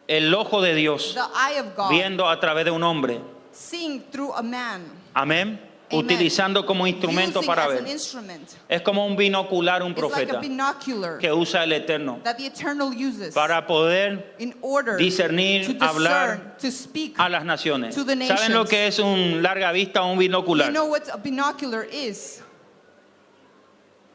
el ojo de Dios the eye of God, viendo a través de un hombre. seeing through a man. Amén. Amen. Utilizando como instrumento Using para as an ver. instrument. Es como un binocular, un It's like a profeta binocular que usa el Eterno that the Eternal uses para poder in order discernir, to discern, hablar to speak. a las naciones. To the ¿Saben lo nations. que es un larga vista o un binocular? You know what a binocular is?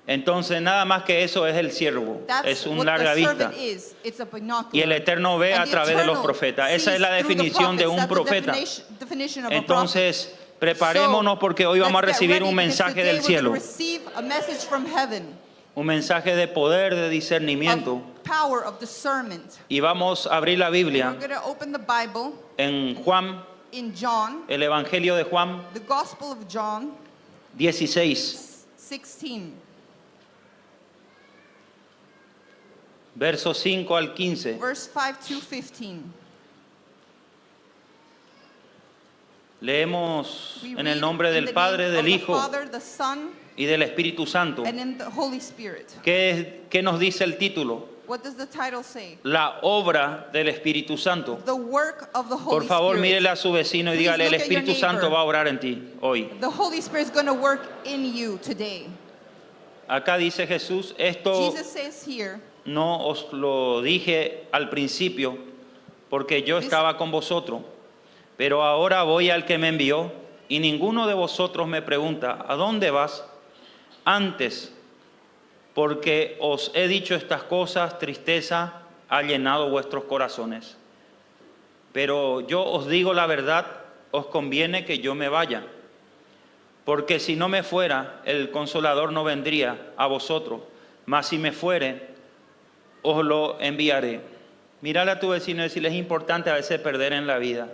Entonces nada más que eso es el siervo, That's es un what larga the vista. servant is. It's a binocular. Y el Eterno ve And a the través de los Eternal profetas. Esa es la sees through the definición de un prophets. profeta. That's the definition of a prophet. Entonces preparémonos porque hoy vamos a Let's get recibir ready un because mensaje today del we're cielo, going to receive a message from heaven, un mensaje de poder, de discernimiento. of power, of discernment. Y vamos a abrir la We're Biblia going to open the Bible en Juan, in John, el Evangelio de Juan the Gospel of John 16, 16, versos 5 al 15. verse 5 to 15. Leemos We en read el nombre in del the Padre, name del of the Hijo Father, the Son, y del Espíritu Santo. and in the Holy Spirit. ¿Qué nos dice el título? What does the title say? La obra del Espíritu Santo. The work of the Por Holy favor, Spirit. mírele a su vecino y Please dígale, el look at your Espíritu Santo neighbor. va a obrar en ti hoy. The Holy Spirit is going to work in you today. Acá dice Jesús, esto Jesus says here, no os lo dije al principio, porque yo estaba con vosotros, pero ahora voy al que me envió, y ninguno de vosotros me pregunta, ¿a dónde vas? Antes, porque os he dicho estas cosas, tristeza ha llenado vuestros corazones. Pero yo os digo la verdad, os conviene que yo me vaya, porque si no me fuera, el Consolador no vendría a vosotros, mas si me fuere, os lo enviaré. Mírale a tu vecino y decirle, es importante a veces perder en la vida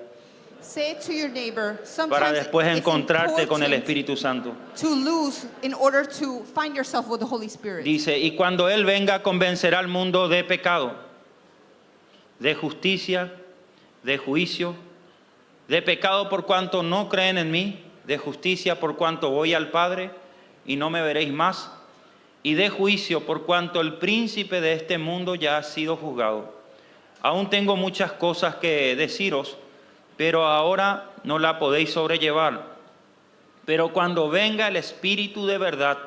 say to your neighbor, para sometimes después it's encontrarte con el important Espíritu Santo. to lose in order to find yourself with the Holy Spirit. Dice, y cuando Él venga convencerá al mundo de pecado, de justicia, de juicio, de pecado por cuanto no creen en mí, de justicia por cuanto voy al Padre y no me veréis más, y de juicio por cuanto el príncipe de este mundo ya ha sido juzgado. Aún tengo muchas cosas que deciros, pero ahora no la podéis sobrellevar. Pero cuando venga el Espíritu de verdad,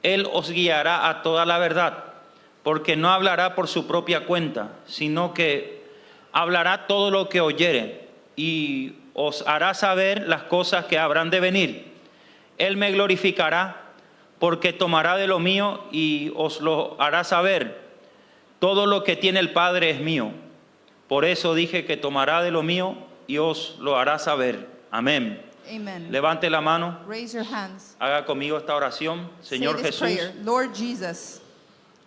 Él os guiará a toda la verdad, porque no hablará por su propia cuenta, sino que hablará todo lo que oyere, y os hará saber las cosas que habrán de venir. Él me glorificará, porque tomará de lo mío y os lo hará saber. Todo lo que tiene el Padre es mío. Por eso dije que tomará de lo mío y os lo hará saber. Amén. Amen. Levante la mano, Raise your hands. haga conmigo esta oración. Señor Say this Jesús, prayer. Lord Jesus,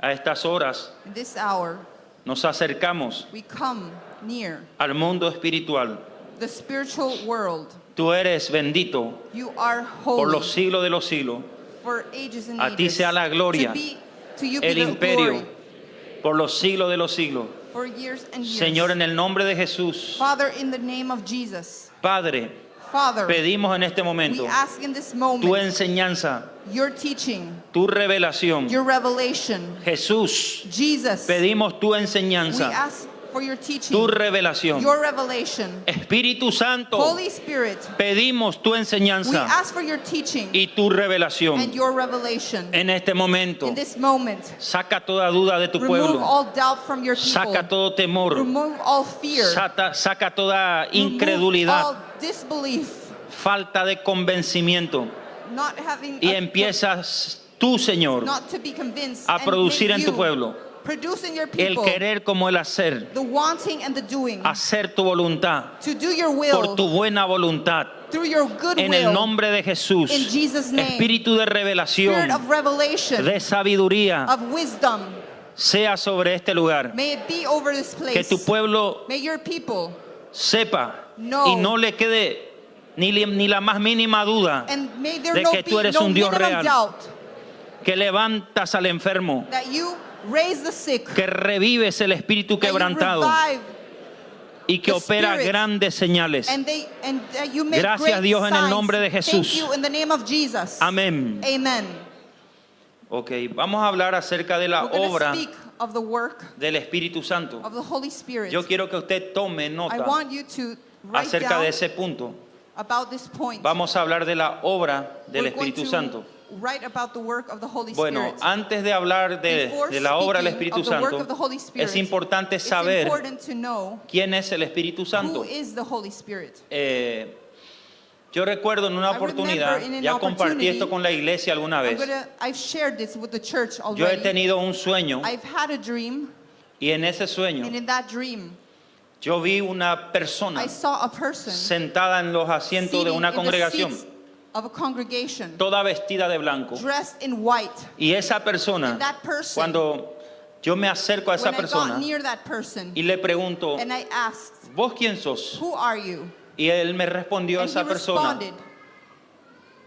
a estas horas in this hour, nos acercamos we come near al mundo espiritual. the spiritual world. Tú eres bendito You are por holy los siglos de los siglos. for ages and A ti ages. sea la gloria, To you be El the imperio glory por los siglos de los siglos. for years and years. Señor, en el nombre de Jesús, Father, in the name of Jesus, Padre, Father, pedimos en este momento we ask in this tu moment enseñanza, your teaching, tu revelación. your revelation. Jesús, Jesus, pedimos tu we enseñanza, ask for your teaching, tu revelación. your revelation. Espíritu Santo, Holy Spirit, pedimos tu we enseñanza ask for your teaching y tu and revelación. your revelation. En este momento, In this moment, saca toda duda de tu remove pueblo. all doubt from your Saca people. todo temor. Remove all fear. Saca toda Remove all incredulidad, disbelief. falta de convencimiento. Not having Y empiezas tú, Señor, not to be convinced a and producir make en tu you pueblo produce in your el people querer como el hacer, the wanting and the doing, hacer tu voluntad, to do your por will tu buena voluntad. through your good En will. el nombre de Jesús, In Jesus' name. Espíritu de Spirit revelación, of revelation, de sabiduría, of wisdom, sea sobre este lugar. may it be over this Que place. tu pueblo May your people sepa know, y no le quede ni la más mínima duda and may there de no que be tú eres no un Dios minimum real. doubt que levantas al enfermo, that you raise the sick, que revives el espíritu that you quebrantado revive, y que the opera spirits, grandes señales. and that you make Gracias, great Dios, en el signs. nombre de Jesús. Thank you in the name of Jesus. Amén. Amen. Ok, vamos a hablar acerca de la We're going to obra speak of the work del Espíritu Santo. of the Holy Spirit. Yo quiero que usted tome I nota want you to write acerca down de ese punto. about this point. Vamos a hablar de la obra del We're going Espíritu to Santo. write about the work of the Holy Bueno, Spirit. antes de hablar Before de la obra del speaking Espíritu of the work Santo, of the Holy Spirit, es importante it's saber important to know quién es el Espíritu who Santo. is the Holy Spirit. Yo recuerdo en una I oportunidad, remember in an ya compartí opportunity, esto con la iglesia alguna vez. I've shared this with the church Yo he already. tenido un sueño I've had a dream, y en ese sueño and in that dream, yo vi una persona I saw a person sentada en los asientos de sitting una in the congregación, seats of a congregation, toda vestida de blanco. dressed in white. Y esa persona, And that person, cuando yo me acerco a esa when I got persona near that person, y le pregunto, and I asked, ¿vos quién sos? "Who are you?" Y él me respondió a And he esa persona. responded,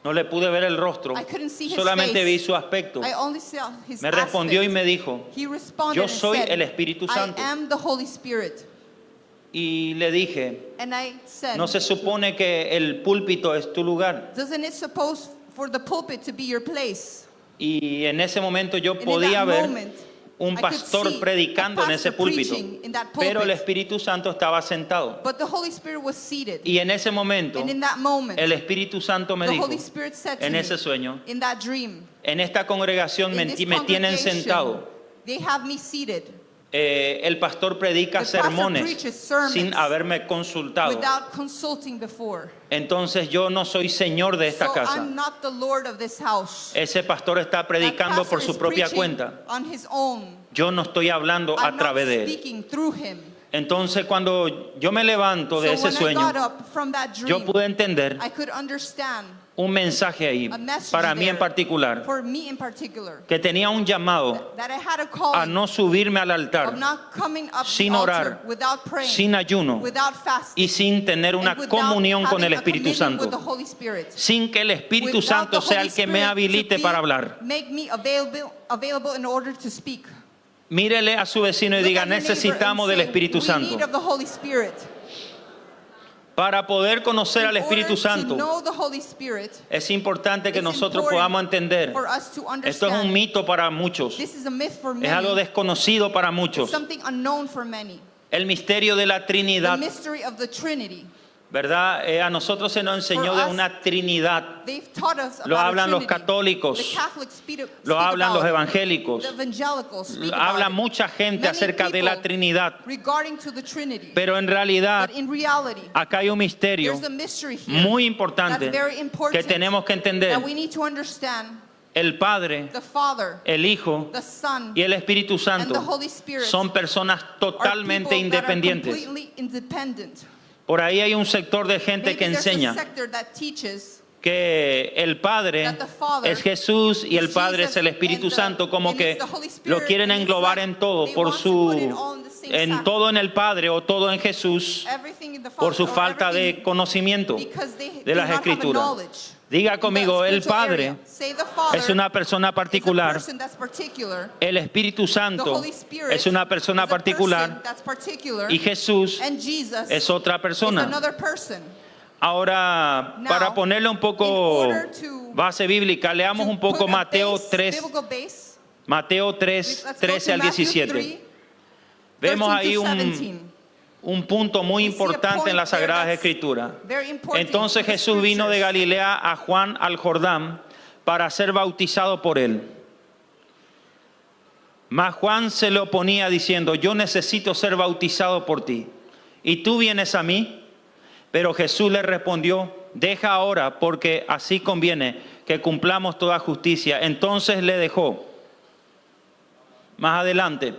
No le pude ver el rostro, I couldn't see his solamente face. vi su aspecto. I only saw his Me respondió y aspect. me dijo, He responded yo and soy said, el Espíritu Santo. I am the Holy Spirit. Y le dije, And I said, ¿no se supone que el púlpito es tu lugar? doesn't it suppose for the pulpit to be your place? Y en ese momento yo And in podía that ver moment, un I could pastor see predicando a en ese pastor púlpito, preaching in that pero el pulpit. Espíritu Santo estaba sentado. But the Holy Spirit was seated. Y en ese momento And in that moment, el Espíritu Santo me the dijo, Holy Spirit said to en me, ese sueño, in that dream, en esta congregación in me this tienen congregation, sentado. they have me seated El pastor predica The pastor sermones preaches sermons sin haberme consultado. without consulting before. Entonces yo no soy señor de esta So casa. I'm not the Lord of this house. Ese pastor está That predicando pastor por su is propia preaching cuenta. on his own. Yo no estoy hablando a I'm not través de él. speaking through him. Entonces cuando yo me levanto de So ese when I sueño, got up from that yo dream, pude entender I could understand un mensaje ahí, a message para mí en there, particular, for me in particular, que tenía un llamado that I had a a calling no subirme al of altar not coming up sin the orar, altar without praying, sin ayuno without fasting, y sin tener una and without comunión con having el a Espíritu commitment with the Santo, Holy Spirit. sin que el Espíritu Without Santo the sea Holy el que me Spirit to habilite be- para hablar. Make me available in order to speak. Mírele a su vecino y Look diga, at your neighbor necesitamos and del say, Espíritu "We Santo. need of the Holy Spirit." Para poder conocer al In Espíritu order to Santo, know the Holy Spirit, es importante que it's nosotros important podamos entender. for us to Esto es un understand. mito para muchos, This is a myth for many. es algo desconocido para It's muchos. something unknown for many. El misterio de la The Trinidad, mystery of the Trinity. ¿verdad? A nosotros se nos enseñó For de us, una Trinidad. They've taught us Lo about hablan a los Trinity. católicos, The Catholics speak lo hablan about los it. evangélicos, The evangelicals speak habla about it. mucha gente Many acerca de la people Trinidad, regarding to the Trinity. pero en realidad But in reality, acá hay un misterio there's a mystery here muy importante that's very que important tenemos que entender. that we need to understand. El Padre, The Father, el Hijo the Son, y el Espíritu and the Santo Holy Spirit son personas are totalmente people that are independientes. completely independent. Por ahí hay un sector de gente Maybe que there's a enseña sector that teaches que el Padre that the Father es Jesús y el is Padre Jesus es el Espíritu and the- Santo, como and que it's the Holy Spirit, lo quieren and it's englobar like en todo, they por want to put it su, all in the same en sack. todo en el Padre o todo en Jesús, Everything in the por su Father, or falta de everything conocimiento because they de do las not have a Escrituras. knowledge. Diga In conmigo, the el spiritual Padre area. Say the Father es una persona is a particular, person that's particular. el Espíritu The Santo Holy Spirit es una persona is a person particular that's particular. y Jesús And Jesus es otra is persona. another person. Ahora, Now, para ponerle un poco in order to- base bíblica, leamos To un poco put a Mateo base, 3, biblical base, Mateo 3, let's go 13 to al Matthew 17. 3, Vemos 13 ahí to un 17. punto muy We see a importante en point las there Sagradas that's Escrituras. very important Entonces in the Jesús vino de scriptures. Galilea a Juan al Jordán para ser bautizado por él. Mas Juan se le oponía diciendo, yo necesito ser bautizado por ti, ¿y tú vienes a mí? Pero Jesús le respondió, deja ahora, porque así conviene que cumplamos toda justicia. Entonces le dejó. Más adelante,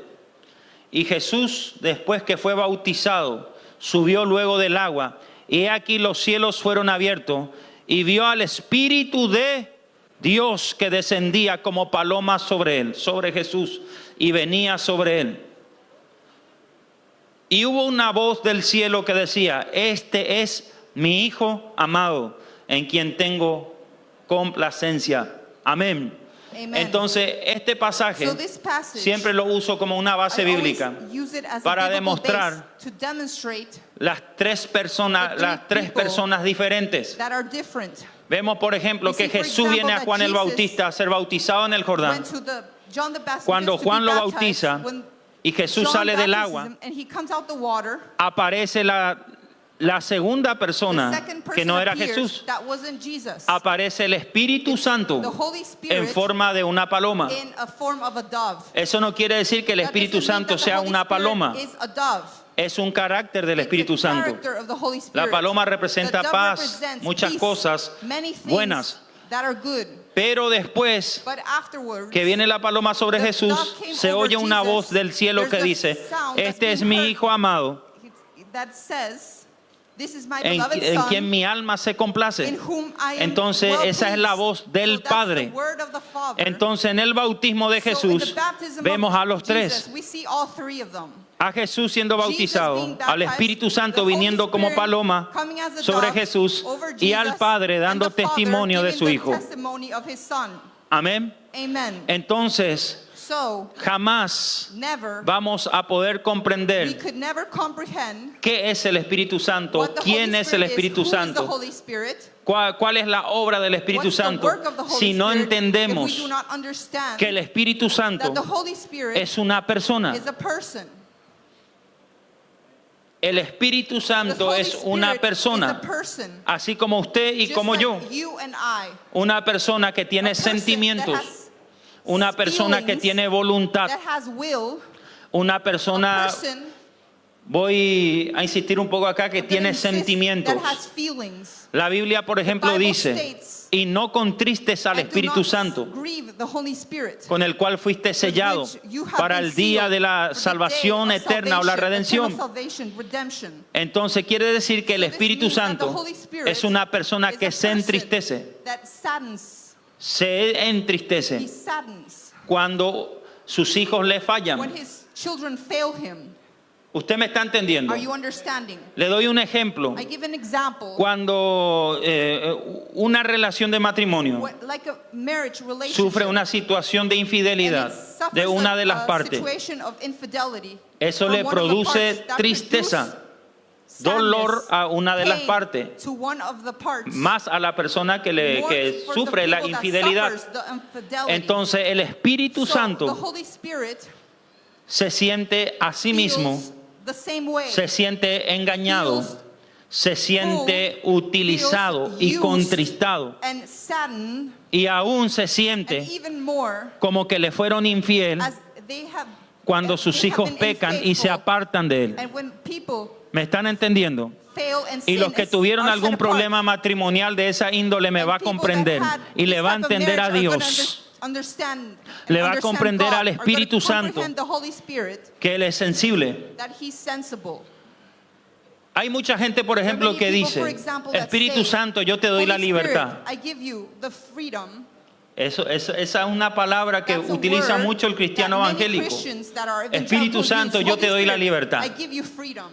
y Jesús, después que fue bautizado, subió luego del agua, y he aquí los cielos fueron abiertos, y vio al Espíritu de Dios que descendía como paloma sobre él, sobre Jesús, y venía sobre él. Y hubo una voz del cielo que decía, este es mi Hijo amado, en quien tengo complacencia. Amén. Amen. Entonces, este pasaje So this passage, siempre lo uso como una base I always bíblica use it as para a biblical demostrar base to demonstrate las tres personas diferentes. that are different. Vemos, por ejemplo, We que see, for Jesús viene a example, Juan that el Jesus Bautista a ser bautizado en el Jordán. Went to the John the Baptist Cuando begins to Juan be lo baptized, bautiza when y Jesús John sale del baptizes agua, him and he comes out the water, aparece la segunda the persona second que person no era appears Jesús. that wasn't Jesus. Aparece el Espíritu The Santo Holy en Spirit forma de una paloma. in a form of a dove. Eso no quiere decir que el That Espíritu doesn't mean Santo that the sea Holy una Spirit paloma. is a dove. Es un carácter del It's Espíritu a Santo. character of the Holy La Spirit. paloma The representa dove paz, represents muchas peace, cosas many things buenas. that are good. Pero después But afterwards, que viene la paloma sobre the Jesús, dove came se over oye una Jesus. voz del cielo que There's a dice, sound that's este es being mi heard Hijo amado, that says, "This is my en beloved quien Son, mi alma se in complace. whom I am Entonces well esa es la pleased." voz So del that's Padre. the word of the Father. Entonces en el bautismo de So in Jesús the baptism vemos of a los Jesus, tres. we see all three of them. A Jesús siendo Jesus bautizado, being al baptized, Espíritu the Santo Holy viniendo como Spirit paloma coming as a sobre dove Jesús over y Jesus, al Padre dando and the Father testimonio de giving su the Hijo. testimony of his Son. Amén. Amen. Entonces So jamás never, vamos a poder we comprender could never comprehend qué es el Espíritu Santo, what the quién Holy es el Spirit is, Espíritu who is the Santo, Holy Spirit, cuál es la obra del Espíritu what's the Santo, work of the Holy si no Spirit, if we entendemos do not understand que el Espíritu Santo that the Holy Spirit es una persona. is a person. El Espíritu The Santo Holy es Spirit una is a persona, person, así como usted y just como like yo. you and I. Una persona que A tiene person that sentimientos, has una persona que feelings, tiene voluntad, that has will, una a persona, person voy a insistir un poco acá, que I'm gonna tiene insist, sentimientos. that has feelings. La Biblia, por ejemplo, Bible dice, states, y no contristes al "And do Espíritu not Santo, grieve the Holy Spirit, con el cual fuiste sellado which you have para been el día sealed de la for the salvación day of eterna o la salvation, redención. eternal salvation, redemption." Entonces quiere decir que el So this Espíritu means that the Santo Holy Spirit es una persona is que a se person entristece, that saddens. se He entristece saddens cuando sus hijos le when fallan. his children fail him. ¿Usted me está entendiendo? Are you understanding? Le doy un ejemplo. I give an example. Cuando una relación de matrimonio Like a marriage relationship, sufre una situación de and infidelidad it suffers de una de las a partes, situation of infidelity eso from le one of the produce parts, that tristeza, produce dolor sadness, a una de las pain partes, to one of the parts, más a la persona que more for the sufre la people that infidelidad. suffers the infidelity. Entonces el Espíritu So, Santo the Holy Spirit se siente a sí mismo, feels the same way. se siente engañado, Feels se siente full, utilizado feels y used, contristado, and saddened, y aún se and siente even more como que le fueron infiel as they have cuando sus they have hijos been pecan y se unfaithful. apartan de él. And when people ¿Me están entendiendo? fail and Y sin los que and tuvieron are algún set apart, problema matrimonial de esa índole me and va a people that comprender had y le this va a type of entender a marriage are gonna Dios understand Le and va a understand comprender God, al are gonna Espíritu Santo. comprehend the Holy Spirit, que Él es sensible. that he's sensible. Hay mucha gente, por ejemplo, There are que many people, for dice, example, that Espíritu say, Santo, yo te doy Holy la Spirit, libertad. I give you the freedom. Esa es una palabra que That's a utiliza word mucho el cristiano that many evangélico. Christians that are Espíritu evangelical Santo, use. yo te Holy doy la Spirit, libertad. I give you freedom.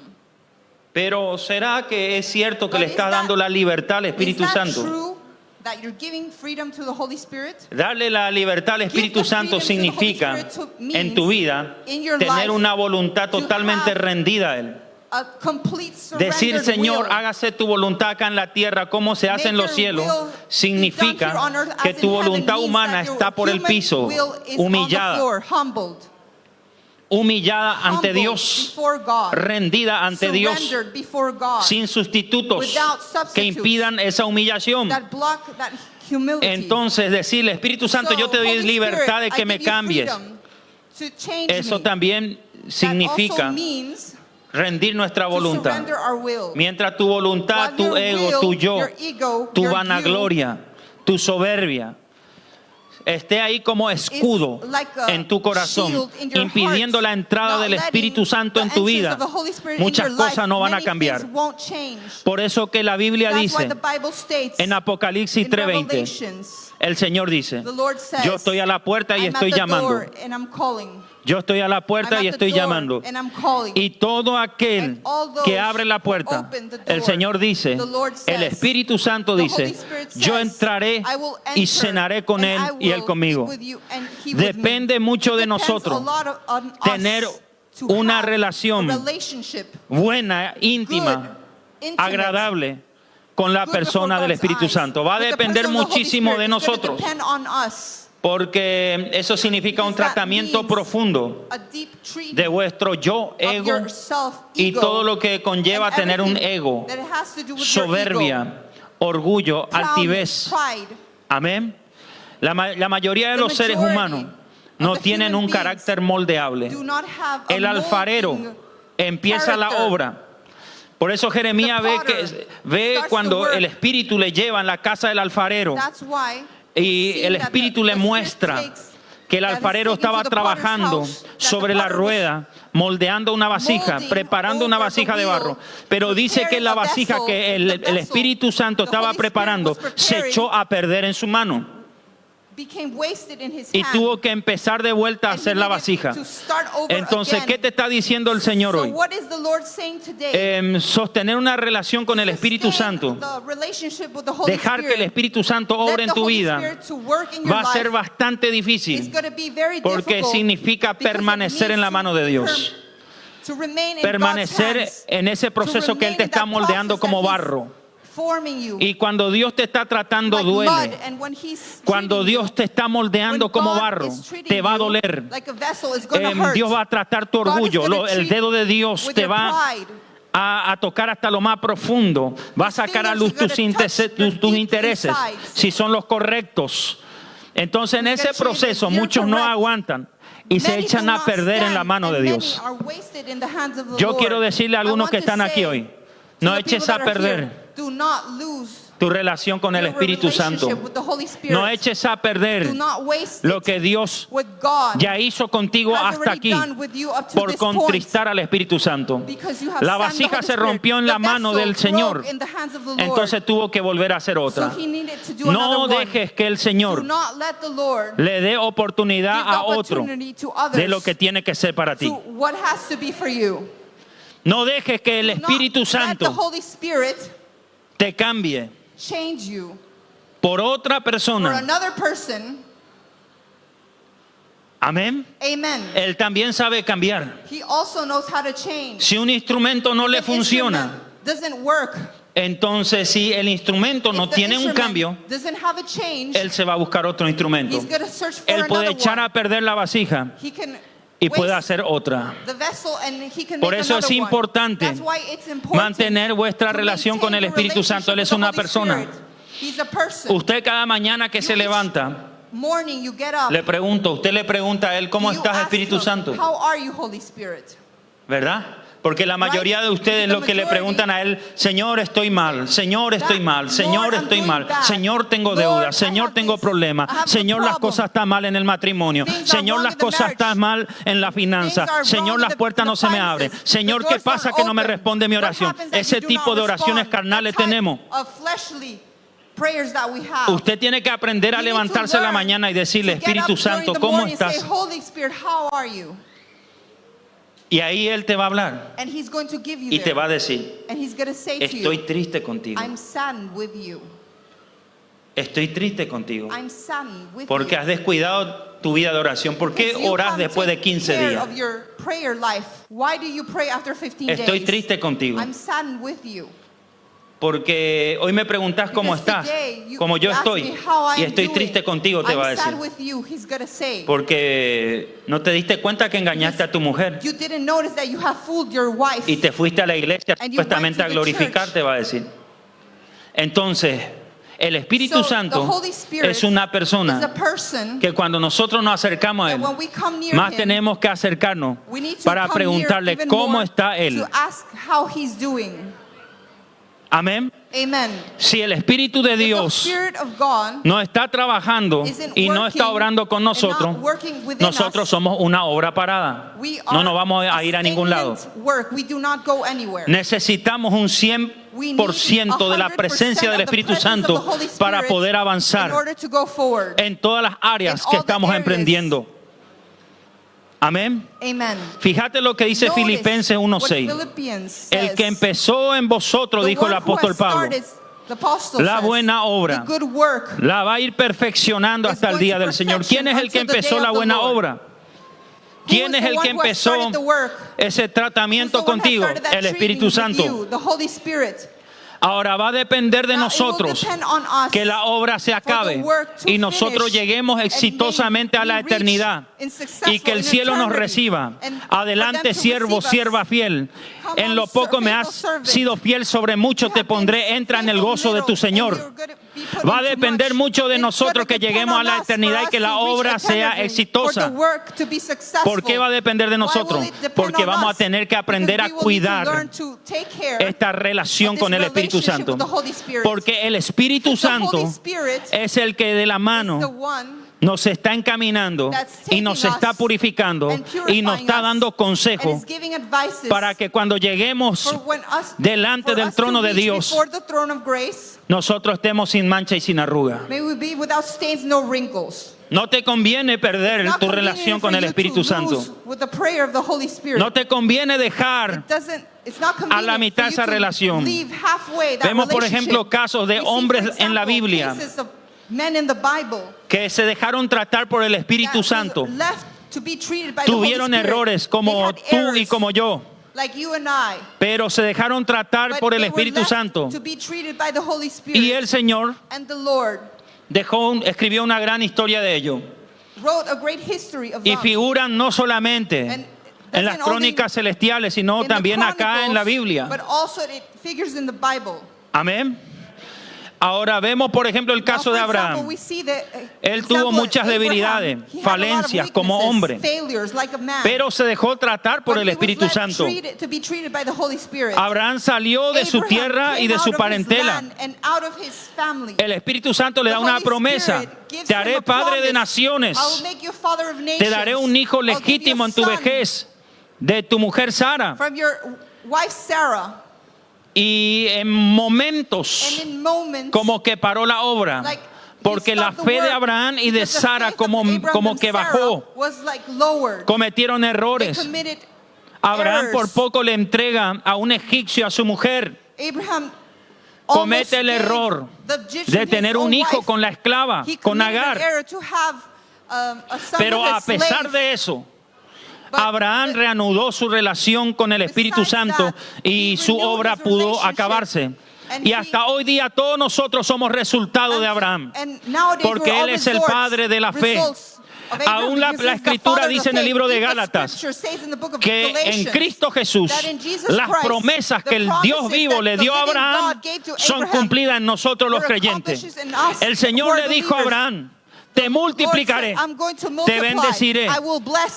Pero ¿será que es cierto que But le is está that- dando la libertad al Espíritu Is that Santo? true that you're giving freedom to the Holy Spirit? Darle la libertad al Espíritu Give the Santo freedom to the Holy significa Spirit en tu vida in your tener life una voluntad to totalmente have rendida a Él. A complete Decir, surrendered Señor, will. hágase tu voluntad acá en la tierra como se hace en Make los your cielos, will be done here significa on earth que as tu in heaven, voluntad means humana that your está por el human piso, will is on the humillada, floor, humbled, humillada ante humbled Dios, before God, rendida ante Dios, surrendered before God, sin sustitutos without que substitutes, impidan esa humillación. that block that humility. Entonces decirle, Espíritu Santo, So, yo te doy Holy libertad de Spirit, que I me give you cambies. freedom to change Eso me. también That significa also means rendir nuestra to voluntad. surrender our will. Mientras tu voluntad, While tu your ego, will, tu yo, your ego, tu your vanagloria, tu soberbia, esté ahí como escudo is like a en tu corazón, shield in your impidiendo heart, la entrada not del letting Espíritu Santo the en tu entrance vida. of the Holy Spirit in Muchas your life, cosas no van a many cambiar. things won't change. Por eso que la Biblia That's dice why the Bible states en Apocalipsis in 3:20, Revelations, el Señor dice, the Lord says, yo estoy a la puerta y I'm estoy at the llamando. door and I'm calling. Yo estoy a la I'm puerta at y the estoy door llamando. and I'm calling. Y todo aquel And all those que abre la who puerta, open the door, el Señor dice, the Lord says, el Espíritu Santo the dice, Holy Spirit yo says, entraré I will y enter cenaré con and Él I y Él will conmigo. eat with you and he with me. Depende mucho de It depends nosotros a lot on us tener to una have relación a relationship buena, íntima, good, intimate, agradable con la good persona before del God's Espíritu eyes. Santo. Va a With the depender person of the Holy muchísimo Spirit, de it's gonna nosotros. depend on us. Porque eso significa un Because that tratamiento means profundo a deep treatment de vuestro yo, of ego your self, y ego, todo lo que conlleva and tener un everything ego, that has to do with your ego, soberbia, orgullo, proudness, altivez. pride. Amén. La mayoría de The los seres majority humanos of no the tienen human un beings carácter moldeable. Do not have a El alfarero molding empieza la character. obra. Por eso Jeremías The ve potter ve starts cuando the work. el espíritu le lleva en la casa del alfarero That's why y seeing el that espíritu the le Spirit muestra takes que el that is alfarero taken to estaba the potter's trabajando house, that the sobre la potter was rueda, moldeando una vasija, molding preparando una over the vasija de barro. wheel, Pero dice que preparing la a vasija vessel, que the el vessel, Espíritu Santo the estaba Holy Spirit preparando was preparing, se echó a perder en su mano. became wasted in his Y hand. tuvo que empezar de vuelta a And he hacer la needed vasija. to start over Entonces, again. ¿qué te está diciendo el Señor So hoy? what is the Lord saying today? Sostener una relación con el Espíritu Sustain Santo, the relationship with the Holy dejar que el Spirit. Espíritu Santo Let obre en the tu Holy vida, Spirit to work in your va a ser life. bastante It's difícil going to be very porque difficult significa because it permanecer en la means mano de Dios. to remain in God's Permanecer hands, en ese proceso to que Él te remain in está that moldeando process como that He's barro. forming you. Y cuando Dios te está tratando Like mud, duele. and when He's Cuando treating Dios you, te está moldeando when como God barro, is treating te va a you doler. like a vessel, it's gonna hurt. Dios va a tratar tu God is orgullo. gonna El treat dedo de Dios with te your va pride. a tocar hasta lo más profundo. Va a sacar a luz tus intereses, si son los correctos. Entonces en ese proceso muchos no aguantan y se Many echan do a not perder en la stand, mano de and many Dios. are wasted in the hands of the Yo Lord. quiero decirle a I algunos want que to están aquí say hoy, to no the eches people a that are perder here, do not lose tu relación con el your Espíritu Santo. relationship with the Holy Spirit. No eches a perder Do not waste lo it. que Dios What God ya hizo contigo has hasta already aquí done with you up to por this point. contristar al Espíritu Santo. Because you have La sinned the vasija Holy se Spirit. rompió en la The mano vessel del Señor. broke in the hands of the Lord. Entonces tuvo que volver a hacer otra. So he needed to do No another one. dejes que el Do Señor not let the Lord le dé oportunidad give the a otro opportunity to others de lo que tiene que ser para ti. to what has to be for you. No dejes que el Do not Espíritu let the Santo Holy Spirit te cambie change you por otra for persona. another person. Amén. Amen. Él también sabe cambiar. He also knows how to change. Si un instrumento no le If an funciona, instrument doesn't work, entonces si el instrumento no if the tiene un instrument cambio, doesn't have a change, él se va a buscar otro instrumento. he's going to search for Él puede another echar one. a perder la vasija He can y puede waste hacer otra. the vessel and he can Por make eso es another one. importante That's why it's important mantener vuestra to relación con el maintain your Espíritu Santo. Él es relationship una with the Holy persona. Spirit. He's a person. Usted cada mañana que se You each levanta, morning you get up. le pregunto, usted le pregunta a él, ¿cómo Do you estás, ask Espíritu him, Santo? How are you, Holy Spirit? ¿Verdad? Porque la mayoría de ustedes The lo que le majority, preguntan a él, Señor, estoy mal, Señor, estoy mal, Lord, Señor, I'm estoy doing mal, bad. Señor, tengo Lord, deudas, I Señor, have tengo this. problemas, I have a Señor, las problem. cosas están mal en el matrimonio, Things are Señor, wrong las in the cosas marriage. están mal en la finanza, Things are Señor, wrong las in puertas the no se me abren, finances. Señor, The ¿qué doors pasa aren't que no me open. responde mi What oración? happens that Ese you do tipo not de oraciones respond? carnales That type tenemos. of fleshly prayers that we have. Usted tiene que aprender a You need to levantarse en la learn mañana y decirle, to get up Espíritu during Santo, the ¿cómo morning and say, estás? Holy Spirit, how are you? Y ahí Él te va a hablar And he's going to give you y te there. va a decir, And he's going to say to estoy you, triste contigo, I'm saddened with you. estoy triste contigo. I'm saddened with Porque you. has descuidado tu vida de oración. ¿Por qué Because you orás haven't después de taken 15 care días? of your prayer life. Why do you pray after 15 Estoy days? triste contigo. I'm saddened with you. Porque hoy me preguntás cómo Because estás, today you como yo ask estoy, me how I y am estoy doing. triste contigo, te va a I'm sad decir. with you, he's gonna say. Porque no te diste cuenta que engañaste a tu mujer You didn't notice that you have fooled your wife. y te fuiste a la iglesia And you went supuestamente to a the glorificar, church. te va a decir. Entonces, el Espíritu So, the Santo Holy Spirit es una is a persona person que cuando nosotros nos acercamos a that Él, when we come near más him, tenemos que acercarnos we need to para come preguntarle near even cómo more está Él. to ask how he's doing. Amén. Amen. Si el Espíritu de If the Dios Spirit of God no está trabajando isn't y no working está obrando con and not nosotros, working within nosotros us, somos una obra parada. we No are nos vamos a ir a ningún lado. stagnant work. We do not go anywhere. Necesitamos un We need 100% de la 100% presencia del of the Espíritu presence of Santo the Holy para Spirit poder in avanzar order to go forward. en todas las áreas In que all the estamos areas. emprendiendo. Amén. Amen. Fíjate lo que dice Notice Filipenses what 1:6. Philippians El says. que empezó en vosotros, The dijo el one who apóstol has Pablo, started, the apostle la says, buena obra the good work la va a ir perfeccionando is hasta el going día to del Señor. perfection ¿Quién es el que until the empezó day la of the buena Lord? obra? Who ¿Quién is es the el one que who has empezó started the work? ese Who's tratamiento the one who has contigo? started that El treatment Espíritu with Santo. you? The Holy Spirit. Ahora va a depender de Now, it will nosotros depend on us que la obra se acabe y nosotros lleguemos exitosamente a la eternidad y que el cielo nos reciba. Adelante, siervo, sierva fiel. En lo poco me has sido fiel, sobre mucho te pondré. Entra en el gozo de tu Señor. Va a depender mucho de nosotros que lleguemos a la eternidad y que la obra sea exitosa. ¿Por qué va a depender de nosotros? Porque vamos a tener que aprender a cuidar esta relación con el Espíritu Santo. Porque el Espíritu Santo es el que de la mano nos está encaminando y nos está purificando y nos está dando consejos para que cuando lleguemos delante del trono de Dios, nosotros estemos sin mancha y sin arruga. No te conviene perder tu relación con el Espíritu Santo. No te conviene dejar a la mitad esa relación. Vemos, por ejemplo, casos de hombres en la Biblia que se dejaron tratar por el Espíritu Santo. Tuvieron errores como tú y como yo, pero se dejaron tratar por el Espíritu Santo. Y el Señor escribió una gran historia de ello. Y figuran no solamente en las crónicas celestiales, sino también acá en la Biblia. Amén. Ahora vemos, por ejemplo, el caso de Abraham. Él tuvo muchas debilidades, falencias como hombre, pero se dejó tratar por el Espíritu Santo. Abraham salió de su tierra y de su parentela. El Espíritu Santo le da una promesa: te haré padre de naciones, te daré un hijo legítimo en tu vejez de tu mujer Sara. Y en momentos como que paró la obra, porque la fe de Abraham y de Sara como que bajó. Cometieron errores. Abraham por poco le entrega a un egipcio a su mujer. Comete el error de tener un hijo con la esclava, con Agar. Pero a pesar de eso, Abraham reanudó su relación con el Espíritu Santo y su obra pudo acabarse. Y hasta hoy día todos nosotros somos resultado de Abraham, porque él es el padre de la fe. Aún la Escritura dice en el libro de Gálatas que en Cristo Jesús las promesas que el Dios vivo le dio a Abraham son cumplidas en nosotros los creyentes. El Señor le dijo a Abraham: te multiplicaré, te bendeciré,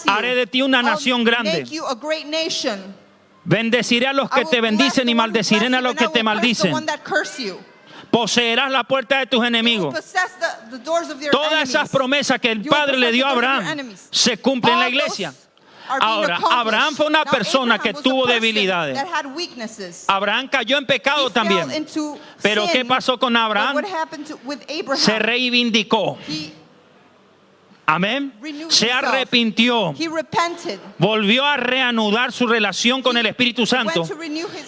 haré de ti una nación grande. Bendeciré a los que te bendicen y maldeciré a los que te maldicen. Poseerás la puerta de tus enemigos. Todas esas promesas que el Padre le dio a Abraham se cumplen en la iglesia. Ahora, Abraham fue una persona que tuvo debilidades. Abraham cayó en pecado también. Pero ¿qué pasó con Abraham? Se reivindicó. Amén. Se arrepintió. Volvió a reanudar su relación con el Espíritu Santo.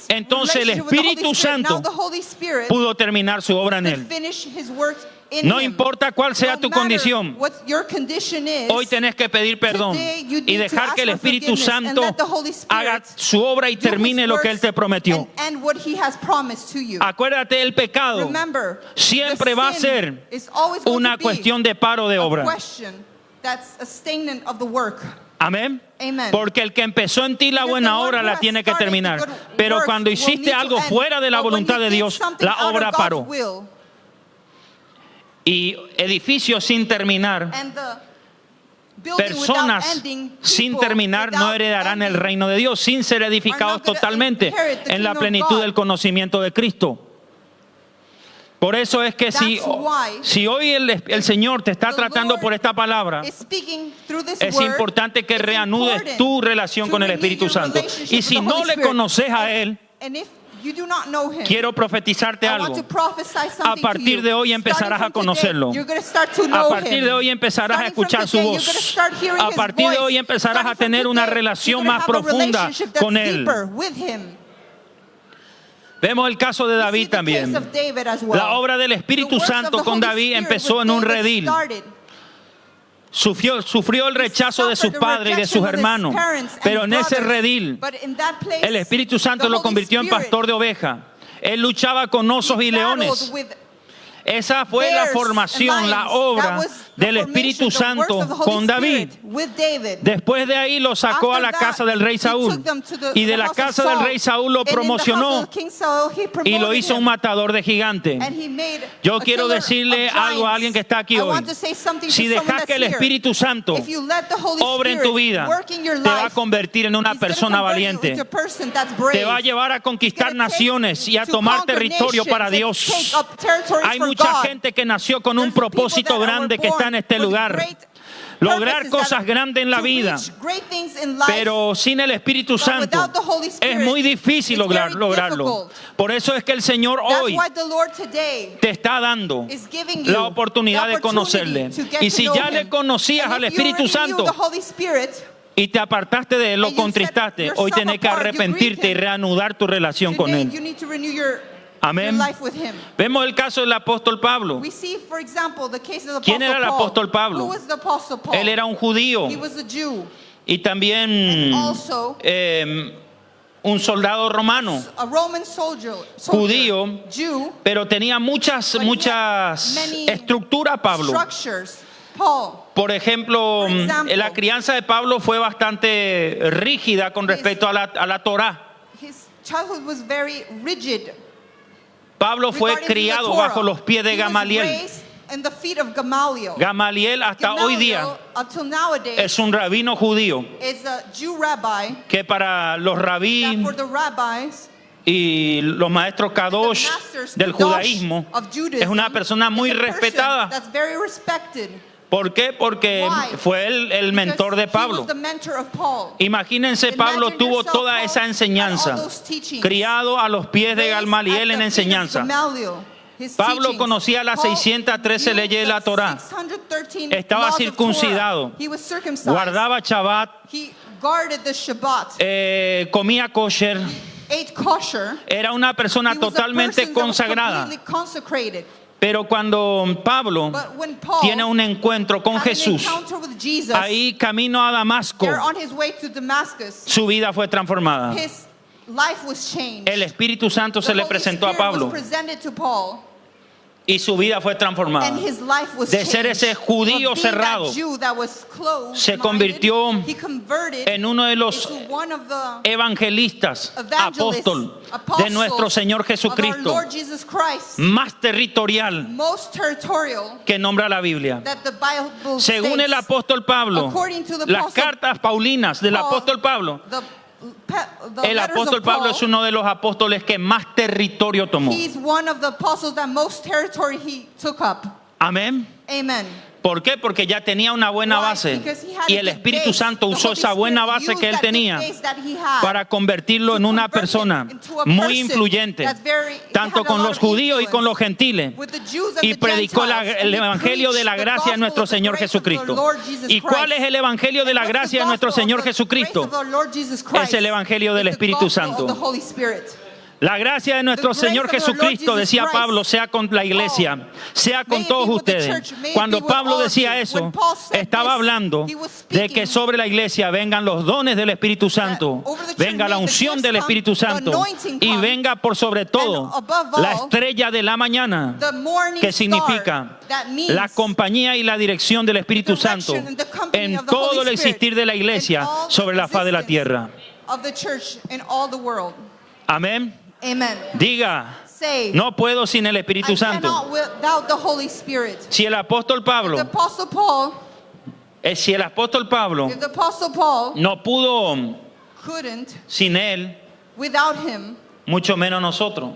Entonces el Espíritu Santo pudo terminar su obra en él. No importa cuál sea tu condición, hoy tenés que pedir perdón y dejar que el Espíritu Santo haga su obra y termine lo que Él te prometió. Acuérdate, el pecado siempre va a ser una cuestión de paro de obra. Amén. Porque el que empezó en ti la buena obra la tiene que terminar. Pero cuando hiciste algo fuera de la voluntad de Dios, la obra paró. Y edificios sin terminar, personas sin terminar no heredarán el reino de Dios, sin ser edificados totalmente en la plenitud del conocimiento de Cristo. Por eso es que si hoy el Señor te está tratando por esta palabra, es importante que reanudes tu relación con el Espíritu Santo. Y si no le conoces a Él, quiero profetizarte algo. A partir de hoy empezarás a conocerlo. A partir de hoy empezarás a escuchar su voz. A partir de hoy empezarás a tener una relación más profunda con Él. Vemos el caso de David también. La obra del Espíritu Santo con David empezó en un redil. Sufrió el rechazo de sus padres y de sus hermanos, pero en ese redil el Espíritu Santo lo convirtió en pastor de ovejas. Él luchaba con osos y He battled leones. with Esa fue la bears formación, and la lions. obra That was the del Espíritu formation, the works Santo of the Holy con David. Spirit with David. Después de ahí lo sacó a After la that, casa del rey he Saúl. took them to the Y de la house of casa del Saul. rey Saúl lo And in the house promocionó of King Saul, he y promoted lo hizo un him. matador de gigantes. And he made Yo a quiero killer decirle of algo a giants. alguien que está aquí I hoy. want to say something Si to someone dejas that's que el here. Espíritu Santo If you let the Holy obre en tu Spirit vida, work in your te va a life, convertir en una he's gonna persona convert you valiente. into a person that's brave. Te va a llevar a conquistar He's gonna take naciones y a to tomar conquer territorio nations para and Dios. take up territories Hay for mucha God. gente que nació con un There's people propósito that were grande que born está en este with lugar. great Lograr purposes cosas that- grandes en la to vida. reach great things in life. Pero sin el Espíritu But Santo without the Holy es Spirit, muy difícil it's very lograrlo. difficult. Por eso es que el Señor That's hoy why the Lord today te está dando is giving you la oportunidad the de opportunity conocerle. to get Y to si know ya him. le conocías And al if you Espíritu already knew Santo the Holy Spirit, y te apartaste de él, lo and you set contristaste, hoy yourself tenés que apart, you arrepentirte y grieved him. reanudar tu relación con today él. you need to renew your Amén. life with him. Vemos el caso del apóstol Pablo. We see, for example, the case of the ¿Quién era el apóstol Pablo? Who was the apostle Paul? Él era un judío He was a Jew, y también also un soldado romano, a Roman soldier, judío, Jew, pero tenía muchas But he had many estructuras Pablo. structures. Paul, Por ejemplo, For example, la crianza de Pablo fue bastante rígida con respecto a la Torá. his childhood was very rigid. Pablo fue regarding to the criado Torah. bajo los pies de He was Gamaliel. raised in the feet of Gamaliel. Gamaliel hasta hoy día Gamaliel, until nowadays, es un rabino judío is a Jew rabbi que para los that rabí for the rabbis, y los maestros Kadosh the masters, del Kadosh judaísmo of Judaism, es una persona muy is a person respetada. That's very respected. ¿Por qué? Porque Why? fue el mentor de Because Pablo. He was the mentor of Paul. Imagínense, Pablo Imagine tuvo yourself, toda Paul esa had enseñanza, all those teachings. criado a los pies de Raised Gamaliel at en the feet of enseñanza. Gamaliel, his Pablo teachings. conocía las Paul 613 knew leyes de la the Torá. 613 Estaba laws of circuncidado. Torah. He was circumcised. Guardaba Shabbat, He guarded the Shabbat. comía kosher. Ate kosher. Era una persona He was a totalmente person that was consagrada. completely consecrated. Pero cuando Pablo But when Paul tiene un encuentro con had Jesús, an encounter with Jesus, ahí camino a Damasco, there on his way to Damascus, su vida fue transformada. his life was changed. El Espíritu Santo se The le Holy presentó a Spirit Pablo was presented to Paul, y su vida fue transformada. and his life was De ser changed. ese judío Of being cerrado, that Jew that was closed-minded, se convirtió he converted en uno de los into one of the evangelistas, evangelists, apóstol de apostles nuestro Señor of our Jesucristo, Lord Jesus Christ, más territorial most territorial que nombra la Biblia. that the Bible Según states. el apóstol Pablo, According to the las apostle cartas paulinas del Paul, apóstol Pablo, the el letters apóstol of Pablo Paul, es uno de los apóstoles que más territorio tomó. he's one of the apostles that most territory he took up. Amén. Amen. ¿Por qué? Porque ya tenía una buena Why? base Because he had y a el good Espíritu base. Santo The usó Holy esa buena Spirit base que used él that good tenía base that he had para convertirlo to en una convert him persona into a muy person influyente, that's very- tanto had a con lot los of judíos y con los influence gentiles, with the Jews and y the predicó Gentiles, and el he evangelio de la preached the gracia de gospel nuestro of the Señor grace of the Jesucristo. Lord Jesus ¿Y cuál Christ. es el evangelio de la And what's the gracia de nuestro gospel Señor of the Jesucristo? grace of the Lord Jesus Christ? Es el evangelio del It's the Espíritu gospel Santo. of the Holy Spirit. La gracia de nuestro The grace Señor of our Lord Jesucristo, Jesus decía Christ, Pablo, sea con la iglesia, sea may con it todos be with the ustedes. church, may it Cuando be with Pablo all of decía you. eso, When Paul said estaba this, hablando he was de que speaking sobre la iglesia vengan los dones del Espíritu Santo, over the church venga la may the unción gifts del come, Espíritu the Santo anointing y come, venga por sobre todo and above la all, estrella de la mañana, the morning que star, significa that means la compañía y la dirección del Espíritu Santo direction and the company en of the todo Holy el existir de la Spirit, iglesia in all sobre la faz de la existence tierra. of the church in all the world. Amén. Amen. Diga, Say, no puedo sin el Espíritu I Santo. cannot without the Holy Spirit. Si el apóstol The Pablo, Apostle Paul, si el apóstol Pablo if the Apostle Paul no pudo couldn't sin él, without him, mucho menos nosotros.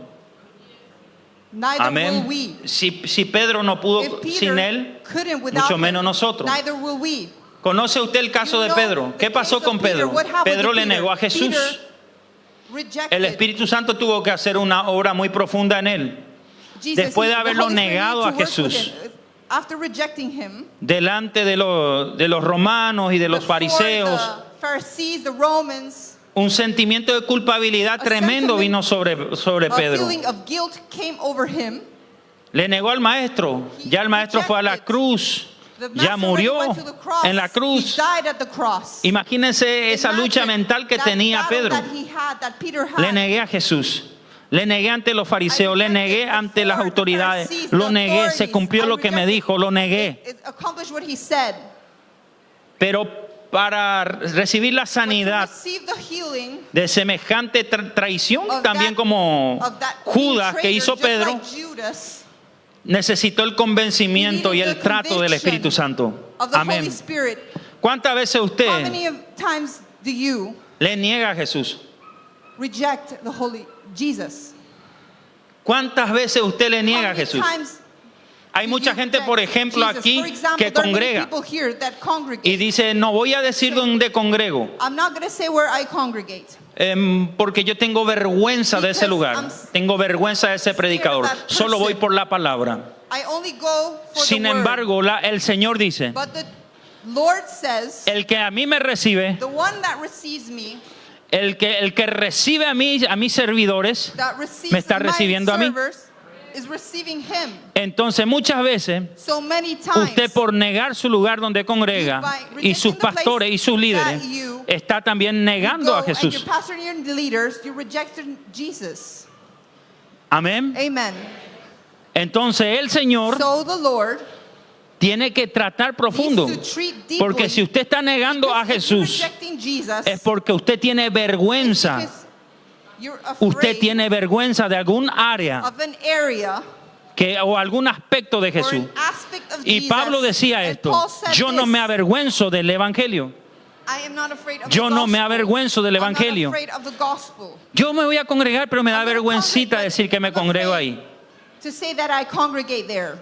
neither will Amén. we. Si Pedro no pudo If Peter sin él, couldn't without mucho him, menos nosotros. neither will we. ¿Conoce usted el caso You de know Pedro? the ¿Qué pasó case con of Peter. Pedro? What happened Pedro to le Peter? negó a Jesús. Peter rejected. El Espíritu Santo tuvo que hacer una obra muy profunda en él. Jesus, Después de the haberlo Holy Spirit negado a needed to work with Jesús, him. After rejecting him, delante de los romanos y de los before fariseos, the Pharisees, the Romans, un sentimiento de culpabilidad tremendo vino sobre a Pedro. feeling of guilt came over him. Le negó al maestro. Ya el maestro fue a la cruz. The Ya master murió already went to the cross. en la cruz. He died at the cross. Imagínense esa lucha Imagine mental que that tenía battle Pedro. that he had, that Peter had. Le negué a Jesús. Le negué ante los fariseos, le negué ante las autoridades, lo negué, se cumplió lo que me dijo, lo negué. It accomplished what he said. Pero para recibir la But to sanidad receive the healing de semejante traición, of también that- como of that being Judas que traitor, hizo just Pedro, like Judas, necesitó el convencimiento y el trato del Espíritu Santo. of the Amén. Holy Spirit. ¿Cuántas veces How usted many times do you le niega a Jesús? reject the Holy Jesus? ¿Cuántas veces usted le How niega a many Jesús? times Hay do mucha you gente, reject por ejemplo, Jesus? aquí For example, que there are many congrega people here that congregate. y dice, no voy a decir dónde congrego, I'm not going to say where I congregate. porque yo tengo vergüenza de ese Because lugar, I'm tengo vergüenza de ese predicador, that person. solo voy por la palabra. I only go for Sin the word. embargo, el Señor dice, But the Lord says, el que a mí me recibe, the one that receives me, el que recibe a mis servidores, that receives me está my recibiendo a mí. servers, is receiving him. Entonces muchas veces So many times, usted, por negar su lugar donde congrega y sus pastores y sus líderes, está también you negando go a and your Jesús. pastor and your leaders, you reject Jesus. Amén. Amen. Entonces el Señor So the Lord tiene que tratar profundo, needs to treat deeply, porque si usted está negando a because if you're Jesús, rejecting Jesus, es porque usted tiene vergüenza. because you're Usted afraid tiene vergüenza de algún área of an area o algún aspecto de or Jesús. an aspect of Y Jesus. Pablo decía And esto: Paul said yo no this, me avergüenzo del evangelio. I am not afraid of Yo the no me gospel. avergüenzo del I'm not evangelio. afraid of the gospel. Yo me voy a congregar, pero me da I'm gonna vergüencita congregate, decir que me I'm not congrego afraid ahí, to say that I congregate there,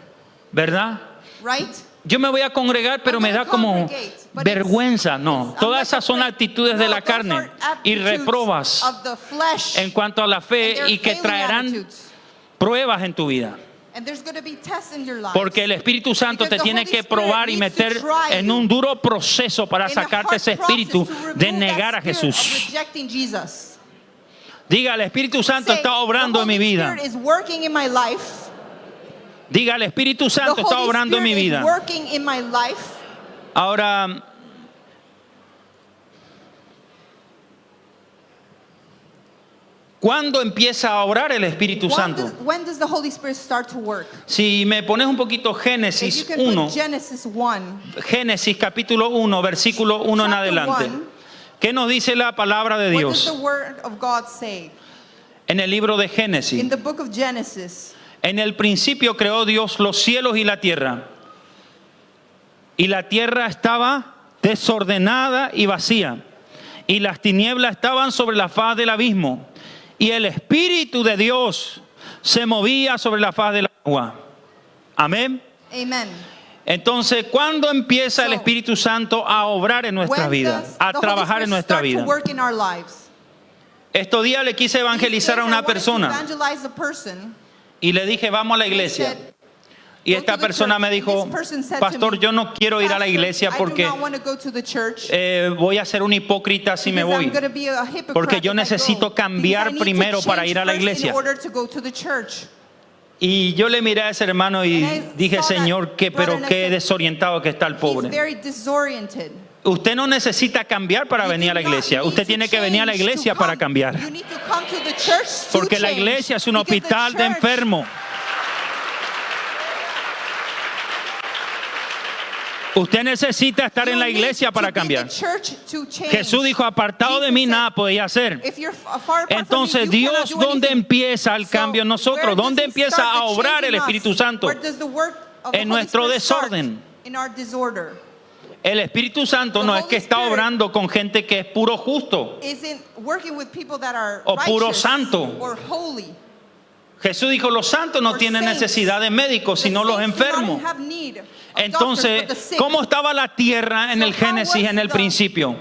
¿verdad? right? Yo me voy a congregar, pero I'm me da gonna como congregate, but vergüenza. I'm No, not todas esas son afraid. actitudes de No, la those carne are y attitudes reprobas of the flesh, en cuanto a la and fe they're y que failing traerán attitudes. pruebas en tu vida. And there's going to be tests in your lives. Porque el Espíritu Santo te Because the tiene Holy que Spirit probar y needs to meter try en you un duro proceso para in a sacarte ese hard process espíritu to remove de that negar a spirit of Jesús. rejecting Jesus. Diga, el Espíritu Santo Say, está obrando the en mi Holy vida. Spirit is working in my life. Diga, el Espíritu The Santo está Holy obrando en mi Spirit is vida. working in my life. Ahora, ¿cuándo empieza a obrar el Espíritu Santo? When does the Holy Spirit start to work? Si me pones un poquito If you Génesis can 1, put Genesis 1, Génesis capítulo 1, versículo 1 en Chapter adelante. 1. ¿Qué nos dice la palabra de what does the Dios? word of God say? En el libro de In Génesis. the book of Genesis, En el principio creó Dios los cielos y la tierra. Y la tierra estaba desordenada y vacía. Y las tinieblas estaban sobre la faz del abismo. Y el Espíritu de Dios se movía sobre la faz del agua. Amén. amen. Entonces, ¿cuándo empieza el So, Espíritu Santo a obrar en nuestra When vida? does A the Holy trabajar Spirit en nuestra start to vida. work in our lives? Estos días le quise evangelizar a These days, I una wanted to persona evangelize a person. y le dije, vamos a la I iglesia. said, Y "Go esta to the persona church." me dijo, This person said to pastor, me, yo no quiero ir a la "Pastor, iglesia I do porque not want to go to the church voy a ser un hipócrita si me because voy. I'm going to be a hypocrite Porque yo if I necesito go. cambiar Because I need to primero para change ir a la first iglesia. in order to go to the church." Y yo le miré a ese hermano y And I dije, saw that Señor, brother pero and I qué said, desorientado que está el He's pobre. very disoriented. Usted no necesita cambiar para You venir a la do not iglesia. need Usted to tiene que venir a la change to iglesia come. para cambiar. You need to come to the church to Porque la change. iglesia es un Because the hospital de church- enfermos. Usted necesita estar You en la need iglesia para to be cambiar. the church to change. Jesús dijo, apartado de Jesus mí said, nada podía hacer. "If you're far apart from me, Entonces, you Dios, cannot do ¿dónde anything." empieza el So, cambio en nosotros? where does ¿Dónde he empieza start a the obrar change el in us? Espíritu Santo? Where does the work of the En Holy nuestro Spirit start? desorden. In our disorder. El Espíritu Santo The no es Holy que está Spirit obrando con gente que es puro justo. Isn't working with people that are O puro righteous santo. or holy. Jesús dijo, los santos no or tienen saints. necesidad de médicos, The sino los saints do not enfermos. have need of Entonces, doctors, but the sick. ¿cómo estaba la tierra en So el Génesis how was en el the- principio?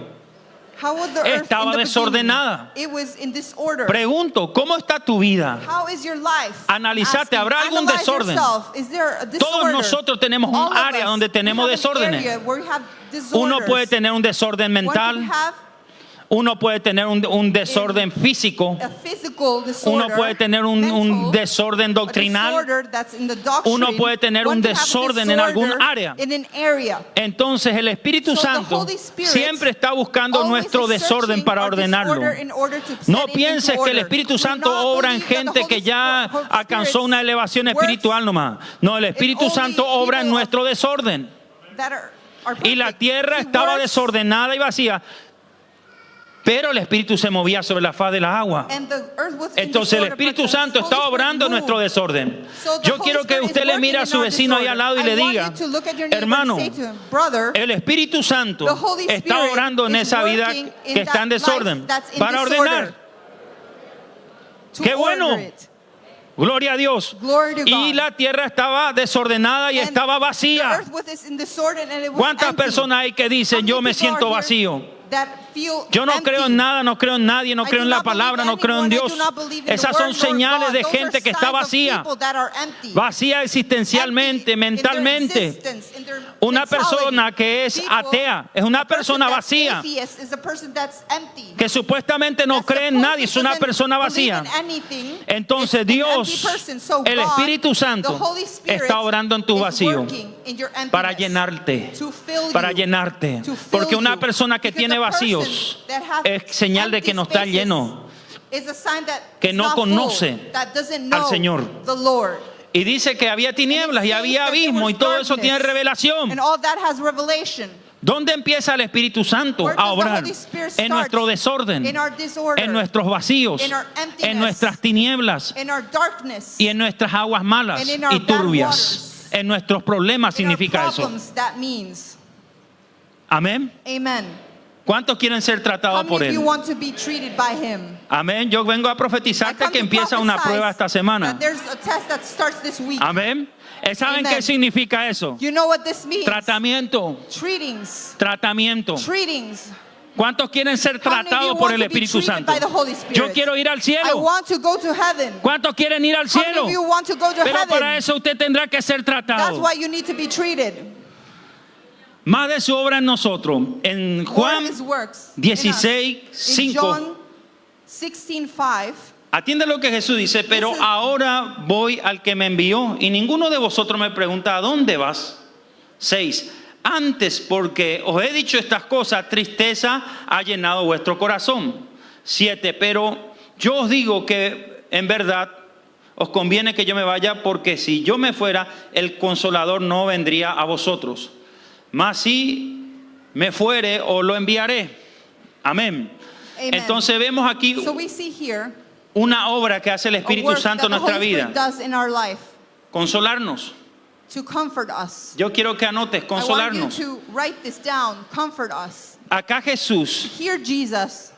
How was the earth Estaba in the desordenada. beginning? It was in disorder. Pregunto, ¿cómo está tu vida? How is your life? Analizate, Asking, ¿habrá algún analyze desorden? yourself. Is there a disorder? Todos nosotros tenemos un All of área us, donde we tenemos have an desórdenes. area where we have disorders. Uno puede tener un desorden One can mental, have Uno puede tener un desorden físico. a physical disorder, Uno puede tener un mental, desorden a doctrinal. disorder that's in the doctrine, Uno puede tener one un can have a desorden en algún disorder área. in an area. Entonces el Espíritu So the Santo Holy Spirit siempre está buscando always nuestro is desorden searching para our ordenarlo. disorder in order to No set it pienses into que el order. Espíritu Do Santo not obra en believe that the gente Holy que ya Holy alcanzó una Spirit elevación works espiritual nomás. No, el Espíritu only Santo obra en people nuestro desorden. that are Y la perfect. tierra He estaba works, desordenada y vacía, pero el Espíritu se movía sobre la faz de las aguas. and the earth was in Entonces el disorder, but Espíritu the Santo Holy está Spirit obrando en nuestro moved. desorden. So the Yo Holy quiero que Spirit is usted le working mire a in su our vecino ahí al lado y le I want diga, you to look at your neighbor hermano, and say to him, brother, el Espíritu Santo the Holy está Spirit obrando en is esa vida working in que está en that desorden life that's in para disorder, ordenar. to ¡Qué bueno! order it. Gloria a Dios. Glory to Y God. la tierra estaba desordenada y And estaba the vacía. earth was in disorder and it was ¿Cuántas empty. personas hay que How dicen, many yo me people are siento here vacío? that feel Yo no creo en empty? nada, no creo en nadie, no I creo do en la not believe palabra, no creo en anyone, I Dios. do not believe in the Esas son word, nor señales God. de Those gente are que está signs of vacía. people that are empty. Vacía existencialmente, Empty in their mentalmente. existence, in their Una mentality. persona que es People, atea es una a person persona that's vacía, atheist is a person that's empty. que supuestamente no That cree en nadie, es una supposedly persona doesn't vacía. believe in anything. Entonces It's an empty Dios, person. So el God, Espíritu Santo, the Holy Spirit, está obrando en tu is vacío working in your para emptiness llenarte, to fill para you, llenarte. to fill Porque una you. persona que Because tiene a person vacíos that has es señal de que no empty está spaces lleno. is a sign that Que it's no not full, conoce that doesn't al know Señor. the Lord. Y dice que había tinieblas y And it había says that there abismo was y todo eso tiene darkness, revelación. And all that has revelation. ¿Dónde empieza el Espíritu Santo Where a does the obrar? Holy Spirit En start? nuestro desorden, In our disorder, en nuestros vacíos, in our emptiness, en nuestras tinieblas in our darkness, y en nuestras aguas malas and in our y bad turbias. waters. En nuestros problemas in our significa eso. problems, that means. Amén. Amen. ¿Cuántos quieren ser How tratados many por of you Él? want to be treated by Him? Amén. Yo vengo a I profetizarte come que to empieza una prophesize prueba esta semana. that there's a test that starts this week. Amén. ¿Saben Amen. qué significa eso? You know what this means? Tratamiento. Treatings. Tratamiento. Treatings. ¿Cuántos quieren ser How many of you tratados por want el to be Espíritu treated Santo? by the Holy Spirit? Yo quiero ir al I cielo. want to go to heaven. ¿Cuántos quieren ir al How many cielo? of you want to go to Pero heaven? para eso usted tendrá que ser That's tratado. why you need to be treated. Más de su obra en nosotros. En More Juan His works in us. 16, In 5. John 16:5. Atiende lo que Jesús dice, pero Listen. ahora voy al que me envió y ninguno de vosotros me pregunta, ¿a dónde vas? 6. Antes, porque os he dicho estas cosas, tristeza ha llenado vuestro corazón. 7. Pero yo os digo que en verdad os conviene que yo me vaya, porque si yo me fuera, el Consolador no vendría a vosotros. Mas si me fuere, os lo enviaré. Amén. Amen. Entonces vemos aquí So we see here una obra que hace el a Espíritu work Santo en that the nuestra Holy Spirit vida. does in our life Consolarnos. to comfort us. Yo quiero que anotes, I want consolarnos. you to write this down. Comfort us. Acá Jesús Here Jesus,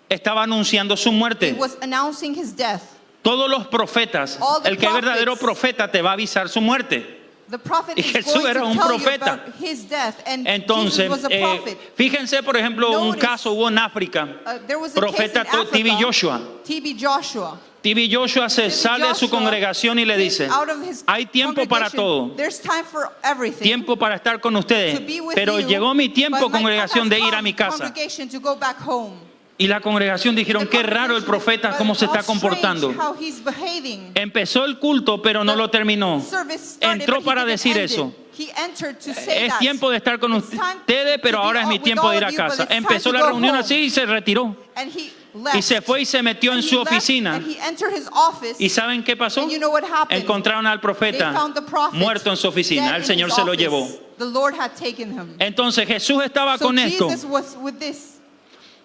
estaba anunciando su he muerte. was announcing his death. Todos los profetas, All the el que es verdadero prophets. profeta te va a avisar su muerte. The prophet Y is Jesús going era to un tell profeta. you about his death, and Entonces, Jesus was a prophet. fíjense por ejemplo un Notice, caso hubo en África. There was a case Profeta in Africa, T.B. Joshua. T.B. Joshua. T.B. Joshua se sale de su Joshua congregación y le dice, out of his hay tiempo para congregation. todo. There's time for everything. Tiempo para estar con ustedes. To be with Pero you, llegó mi tiempo, but my time congregación, has de ir a come, mi casa. congregation, to go back home. Y la congregación dijeron, qué raro el profeta, cómo se está comportando. How he's behaving. Empezó el culto, pero no lo terminó. Service started, Entró but he para didn't decir end eso. it. He entered to say Es that. tiempo de estar con It's time ustedes, pero to be ahora es mi with tiempo de all ir a of you, but casa. it's time Empezó to la go reunión home. así y se retiró. And he left. Y se fue y se metió en And su he left, oficina. and he entered his office. ¿Y saben qué pasó? And you know what happened? Encontraron al They profeta found the prophet muerto en su oficina. dead El in Señor his se lo office. llevó. The Lord had taken him. Entonces Jesús estaba So con esto. Jesus was with this.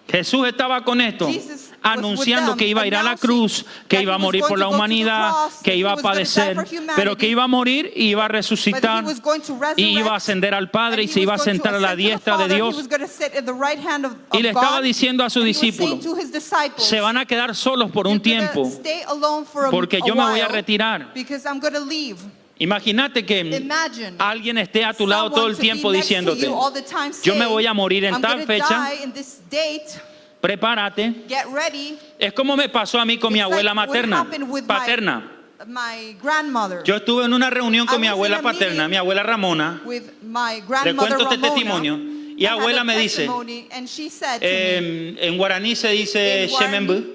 Jesús estaba con esto, Jesus was anunciando with them, que iba a ir a la announcing cruz, que that iba a he was morir going por la to go to the humanidad, cross, que that iba he a was going to die padecer, for humanity, pero que iba a morir y iba a But he resucitar was going to resurrect, y iba a ascender al Padre y and he se iba a was going to sentar a la ascend to the diestra de Father, he Dios. was going to sit at the right hand of Y le estaba God, diciendo a sus and he was saying discípulos, to his disciples, se van a quedar solos por "You're un gonna tiempo, stay alone for porque a yo me voy a while, retirar. because I'm going to leave." Imagínate que Imagine alguien esté a tu lado todo someone el to be tiempo next to diciéndote, you all the time yo me saying, voy a morir en "I'm tal gonna fecha, die in this date, prepárate. get ready." Es como me pasó a mí con mi It's abuela like what materna, happened with paterna. my grandmother. Yo estuve en una reunión con I mi was abuela in a paterna, meeting mi abuela Ramona. with my Le grandmother cuento este Ramona, testimonio. Y I had abuela a me dice, testimony, and she said to me, en guaraní se dice In Guarani, Shemembu,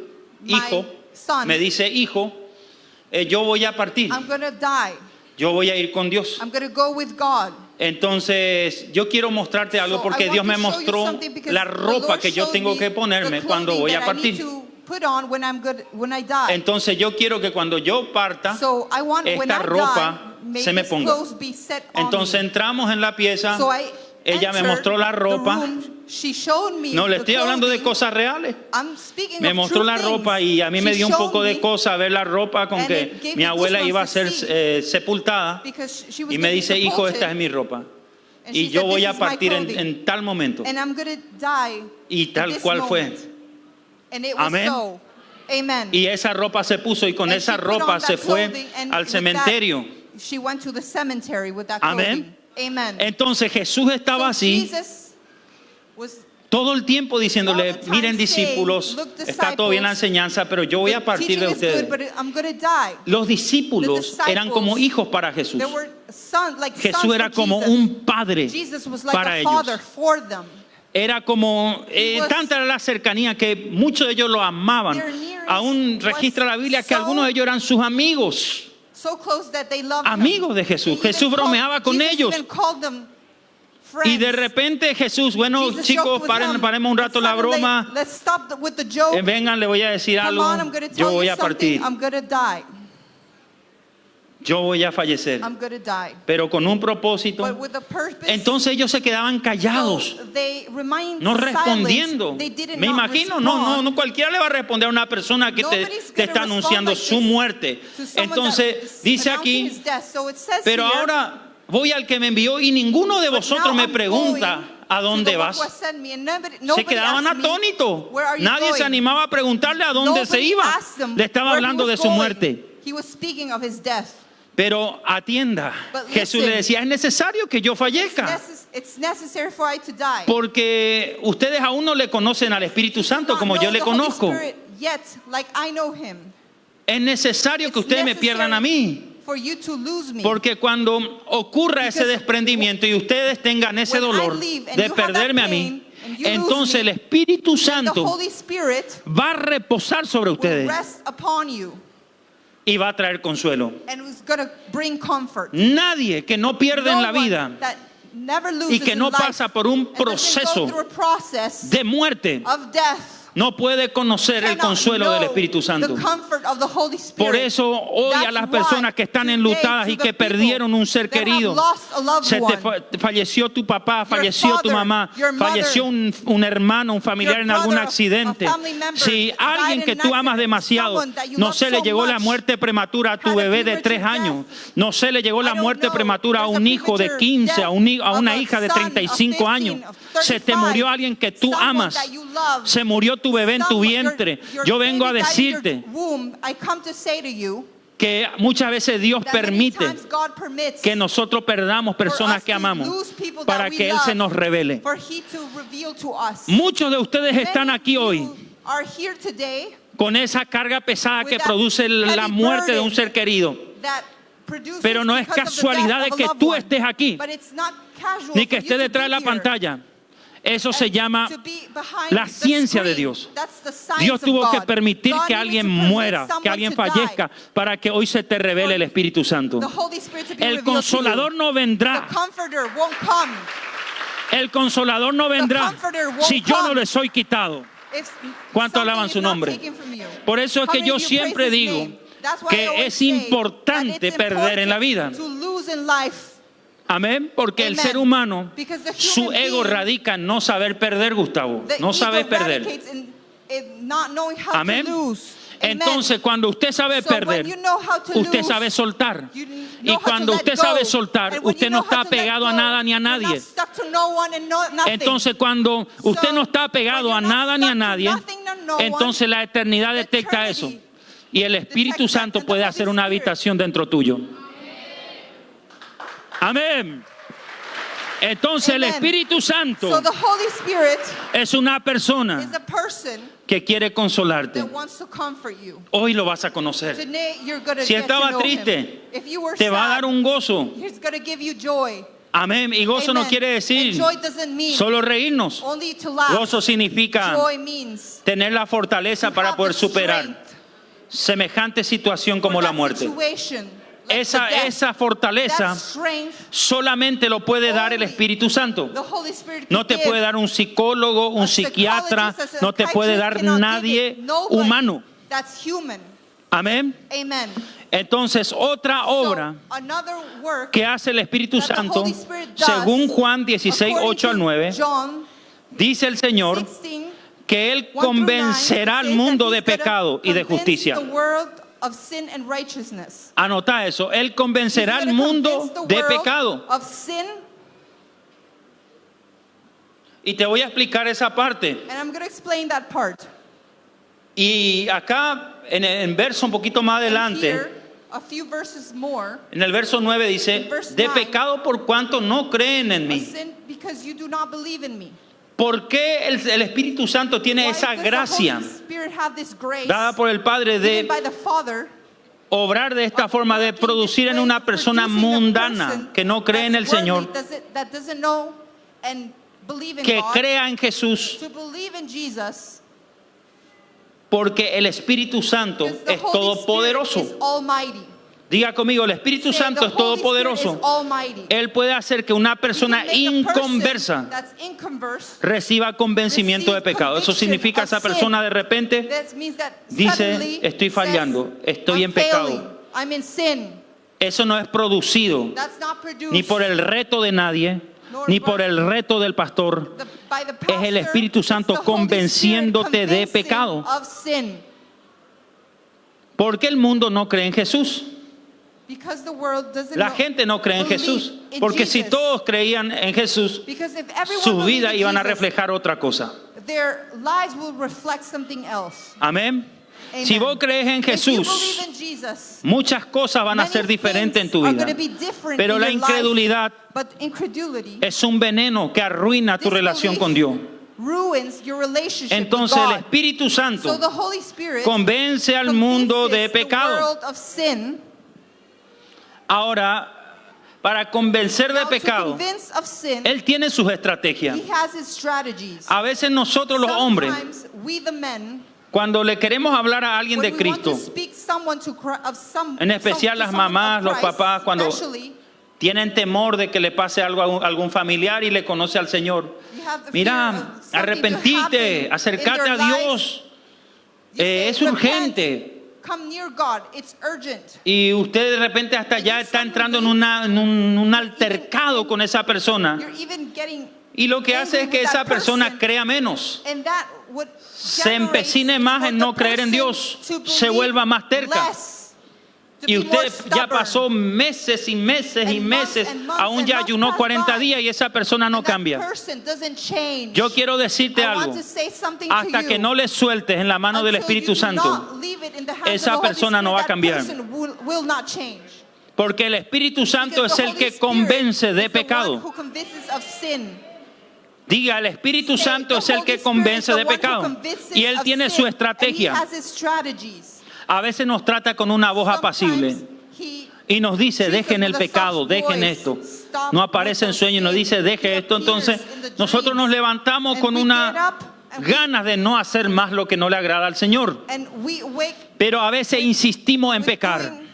hijo, my son, me dice hijo, yo voy a partir, I'm going to die. yo voy a ir con Dios. I'm going to go with God. Entonces yo quiero mostrarte algo So porque I Dios want me to show you mostró something because la the ropa Lord que yo showed tengo me que the ponerme cuando clothing voy a that I need partir. to put on when I die. Entonces yo quiero que cuando yo parta, So I want when esta I ropa die, may se me these ponga. clothes be set on Entonces me. entramos en la pieza, So I ella me entered mostró la the ropa. room. She showed me No, le the estoy hablando de clothing. cosas reales. I'm speaking Me of mostró true la things. ropa y a mí me She dio un showed poco de me cosa ver la ropa con and que it gave mi me abuela goosebumps iba a to ser see, sepultada because she was y me gonna be dice, hijo, sepulted, esta es mi ropa. and Y she yo said, voy "This a is my partir clothing, en tal momento. and I'm going to die Y at tal this cual fue. moment." And it was Amén. so. Amen. Y esa ropa se puso y con And esa she put on ropa that se fue clothing, and al with that, cementerio. she went to the cemetery with that Amén. clothing. Amen. Entonces Jesús estaba So así Jesus was todo el tiempo diciéndole, all the time miren discípulos, saying, "Look, está todo bien la disciples, enseñanza, pero yo voy a the partir teaching de is good, ustedes. but I'm going to die." Los discípulos The disciples, eran como hijos para Jesús. They were sons, like Jesús sons era for como Jesus. un padre Jesus was like para a ellos. father for them. Era como, He was- tanta era la cercanía que muchos de ellos lo amaban. Their nearest Aún was registra la Biblia que so- algunos de ellos eran sus amigos. So close that they loved Amigos him. de Jesús. They Jesús even bromeaba con Jesus ellos. even called them Y de friends. repente Jesús, bueno Jesus chicos, joked with them. paremos un rato la Suddenly, broma. Let's stop with the joke. Vengan, le voy a decir Come algo. on, I'm going to Yo tell voy you a something. partir. I'm going to die. Yo voy a fallecer. I'm going to die. Pero con un propósito. But with a purpose. Entonces ellos se quedaban callados. So they remained No silent. respondiendo. They did Me not imagino, respond. no cualquiera le va a responder a una persona que Nobody's te gonna está respond anunciando like su this muerte. to someone Entonces that is dice announcing aquí, his death. So it says pero here, ahora voy al que me envió y ninguno de "But vosotros now me I'm pregunta going a to dónde the one vas. who has sent me." And nobody Se quedaban asked me, atónitos. "Where are you Nadie se going?" animaba a preguntarle a dónde se Nobody iba. asked him Le estaba where he hablando was de su going. muerte. He was speaking of his death. Pero atienda, But Jesús listen, le decía, es necesario que yo fallezca. It's necessary for I to die. Porque ustedes aún no le conocen al Espíritu Santo Not como know yo le the Holy conozco. Spirit yet, like I know him. Es necesario que It's ustedes me pierdan a mí. for you to lose me. Porque cuando ocurra ese Because desprendimiento y ustedes tengan ese when I dolor leave and de you have that perderme a pain mí, and you lose entonces me, el Espíritu then the Santo Holy Spirit va a reposar sobre will ustedes rest upon you y va a traer consuelo. and is going to bring comfort. Nadie que no pierde en No la one vida that never loses y que in no life pasa por un and doesn't go proceso through a process de muerte of death no puede conocer el cannot consuelo del know Espíritu Santo. the comfort of the Holy Spirit. Por eso hoy a That's las why personas que están today enlutadas to y the que people perdieron un ser that have querido, lost a loved se te one, falleció tu papá, falleció tu father, mamá, your mother, falleció un hermano, un familiar your en algún brother, accidente. a family member Si died alguien in que an tú amas accident, demasiado, someone that you no love se le so llegó la much, muerte prematura a tu had a bebé de 3 premature años, death. no se le llegó I la don't muerte know. prematura a There's a un hijo de premature 15, a death una of a hija de son of 35 15, años. of Se te 35, murió alguien que tú someone amas. that you love. Se murió tu bebé en tu Someone- vientre. your Yo vengo a baby died in your decirte womb. I come to say to you que muchas veces Dios that many permite times God permits que nosotros perdamos for personas us que to amamos lose people that para we que Él se love, nos revele. for He to reveal to us. Muchos de ustedes están Many aquí of hoy you are here today con esa carga pesada with que that produce la heavy muerte de un burden ser querido. that produces Pero no es because of the casualidad death de of a que loved tú one. estés aquí, But it's not casual ni que for you estés to detrás de be la here pantalla. Eso se and llama to be behind la the ciencia de screen. Dios. That's the science Dios of tuvo que God. permitir God que needed alguien to permit muera, que someone alguien to die fallezca, para que hoy se te revele el Espíritu Santo. the Holy Spirit to be El revealed to you. consolador no vendrá. The Comforter won't come El consolador no vendrá Comforter won't si yo no come. le soy quitado. if ¿Cuánto something alaban is su not nombre? taken from you. Por eso es How que many yo of you praise siempre His digo name? That's why I que always es say importante that it's perder en la vida. important to lose in life. Amén, porque el Amen. ser humano, Because the su human ego being, radica en no saber perder, Gustavo, The no ego saber perder. radicates in not knowing how Amén. to lose. Amen. Entonces, cuando usted sabe So when perder, you know how to usted lose, sabe soltar. you know Y how to cuando let usted go. sabe soltar, And when usted you no know how está to let pegado a go, nada ni a you're not nadie. stuck to no one and nothing. Entonces, cuando usted So, no está pegado a when you're not nada ni a stuck to nadie, nothing nor no one, entonces la eternidad detecta eso. eternity Y el Espíritu detects that, Santo and the puede Holy hacer una Spirit. habitación dentro tuyo. Amén. Entonces el Amen. Espíritu Santo So the Holy Spirit es una is persona a person que quiere consolarte. that wants to comfort you. Hoy lo vas a conocer. Today you're going to Si get to estaba know triste, him. If you were te va a sad, dar un gozo. he's going to give you joy. Amén. Y gozo no Amen. quiere decir And joy doesn't mean solo reírnos. only to laugh. Gozo significa Joy means tener la fortaleza to para have poder the superar strength semejante situación for como la that muerte. situation, like Esa the death. esa fortaleza That strength, solamente lo puede dar el only Espíritu Santo. the Holy Spirit No te can puede give. dar un psicólogo, un A psiquiatra, psychologist, a no te puede psychiatrist dar cannot give nadie it. Nobody humano. That's human. Amén. Amen. Entonces, otra obra So, another work que hace el Espíritu that the Santo, Holy Spirit does, según Juan 16, according 8 al to 9, John dice el Señor 16, que Él 1 through 9, convencerá al says mundo that de he's gonna pecado y de convince justicia. the world of sin and righteousness. Anota eso, Él convencerá He's al gonna mundo convince the de world pecado. of sin, Y te voy a explicar esa parte. and I'm going to explain that part. Y acá, en verso un poquito más And adelante, here, a few verses more, en el verso 9 dice, In verse de 9, pecado por cuanto no creen en a mí. sin because you do not believe in me. ¿Por qué el Espíritu Santo tiene Why esa does the gracia Holy Spirit have this grace dada por el Padre given de by the Father obrar de esta forma, de producir en una persona mundana que no cree en el Señor, that doesn't know and believe in que God, crea en Jesús, to believe in Jesus, porque el Espíritu Santo because the es Holy todopoderoso. Spirit is almighty. Diga conmigo, el Espíritu Say, Santo the es Holy Spirit todopoderoso. is almighty. Él puede hacer que una He can persona make a person inconversa that's inconverse, reciba convencimiento de pecado. Eso significa esa persona de repente that means that dice, suddenly estoy fallando, says, estoy I'm en pecado. failing, I'm in sin. Eso no es producido That's not produced ni por el reto de nadie, ni por el reto del pastor. by the Es el pastor, Espíritu Santo it's the Holy convenciéndote Spirit de convincing pecado. of sin. ¿Por qué el mundo no cree en Jesús? Because the world doesn't La gente no cree en believe Jesús. in Porque si Jesus. todos creían en Jesús, Because if everyone sus believed vidas in iban a Jesus, reflejar otra cosa. their lives will reflect something else. Amén. Amen. Si vos crees en If you Jesús, believe in Jesus, muchas cosas van a many ser diferentes en tu things vida. are going to be different Pero in la your life, incredulidad but incredulity es un veneno que arruina tu relación con Dios. ruins your relationship Entonces with el God. Espíritu So Santo the Holy Spirit convence al mundo de convinces the pecado. world of sin. Ahora, para convencer de Now, to pecado, convince of sin, Él tiene sus estrategias. he has his strategies. A veces nosotros los hombres, Sometimes we the men, cuando le queremos hablar a alguien when de we want to Cristo, speak someone to of some, en especial to las someone mamás, of los Christ, papás, cuando especially, tienen temor de que le pase algo a algún familiar y le conoce al Señor. you have the fear Mira, of something to arrepentite, happen acércate in a their Dios. lives. You say, Es "Repent, urgente. come near God, it's urgent." Y usted de repente hasta ya está entrando en un altercado con esa persona. You're even getting Y lo que hace es angry que with esa that persona person, crea menos. and that would Se generate empecine más for en the no creer en person Dios, to se believe vuelva más terca. less, to Y be more usted ya stubborn. pasó meses y meses y And months meses, and months aún and ya months ayunó pass 40 by, días y esa persona no And that cambia. person doesn't change. Yo quiero decirte I want algo, to say something to hasta you. que no le sueltes en la mano del Until Espíritu you do Santo, not leave it in the hands esa of the Holy persona no va a Spirit, cambiar. that person will not change. porque el Espíritu Santo Because es the el Holy que Spirit convence de is the one pecado. who convinces of sin. Diga, el Espíritu Say, Santo the es el Holy que Spirit convence is the de one who pecado. convinces Y Él of tiene sin, su and he estrategia. has his strategies. A veces nos trata con una voz apacible. Sometimes he Y nos dice, treats us dejen el with a pecado, soft dejen voice. esto. Stop No aparece en with sueño y nos the dice, sin. deje He esto. appears Entonces in the nosotros nos dreams. levantamos And con we una get up and we- ganas de no hacer más lo que no le agrada al Señor. And we wake Pero a veces insistimos en with pecar. doing-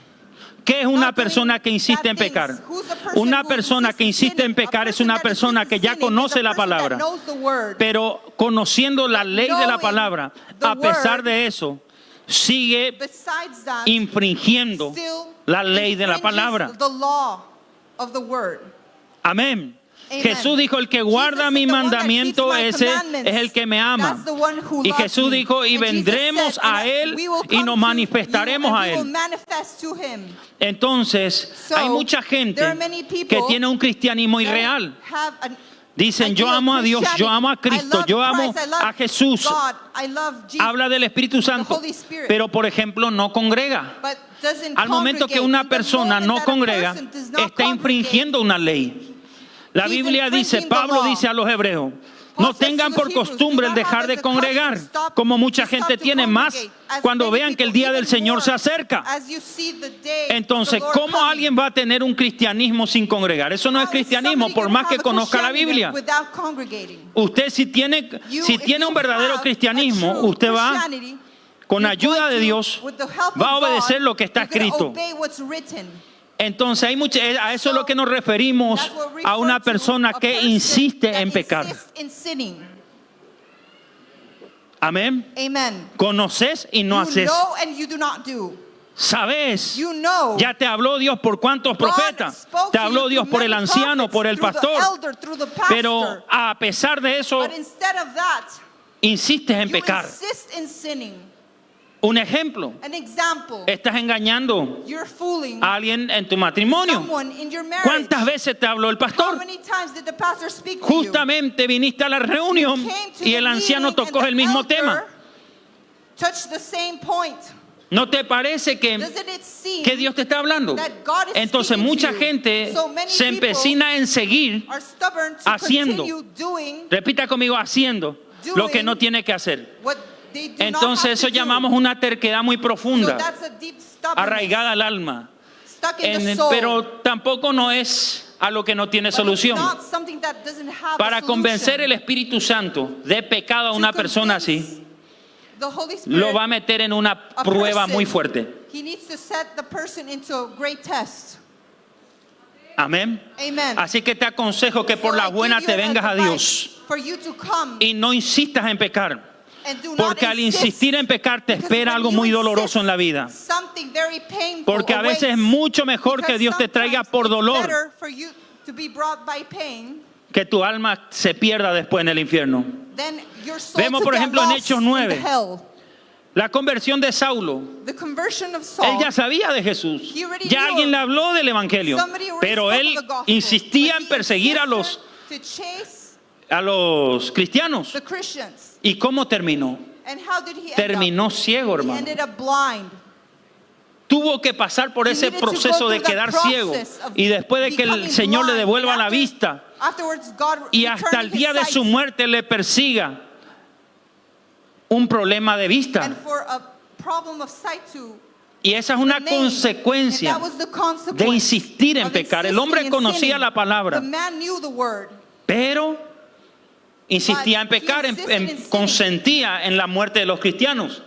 ¿Qué es una not doing persona que insiste bad en pecar? things. Who's the person Una who persona que insists in insiste en sinning? A pecar es person una that persona insists que in ya sinning is conoce a la person that palabra. knows the word. Pero conociendo la ley de la knowing palabra, the a pesar word, de eso, sigue Besides that, infringiendo still la ley de la infringes palabra. the law of the word. Amén. Amen. Jesús dijo, el que guarda Jesus mi said, the one that mandamiento, keeps my ese commandments, es el que me ama. that's the one who Y loves Jesús me. dijo, y And Jesus vendremos said, a and Él we will y come nos to manifestaremos you, a and we will Él. manifest to him. Entonces, So, hay mucha gente there are many people que tiene un cristianismo that irreal. have an Dicen, yo ideal amo a Dios, yo Christianity. amo a I Cristo, love yo amo Christ, I love a Jesús. God, I love Jesus, Habla del Espíritu Santo, Holy Spirit. pero por ejemplo no congrega. but doesn't Al momento que congregate. una In the persona moment no that a congrega, person does not está congregate, infringiendo una ley. La He's Biblia dice, infringing the Pablo law. dice a los hebreos, No tengan por costumbre el dejar de congregar, como mucha gente tiene, más cuando vean que el día del Señor se acerca. Entonces, ¿cómo alguien va a tener un cristianismo sin congregar? Eso no es cristianismo, por más que conozca la Biblia. Usted si tiene un verdadero cristianismo, usted va, con ayuda de Dios, va a obedecer lo que está escrito. Entonces a eso es lo que nos referimos a una persona que insiste en pecar. Amén. Conoces y no haces. Sabes. Ya te habló Dios por cuántos profetas. Te habló Dios por el anciano, por el pastor. Pero a pesar de eso, insistes en pecar. Un ejemplo, estás engañando a alguien en tu matrimonio. ¿Cuántas veces te habló el pastor? Justamente viniste a la reunión y el anciano tocó el mismo tema. ¿No te parece que Dios te está hablando? Entonces mucha gente se empecina en seguir haciendo. Repita conmigo, haciendo lo que no tiene que hacer. Entonces eso llamamos una terquedad muy profunda, arraigada al alma. Pero tampoco no es a lo que no tiene solución. Para convencer el Espíritu Santo de pecado a una persona así, lo va a meter en una prueba muy fuerte. Amén. Así que te aconsejo que por la buena te vengas a Dios y no insistas en pecar. Porque al insistir en pecar te espera algo muy doloroso en la vida. Porque a veces es mucho mejor que Dios te traiga por dolor que tu alma se pierda después en el infierno. Vemos por ejemplo en Hechos 9 la conversión de Saulo. Él ya sabía de Jesús, ya alguien le habló del evangelio, pero él insistía en perseguir a los cristianos. ¿Y cómo terminó? Terminó ciego, hermano. Tuvo que pasar por ese proceso de quedar ciego, y después de que el Señor le devuelva la vista y hasta el día de su muerte le persiga un problema de vista. Y esa es una consecuencia de insistir en pecar. El hombre conocía la palabra, pero insistía en pecar, consentía en la muerte de los cristianos.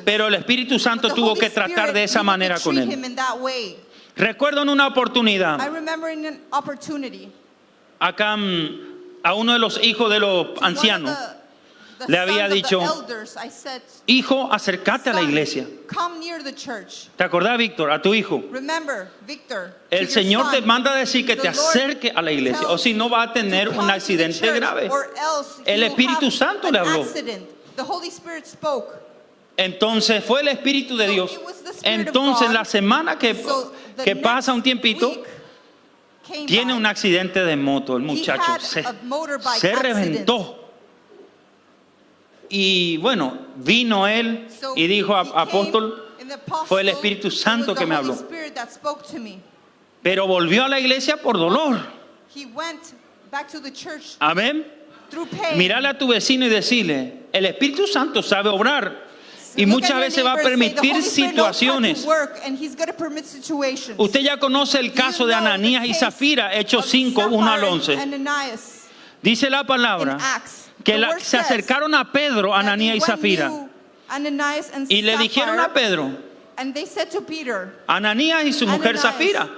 Pero el Espíritu Santo tuvo que tratar de esa manera con él. Recuerdo en una oportunidad, acá a uno de los hijos de los ancianos le había dicho: hijo, acércate a la iglesia. ¿Te acordás, Víctor? A tu hijo. El Señor te manda a decir que te acerque a la iglesia, o si no va a tener un accidente grave. El Espíritu Santo le habló. Entonces fue el Espíritu de Dios. Entonces la semana que pasa un tiempito, tiene un accidente de moto el muchacho. Se reventó. Y bueno, vino él y dijo: apóstol, fue el Espíritu Santo que me habló. Pero volvió a la iglesia por dolor. Amén. Mírale a tu vecino y decirle: el Espíritu Santo sabe obrar, y muchas veces va a permitir situaciones. Usted ya conoce el caso de Ananías y Zafira, Hechos 5, 1 al 11. Dice la palabra que se acercaron a Pedro, Ananías y Zafira, y le dijeron a Pedro, Ananías y su mujer Zafira: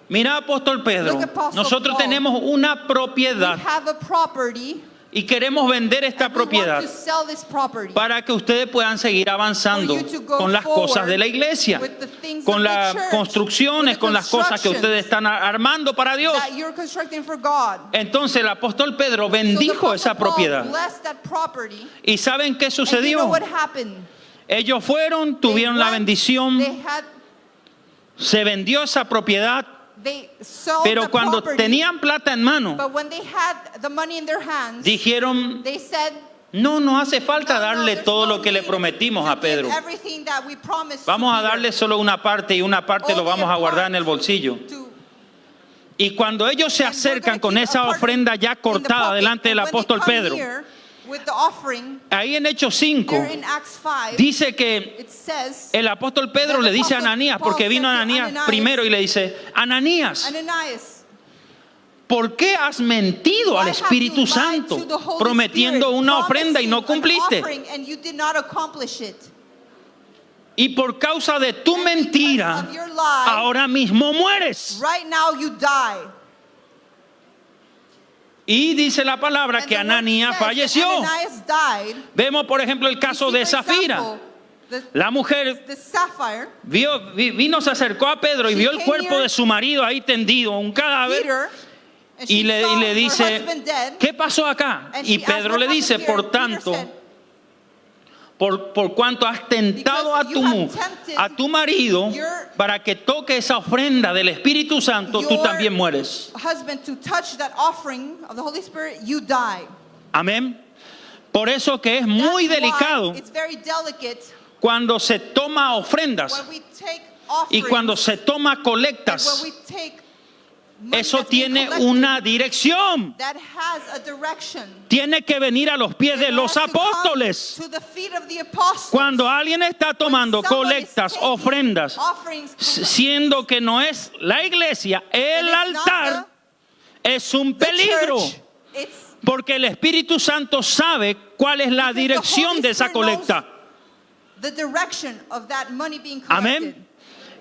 mira, apóstol Pedro, nosotros tenemos una propiedad y queremos vender esta propiedad para que ustedes puedan seguir avanzando con las cosas de la iglesia, con las construcciones, con las cosas que ustedes están armando para Dios. Entonces el apóstol Pedro bendijo esa propiedad. ¿Y saben qué sucedió? Ellos fueron, tuvieron la bendición, se vendió esa propiedad. Pero cuando tenían plata en mano, dijeron: no hace falta darle todo lo que le prometimos a Pedro. Vamos a darle solo una parte, y una parte lo vamos a guardar en el bolsillo. Y cuando ellos se And we're acercan gonna con keep esa a part ofrenda ya in the cortada pulpit. delante del And when they apóstol come Pedro, here with the offering, ahí en Hechos 5 there in Acts 5, dice que it says, el apóstol Pedro le dice a Ananías, porque vino Ananías primero y le dice, Ananías, Ananias, ¿por qué has mentido al why have Espíritu you lied Santo to the Holy prometiendo Spirit, una ofrenda y no promising an cumpliste? offering and you did not accomplish it? Y por causa de tu And mentira, because of your lie, ahora mismo mueres. right now you die. Y dice la palabra And que the word Ananías says that falleció. Ananias died. Vemos, por ejemplo, el We caso see, de for Zafira. example, La mujer the Sapphire, vino, se acercó a Pedro y She vio el came cuerpo near de su marido ahí tendido, un cadáver, Peter, and y she le saw her dice, husband dead, ¿qué pasó acá? and Y she asked, Pedro "What le happened dice, here?" por And Peter tanto, said, por cuanto has tentado Because you have tempted a tu marido your- para que toque esa ofrenda del Espíritu Santo, tú your también mueres. husband to touch that offering of the Holy Spirit, you die. Amén. Por eso que es muy That's why delicado it's very delicate cuando se toma ofrendas when we take y offerings cuando se toma and colectas. when we take money Eso that's being tiene collected una dirección. that has a direction. Tiene que venir a los pies de It los has to come apóstoles. to the feet of the apostles. Cuando alguien está tomando When someone is colectas, taking ofrendas, offerings, siendo que no es la iglesia, el and it's not altar es un the peligro. church, it's Porque el Espíritu Santo sabe cuál es la because the dirección Holy de esa Spirit knows colecta. the direction of that money being collected. Amén.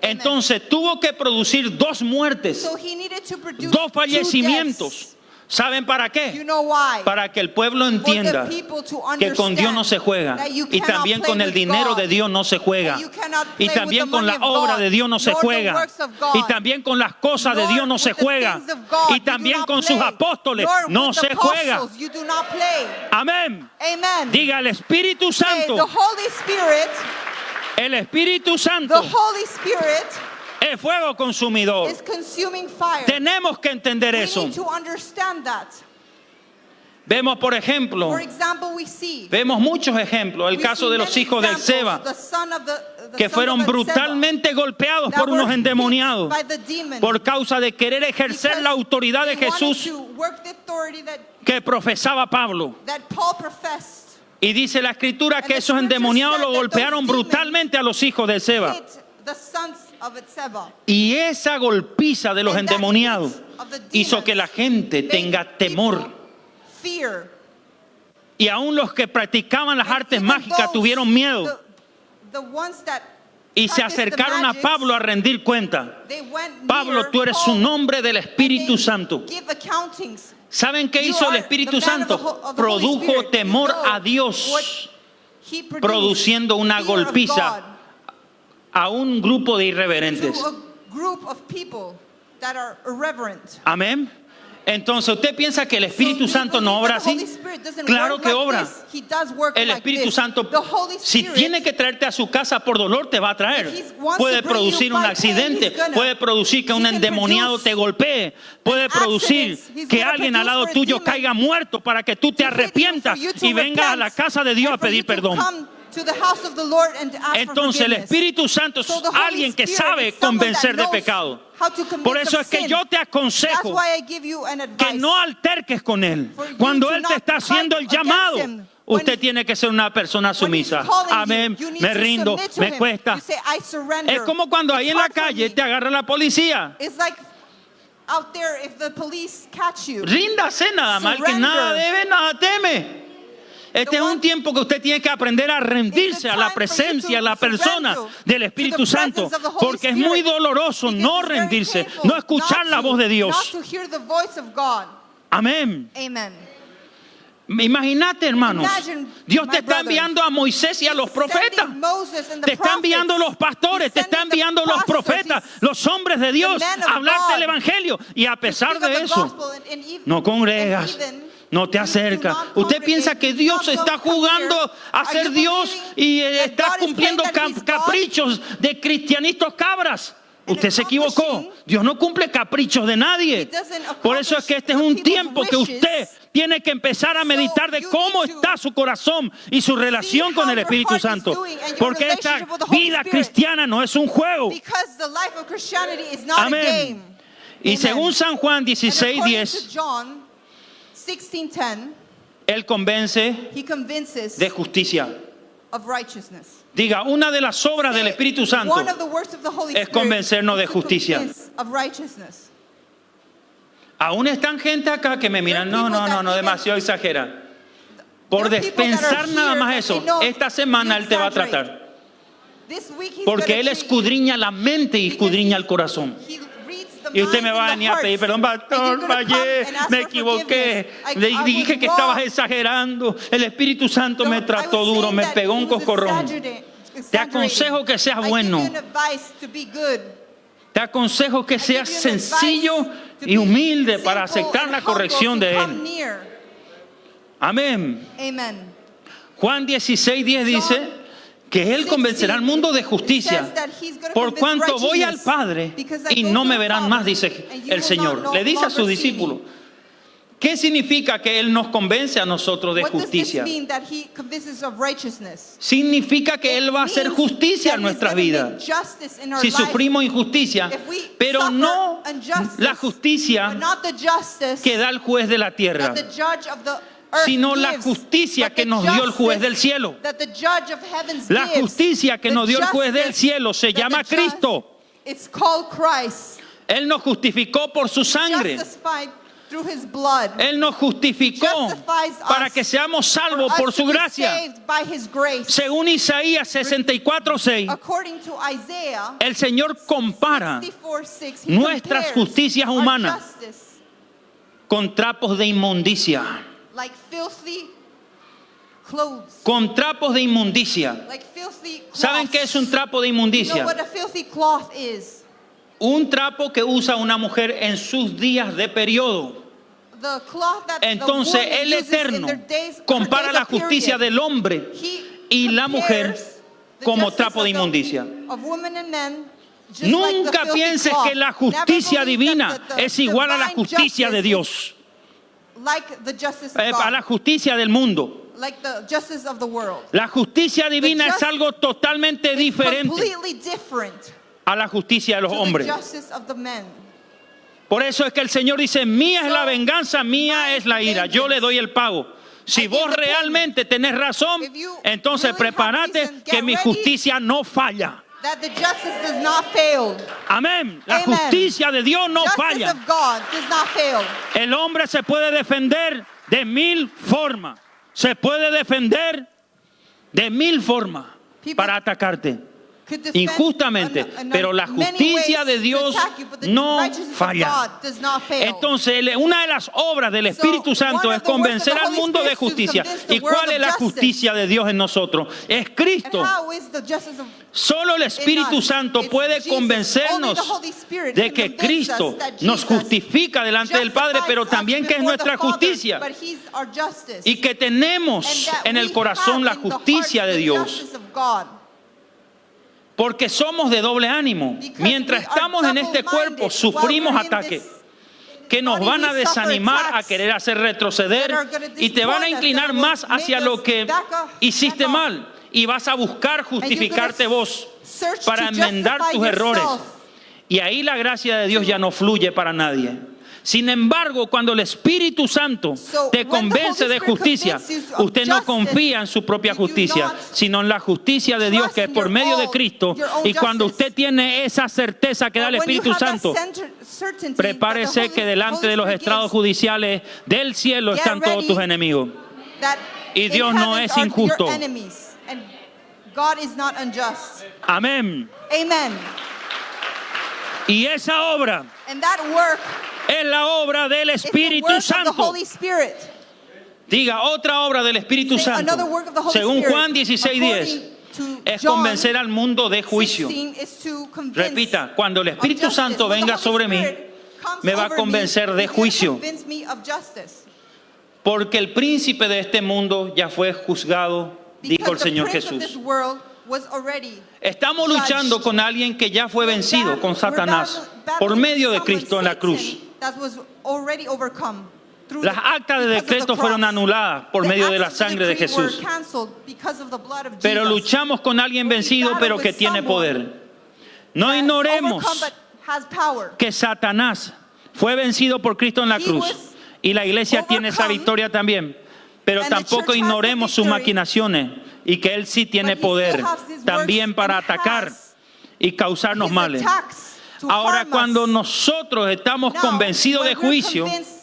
Entonces tuvo que producir dos muertes, So he needed to produce dos two fallecimientos. deaths. ¿Saben para You qué? know why? Para que el pueblo entienda For the people to que con Dios understand no se juega that you y cannot también play con el with dinero God, de Dios no se juega that you cannot y play también with the con la money of obra God, de Dios no se nor the juega works of God, y también con las cosas de nor Dios no se with the juega things of God. y You do también not con sus play, apóstoles nor no with the se juega. apostles. You do not play. Amén. Amen. Diga el Espíritu Say, Santo. the Holy Spirit, El Espíritu the Santo Holy Spirit es fuego consumidor. is consuming fire. Tenemos que entender We eso. need to understand that. Vemos, por ejemplo, For example, we see vemos muchos ejemplos. El we caso see de los many hijos del examples. Seba, The son of the que sons fueron of Seba brutalmente golpeados that por unos were hit endemoniados by the demon por causa de querer ejercer because la autoridad de they wanted Jesús to work the authority que profesaba Pablo. that Paul professed. Y dice la escritura And que the esos scripture endemoniados said lo that golpearon those demons brutalmente a los hijos del Seba. Hit the sons of Seba. Y esa golpiza de los And that endemoniados hit of the hizo demons que la gente made tenga people temor. Fear. Y aún los que practicaban las And artes even mágicas those, tuvieron miedo The ones that y se practiced the acercaron a magics, Pablo a rendir cuenta. they went Pablo, near tú eres Paul un hombre del and Espíritu they Santo. give accountings. ¿Saben qué You hizo el are Espíritu the man of Santo? of the Holy Produjo Spirit. temor You know a Dios, what he produced, produciendo una fear of golpiza God a un grupo de to irreverentes. a group of people that are irreverent. Amén. Entonces, ¿usted piensa que el So Espíritu do you Santo believe no obra that the Holy así? Spirit doesn't Claro work que like obra. this? He does work El like Espíritu this. Santo, The Holy si Spirit, tiene que traerte a su casa por dolor, te va a traer. If he wants Puede to bring producir you un by accidente, pain, he's gonna. puede producir que un He can endemoniado produce te golpee, puede producir accidents. He's que gonna alguien al produce lado for a tuyo demon caiga muerto para que tú te to hit you, arrepientas for you to y vengas a la repent, casa de Dios a and for you pedir to perdón. come to the house of the Lord and ask Entonces for el forgiveness. Espíritu Santo es So the Holy alguien que Spirit sabe is someone that convencer de knows pecado. how to convince Por eso of es que sin. yo te That's aconsejo why I give you an que advice. no alterques con Él. For you Cuando to Él te not está haciendo el fight against llamado, him. When usted he- tiene que ser una persona When he's sumisa. calling Amén. you, you need Me to rindo, submit to me him. cuesta. You say, I surrender. Es como cuando ahí It's en la hard for calle me. te agarra la policía. It's like out there if the police catch you. Ríndase nada más, que Surrender. nada debe, nada teme. Este es un tiempo que usted tiene que aprender a rendirse a la presencia, a la persona del Espíritu Santo, porque es muy doloroso no rendirse, no escuchar la voz de Dios. Not to hear the voice of God. Amén. Amen. Imagínate, hermanos, Imagine, Dios te my está brothers, enviando a Moisés y a los profetas. Sending Moses and the Te está enviando prophets. los pastores, He's te está sending the enviando los pastors. profetas, He's los hombres de Dios men of a hablarte God. del Evangelio. Y a pesar speak of de the eso, gospel and even- no congregas, and even no te you do acercas. not Usted congregate, piensa que you do Dios not está come jugando here. a Are ser you Dios believing y that está God is cumpliendo playing that he's God? caprichos de cristianitos cabras. Usted se equivocó. accomplishing- Dios no cumple caprichos de nadie. He doesn't Por eso es que este es un accomplish tiempo que people's usted wishes. tiene que empezar a meditar de you cómo need to está su corazón y su relación con how el your Espíritu heart is Santo. doing and your Porque esta relationship with the Holy vida Spirit. cristiana no es un juego. Because the life of Christianity is not Amén. a game. Y Amen. según San Juan And according 16:10, to John 16:10, Él convence he convinces de justicia. of righteousness. Diga, una de las obras del Espíritu Santo One of the works of the Holy es Spirit convencernos de is to justicia. convince of righteousness. Aún están gente acá que me miran, no, demasiado exagera. Por There are people that pensar are nada here más that eso, say, "No, esta semana you Él te va a exaggerate." tratar. This week he's Porque gonna Él treat you. escudriña la mente y Because escudriña el corazón. he reads the Y usted minds me va a and the venir a pedir hearts. perdón, And you're pastor, gonna come fallé, and ask me for equivoqué, forgiveness. le I dije was que estabas wrong. exagerando, el Espíritu Santo me No, trató I was duro, saying me that pegó he un was coscorrón. Te aconsejo que seas I give bueno, you an advice to be good. te aconsejo que I give seas you an advice sencillo to y be humilde para simple aceptar and la humble corrección to de come Él. near. Amén. Amen. Juan 16:10 dice que Él convencerá al mundo de justicia, por cuanto voy al Padre y no me verán más, dice el Señor. Le dice a sus discípulos. ¿Qué significa que Él nos convence a nosotros de What does this justicia? mean that he convinces of righteousness? Significa que Él va a hacer Means justicia that en he's nuestras gonna vidas. make justice in our Si life. sufrimos injusticia, If we pero suffer no injustice, la justicia but not the justice que da el juez de la tierra, that the judge of the earth sino la gives, justicia but que the nos dio el juez justice del cielo. that the judge of heavens La gives. justicia que The nos dio el juez del justice cielo se that llama the judge- Cristo. It's called Christ. Él nos justificó por su sangre. Justified through his blood. Él nos justificó Justifies us para que seamos salvos for por us su to be gracia. saved by his grace. Según Isaías 64:6, According to Isaiah el Señor compara 64:6, he nuestras compares justicias our humanas justice con trapos de inmundicia. like filthy clothes. Con trapos de inmundicia. Like filthy cloths. ¿Saben qué es un trapo de You know inmundicia? what a filthy cloth is? Un trapo que usa una mujer en sus días de periodo. The cloth that Entonces the woman el uses in Eterno their days, her compara days la of period. justicia del hombre He y la mujer compares the como justice trapo de of the- inmundicia. of women and men, just like the Nunca filthy pienses cloth. que la Never justicia believe divina that the es igual a la divine justicia de justice Dios, is like the justice of a la God, justicia del mundo. like the justice of the world. La justicia divina es algo totalmente diferente Completely different a la justicia de los to hombres. the justice of the men. Por eso es que el Señor dice, mía es la venganza, mía es la ira, yo le doy el pago. Si vos realmente tenés razón, entonces prepárate que mi justicia no falla. That the justice does not fail. Amén. La Amen. justicia de Dios no Justice falla. of God does not fail. El hombre se puede defender de 1000 formas. Se puede defender de 1000 formas para atacarte. Could defend Injustamente, in pero la many justicia ways de to Dios attack you, but the no righteousness of falla. God does not fail. Entonces, una de las obras del Espíritu Santo one es of the works of convencer the al Holy mundo de Spirit is to justicia. convince the ¿Y cuál world es of la justice. justicia de Dios en nosotros? Es And Cristo. how is the justice of Solo el Espíritu in us? Santo It's puede Jesus. convencernos Only the Holy Spirit de can que convince Cristo us that nos Jesus justifica delante del Padre, pero justifies también us que es before the nuestra Father, justicia. but He's our justice. Y que tenemos And that en el we corazón la have in the justicia hearts de the Dios. justice of God. Porque somos de doble ánimo. Because Mientras we are estamos en este double-minded cuerpo, sufrimos while we're in ataques this que nos body, van a we suffer desanimar, a attacks querer hacer retroceder that are gonna y te van a disappoint us, inclinar that will más hacia make lo us que back hiciste off. mal y vas a buscar And you're justificarte gonna vos search para to enmendar justify tus errores. yourself. Y ahí la gracia de Dios ya no fluye para nadie. Sin embargo, cuando el Espíritu Santo te convence de justicia, usted no confía en su propia justicia, sino en la justicia de Dios que es por medio de Cristo. Y cuando usted tiene esa certeza que da el Espíritu Santo, prepárese que delante de los estrados judiciales del cielo están todos tus enemigos. Y Dios no es injusto. Amén. Amen. Y esa obra And that work es la obra del is the Espíritu work of the Santo. Holy Spirit. Diga, otra obra del Espíritu Say, Santo, another work of the Holy según Spirit, Juan 16:10, according to es John convencer al mundo de juicio. 16 is to convince Repita, cuando el of Espíritu justice. Santo When the venga Holy sobre mí, Spirit comes me va a over convencer me, de he's gonna juicio. convince me of justice. Porque el príncipe de este mundo ya fue juzgado, dijo el Because the Señor prince of Jesús. this world was already Estamos luchando con alguien que ya fue vencido, con Satanás, por medio de Cristo en la cruz. that was already overcome through Las actas de because of the decreto fueron cross. anuladas por The medio de la acts of sangre de decree were Jesús. canceled because of the blood of Pero Jesus. luchamos con alguien vencido, pero que tiene poder. No That is ignoremos overcome but has power. que Satanás Fue vencido por Cristo en la He cruz. was Y la iglesia tiene esa overcome, victoria también. Pero and the tampoco church has the ignoremos sus victory, maquinaciones y que Él sí tiene but he still poder has his también works para and atacar has y causarnos his males. attacks to Ahora, harm cuando us. nosotros estamos Now, convencidos de when we're juicio, convinced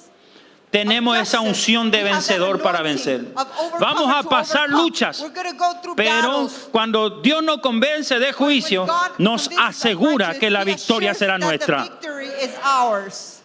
tenemos of esa justice, unción de we have that vencedor para anointing vencer. of overcomer Vamos a to pasar overcome. luchas, We're gonna go through pero battles. cuando Dios nos convence de juicio, When God nos convinces us asegura of que la righteous, victoria he será assures that the nuestra. victory is ours.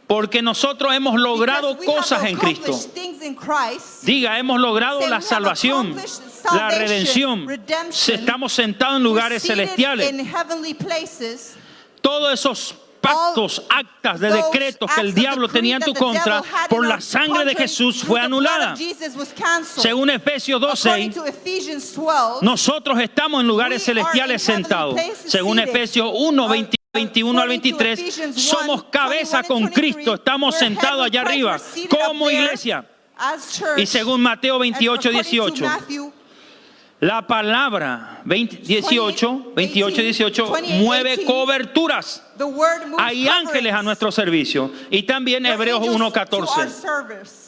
Porque nosotros hemos logrado Because we have cosas en Cristo. accomplished things in Christ. Diga, hemos logrado Say, la we have salvación, accomplished la salvation, redención. redemption. Estamos sentados en lugares We're seated celestiales. in heavenly places. Todos esos pactos, actas de Those decretos que el acts of diablo decree tenía en that tu the contra, devil had por in la our sangre de country, Jesús through fue the blood anulada. of Jesus was canceled. Según Efesios According 2:6, to Ephesians 12, nosotros estamos en lugares we are in celestiales heavenly sentados. places Según seated. Efesios 1, 21 al According to 23, Ephesians 1, somos cabeza 21 and con 23, Cristo, estamos we're head sentados with allá Christ, arriba we're seated up como there iglesia. as church. Y según Mateo And 28, according to 18, Matthew, la palabra 28, 18, 28, mueve coberturas. the word moves Hay ángeles a coverings. nuestro servicio. Y también There are Hebreos angels to our 1:14. service.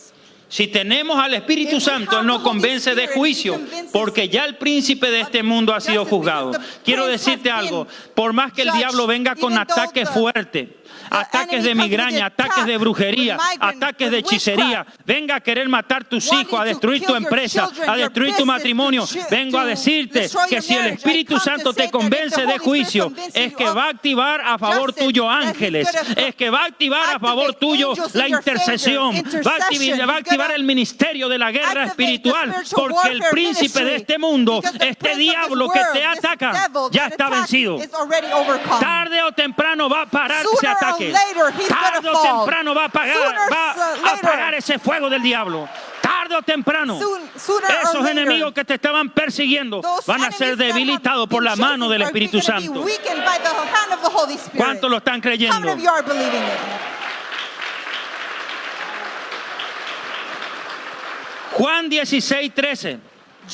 Si tenemos al Espíritu If we Santo, have Él nos the Holy convence de Spirit, juicio, He convinces porque ya el príncipe de este mundo ha sido justice, juzgado. because the Quiero prince decirte has algo, been por más que el judged, diablo venga con even though ataques fuertes, ataques de enemy comes with migraña, attack, ataques de brujería, with migraine, ataques de with hechicería, venga a querer matar tus wanting hijos, a to destruir tu kill your empresa, children, a your destruir tu business, matrimonio, to vengo a to decirte destroy que your si el marriage. Espíritu I come Santo to say te that if the convence de Holy Spirit juicio, convinces es you que of va a activar a favor justice, tuyo that He's ángeles, gonna es que va a activar a favor activate tuyo angels in la your favor, intercesión, va a intercession. va a He's activar gonna el ministerio de la guerra activate the espiritual, spiritual porque el warfare príncipe de ministry, este mundo, because the este prince of this diablo que te world, this ataca, devil ya that está attacks vencido. is already overcome. Tarde o temprano va a parar ese Sooner or ataque. later, he's Tarde gonna o fall. temprano va a apagar, Sooner va or a apagar later. ese fuego del diablo. Tarde o temprano, Sooner or esos later, enemigos que te estaban persiguiendo those van a ser enemies that have debilitados por been la mano chasing del are Espíritu gonna be Santo. weakened by the hand of the Holy Spirit. ¿Cuántos lo están How creyendo? many of you are believing it? Juan 16:13. Él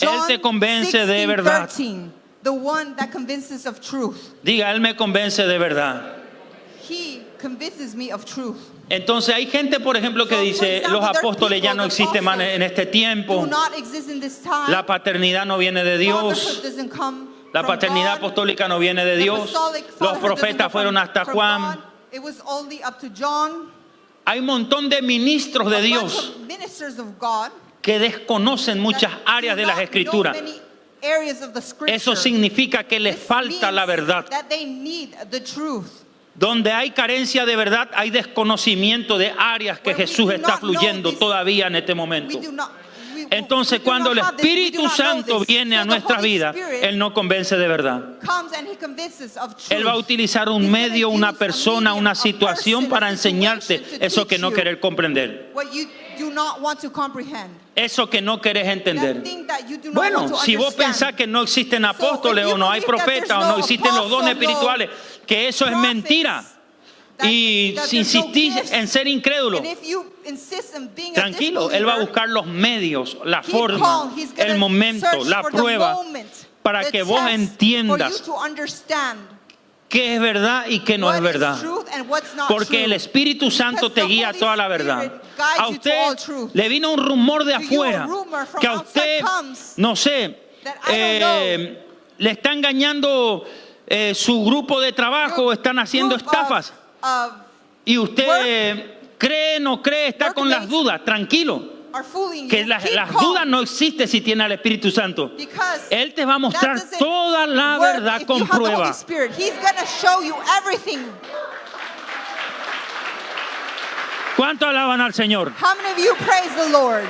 John te convence de verdad. 16:13, the one that convinces of truth. Diga, Él me convence de verdad. He convinces me of truth. Entonces hay gente, por ejemplo, que So, for dice, example, los there are apóstoles ya people, no the existen más apostles en este tiempo, Do not exist in this time. la paternidad no viene de Dios, Fatherhood doesn't come la from paternidad God. apostólica no viene de The Dios, apostolic los fatherhood doesn't profetas come fueron hasta from Juan. God. It was only up to John. Hay un montón de ministros de A bunch Dios of ministers of God que desconocen muchas that áreas do de las not escrituras. know many areas of the scripture. Eso significa que les This falta la means verdad. That they need the truth. Donde hay carencia de verdad, hay desconocimiento de áreas que Where we Jesús do está not know fluyendo this, todavía en este We momento. do not, we Entonces, do cuando not el have this, we do Espíritu not know Santo this. viene a So the nuestra Holy vida, Spirit Él nos convence de verdad. comes and he convinces of truth. Él va a utilizar un He's gonna medio, una use a persona, medium, una a situación person, para a situation enseñarte to eso que teach no you querer comprender, what you do not want to comprehend. eso que no querés entender. That thing that you do not want Bueno, to si vos understand. pensás que no existen apóstoles if you o no hay believe that profetas o there's no no existen los dones apostle, no espirituales, que eso es prophets, mentira. that- Y that si there's no insistís gifts, en ser incrédulo, and if you insist on being tranquilo, a Él va a disbeliever, buscar los medios, la keep forma, calm. He's gonna el momento, search la for the prueba, moment, para the que vos test, entiendas for you to understand qué es verdad y qué no what es is verdad. truth and what's not Porque true. el Espíritu Santo Because te the guía a Holy toda la Spirit verdad. guides A you to all usted truth. le vino un rumor de To you, a afuera rumor from que a outside usted, comes no sé, that I don't le está engañando su grupo de trabajo, están haciendo Group estafas. of Y usted cree, no cree, está con las workmates dudas. Tranquilo, are fooling que you. las Keep dudas calm, no existen si tiene al Espíritu Santo. because Él te va a mostrar that doesn't toda la work verdad if con you have the Holy prueba. Spirit. He's gonna show you everything. ¿Cuánto alaban al Señor? How many of you praise the Lord?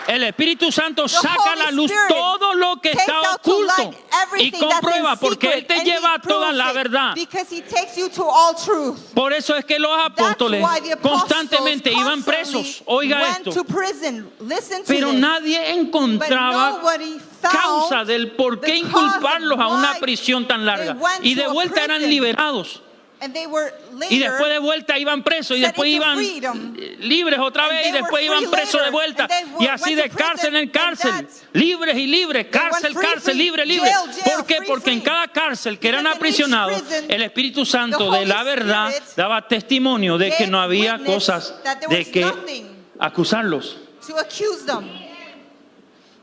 El Espíritu Santo The saca a la Holy luz Spirit todo lo que takes está out to oculto light y everything that's in comprueba porque Él secret, te and he lleva a toda proves la it, verdad. because he takes you to all truth. Por eso es que los apóstoles That's why the apostles constantemente iban constantly presos. Oiga went esto. to prison. Listen to Pero this. nadie But encontraba nobody found causa del por qué the cause inculparlos a una why prisión tan larga. they went Y de to a vuelta eran prison. liberados. And they were Y después later de vuelta iban presos y set después into iban freedom. libres otra And vez they y después were iban free presos de later. vuelta. And they Y went así to de cárcel en prison, cárcel, and that- libres y libres, cárcel, free, cárcel, free, libre, libre. jail, jail, ¿Por qué? free, Porque en free. cada cárcel que eran Because in each aprisionados, prison, el Espíritu Santo the de la Holy verdad Spirit daba testimonio de que gave no había witness cosas that there de was que nothing acusarlos. to accuse them.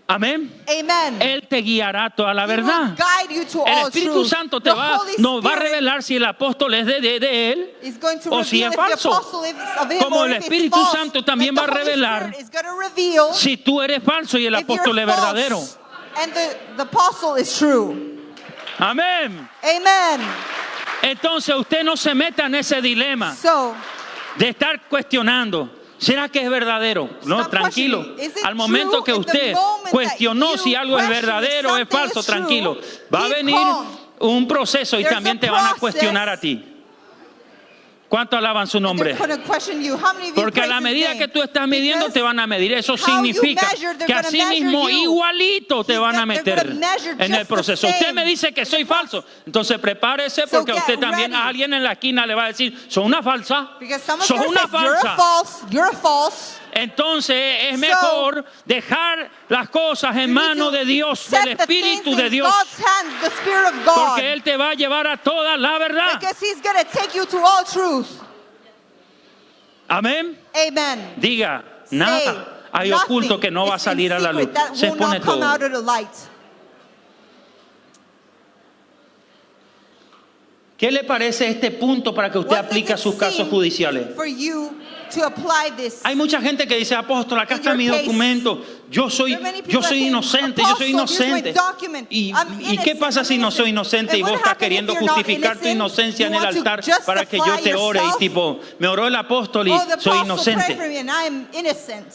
Amén. Amen. Él te guiará a toda la He will verdad. guide you to El all Espíritu truth. Santo The Holy nos va a Spirit revelar si el apóstol es de él is going to o si reveal es if the falso. apostle is of him Como or el if it's Espíritu false. Santo también But va a the Holy revelar Spirit is going to reveal si tú eres falso y el if apóstol you're es verdadero. false and the apostle is true. Amén. Amen. Entonces usted no se meta en ese dilema So, de estar cuestionando. ¿Será que es verdadero? No, Stop tranquilo. questioning. Is it Al momento true? que In the usted moment cuestionó that si you algo es question verdadero o es something falso, is true, tranquilo. Va a keep venir calm. un proceso y There's también a te van a process. cuestionar a ti. ¿Cuánto alaban su nombre? they're going to question you. How many of you Porque a praise la his medida name? que tú estás midiendo Because te van a medir. Eso how you significa measure, they're que gonna así measure mismo you. igualito te He's van a they're meter gonna measure en el just the proceso. Usted same me dice que soy falso. Entonces prepárese So porque a get usted también ready. a alguien en la esquina le va a decir, son una falsa. Because someone's Sos going to una say, you're a falsa. false, you're a false. Entonces es So, mejor dejar las cosas en You need manos to de Dios, set del the things Espíritu de in Dios. God's hands, the Spirit of God. Porque Él te va a llevar a toda la verdad. Because He's going to take you to all truth. Amén. Amen. Diga, Say, nada hay nothing oculto que no va a is in salir a la luz. secret that Se will expone not come todo. out of the light. ¿Qué le parece este punto para que usted What aplique a does sus it casos seem judiciales? for you to apply this? Hay mucha gente que dice, apóstol, acá In está your mi case, documento, yo soy There are many people that say, inocente, yo soy "Apostle, here's my inocente. document. ¿Y I'm qué innocent, pasa I'm si no soy innocent." inocente y And vos what estás happens if queriendo you're not justificar tu innocent? inocencia You en el want to altar para que yo justify te ore y yourself? tipo, me oró el apóstol y Oh, the soy apostle prayed for inocente? me and I'm innocent.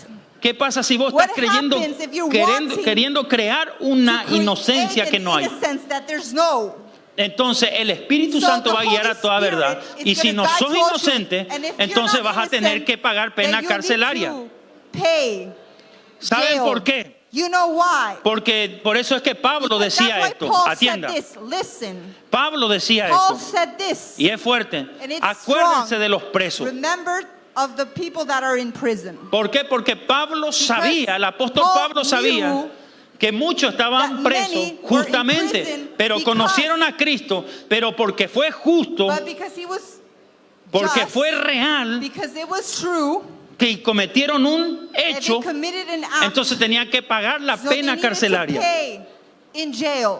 ¿Qué pasa si vos What estás creyendo, happens if you're wanting queriendo crear una To create inocencia que an no hay? innocence that there's no. Entonces el Espíritu So Santo the va a guiar a Holy toda Spirit verdad. is Y si gonna no guide sos to all inocente, truth. And if you're entonces not vas a tener innocent, que pagar then pena you'll need carcelaria. to pay ¿Saben jail. por qué? You know why? Porque por eso es que Pablo Because decía that's why esto. Paul Atienda. said this. Listen. Pablo decía Paul esto. said this. Y es fuerte. And it's Acuérdense strong. de los presos. Remember of the people that are in prison. ¿Por qué? Porque Pablo sabía, el apóstol Paul Pablo sabía knew que muchos estaban that presos many were in justamente, prison pero because- conocieron a Cristo, pero porque fue justo, But because he was porque just, fue real, because it was true, que cometieron un and they hecho, committed an act, entonces tenían que pagar la so they pena needed to carcelaria. pay in jail.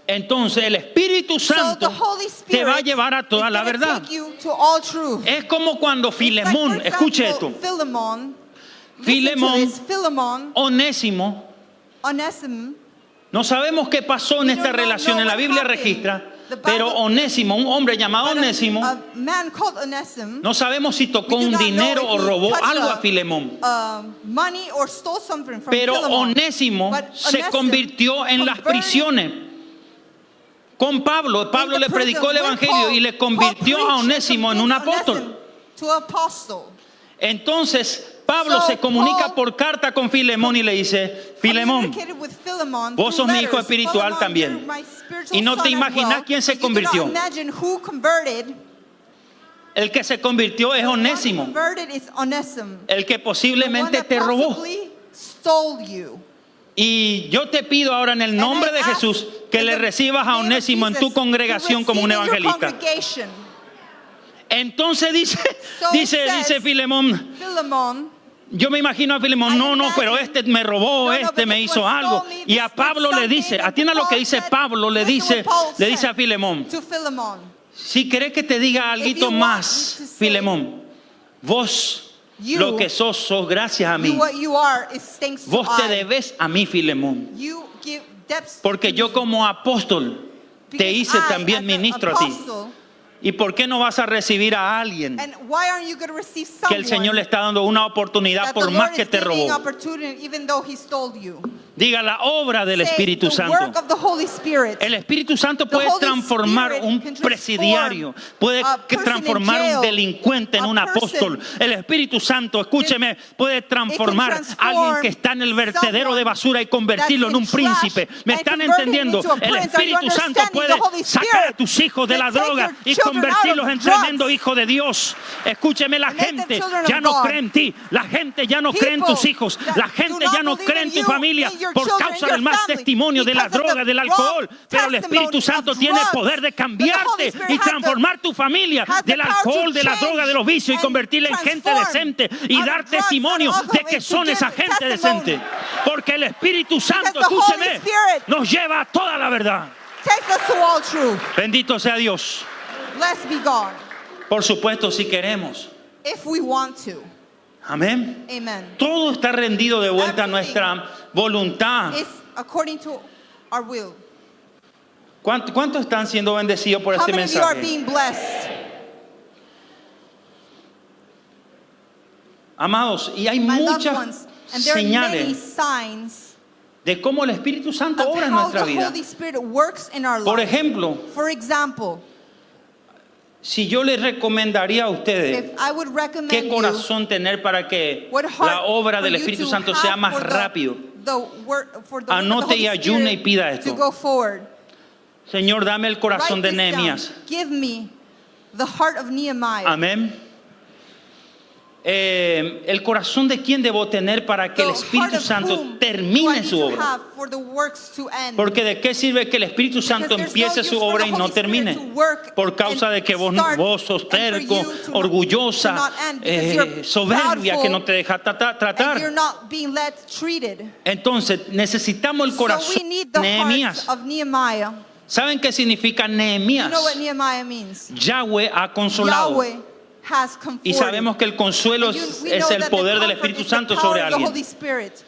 Entonces el Espíritu So Santo the Holy te va a Spirit llevar a toda is la gonna verdad. take you to all truth. Es como cuando It's like, Filemón, for escuche example, esto, Philemon, listen to Filemón, this, Philemon, Onésimo, Onesimus, no sabemos qué pasó en We esta don't know relación, en la what Biblia happened. registra, The Bible- pero Onésimo, un hombre llamado but Onésimo, a man called Onesimus, no sabemos si tocó we do un not dinero know o if he robó touched algo a Filemón. money or stole something from Pero Philemon. Onésimo But se Onesimus convirtió en las converted prisiones. Con Pablo, Pablo in the le predicó prison el with Evangelio Paul. y le Paul convirtió a preached Onésimo en un and convinced apóstol. Onesimus to apostle. Entonces Pablo So se comunica Paul por carta con Filemón y le dice, Filemón, Communicated with Philemon vos through sos mi hijo letters. espiritual Philemon, también. you're my spiritual Y no te son as imaginas well. quién se But you convirtió. cannot imagine who converted. el que se convirtió es The one who Onésimo, converted is Onesimus. el que The one posiblemente that te robó. possibly stole you. Y yo te pido ahora en el And nombre I de ask Jesús que in le the recibas a name of Onésimo en tu Jesus to congregación como un receive in your evangelista. congregation. Entonces dice says Filemón, Philemon, yo me imagino a Filemón, I no, imagine- pero este me robó, No, este but me this hizo one algo. stole me, Y a this Pablo did le dice, something, atienda lo que Paul dice said- Pablo, le listen dice, what Paul le dice said a Filemón, to Philemon. si querés que te diga If algo you want más, me to say, Filemón, vos you- lo que sos gracias a mí. What you are is thanks to Vos te I. debes a mí, Filemón. You give depths Porque to yo me. como apóstol te Because hice I, también as an ministro a ti. apostle, ¿Y por qué no vas a recibir a alguien and why aren't you going to receive que el someone Señor le está dando una oportunidad that por the más Lord que is te giving robó? opportunity even though he stole you? Diga la obra del Say, Espíritu the work Santo. of the Holy Spirit. El Espíritu Santo puede Holy transformar Spirit un can transform presidiario, puede a person transformar in un jail, delincuente en a un apóstol. person. El Espíritu Santo, escúcheme, puede transformar a transform alguien que está en el vertedero de basura y convertirlo en un that's in trash príncipe. ¿Me and están convert him entendiendo? into a El prince. Are you Espíritu Santo understanding? puede The Holy sacar a Spirit tus hijos de can la take droga your y children convertirlos out en of drugs tremendo hijo de Dios. Escúcheme, la and make them gente children of ya no God. cree en ti, la gente ya no cree en tus hijos, People la that gente do ya no not cree en believe tu in you, familia in your por children, causa in del your mal family, testimonio de la because of the droga, del wrong alcohol. Pero el Espíritu testimony Santo of tiene drugs. poder de But the Holy cambiarte Spirit y has the- transformar tu familia has the del power to alcohol, de la droga, de los vicios y change convertirla en and gente transform decente y out of dar drugs, testimonio out of de alcohol, que to son give esa gente testimony. decente. Porque el Espíritu Santo, the Holy escúcheme, Spirit nos lleva a toda la verdad. Takes us to all truth. Bendito sea Dios. Blessed be God. Por supuesto, si queremos. If we want to. Amén. Amen. Todo está rendido de vuelta a Everything nuestra voluntad. It's according to our will. ¿Cuántos están siendo bendecidos por How este many of you are mensaje? being blessed? Amados, y hay My loved muchas ones. And there are many señales signs de cómo el Espíritu Santo of obra en how nuestra the vida. Holy Spirit works in our Por life. ejemplo, For example, si yo les recomendaría a ustedes if I would recommend qué you corazón tener para que what heart la obra for del you Espíritu to Santo have sea más for the- rápido. for the work of the Anote Holy y ayune y Spirit pida to esto. go forward. Señor, dame el corazón de Write this down. Nehemías. Give me the heart of Nehemiah. Amén. El corazón de quién debo tener para que el The Espíritu heart of Santo whom do I termine need su to obra. have for the works to end? Porque de qué sirve que el Espíritu Santo Because there's empiece no su use for obra the y no Holy Spirit termine. to work Por causa and de que start vos sos and for terco, you to orgullosa, not end because you're soberbia, que proudful no te deja and tratar. you're not being let treated. Entonces necesitamos el So corazón we need the de Nehemías. heart of Nehemiah. ¿Saben qué significa You Nehemías? know what Nehemiah means? Yahweh ha consolado. Yahweh has comforted. Y sabemos que el consuelo And we es know el that poder the del comfort Espíritu is the Santo power sobre of the alguien. Holy Spirit.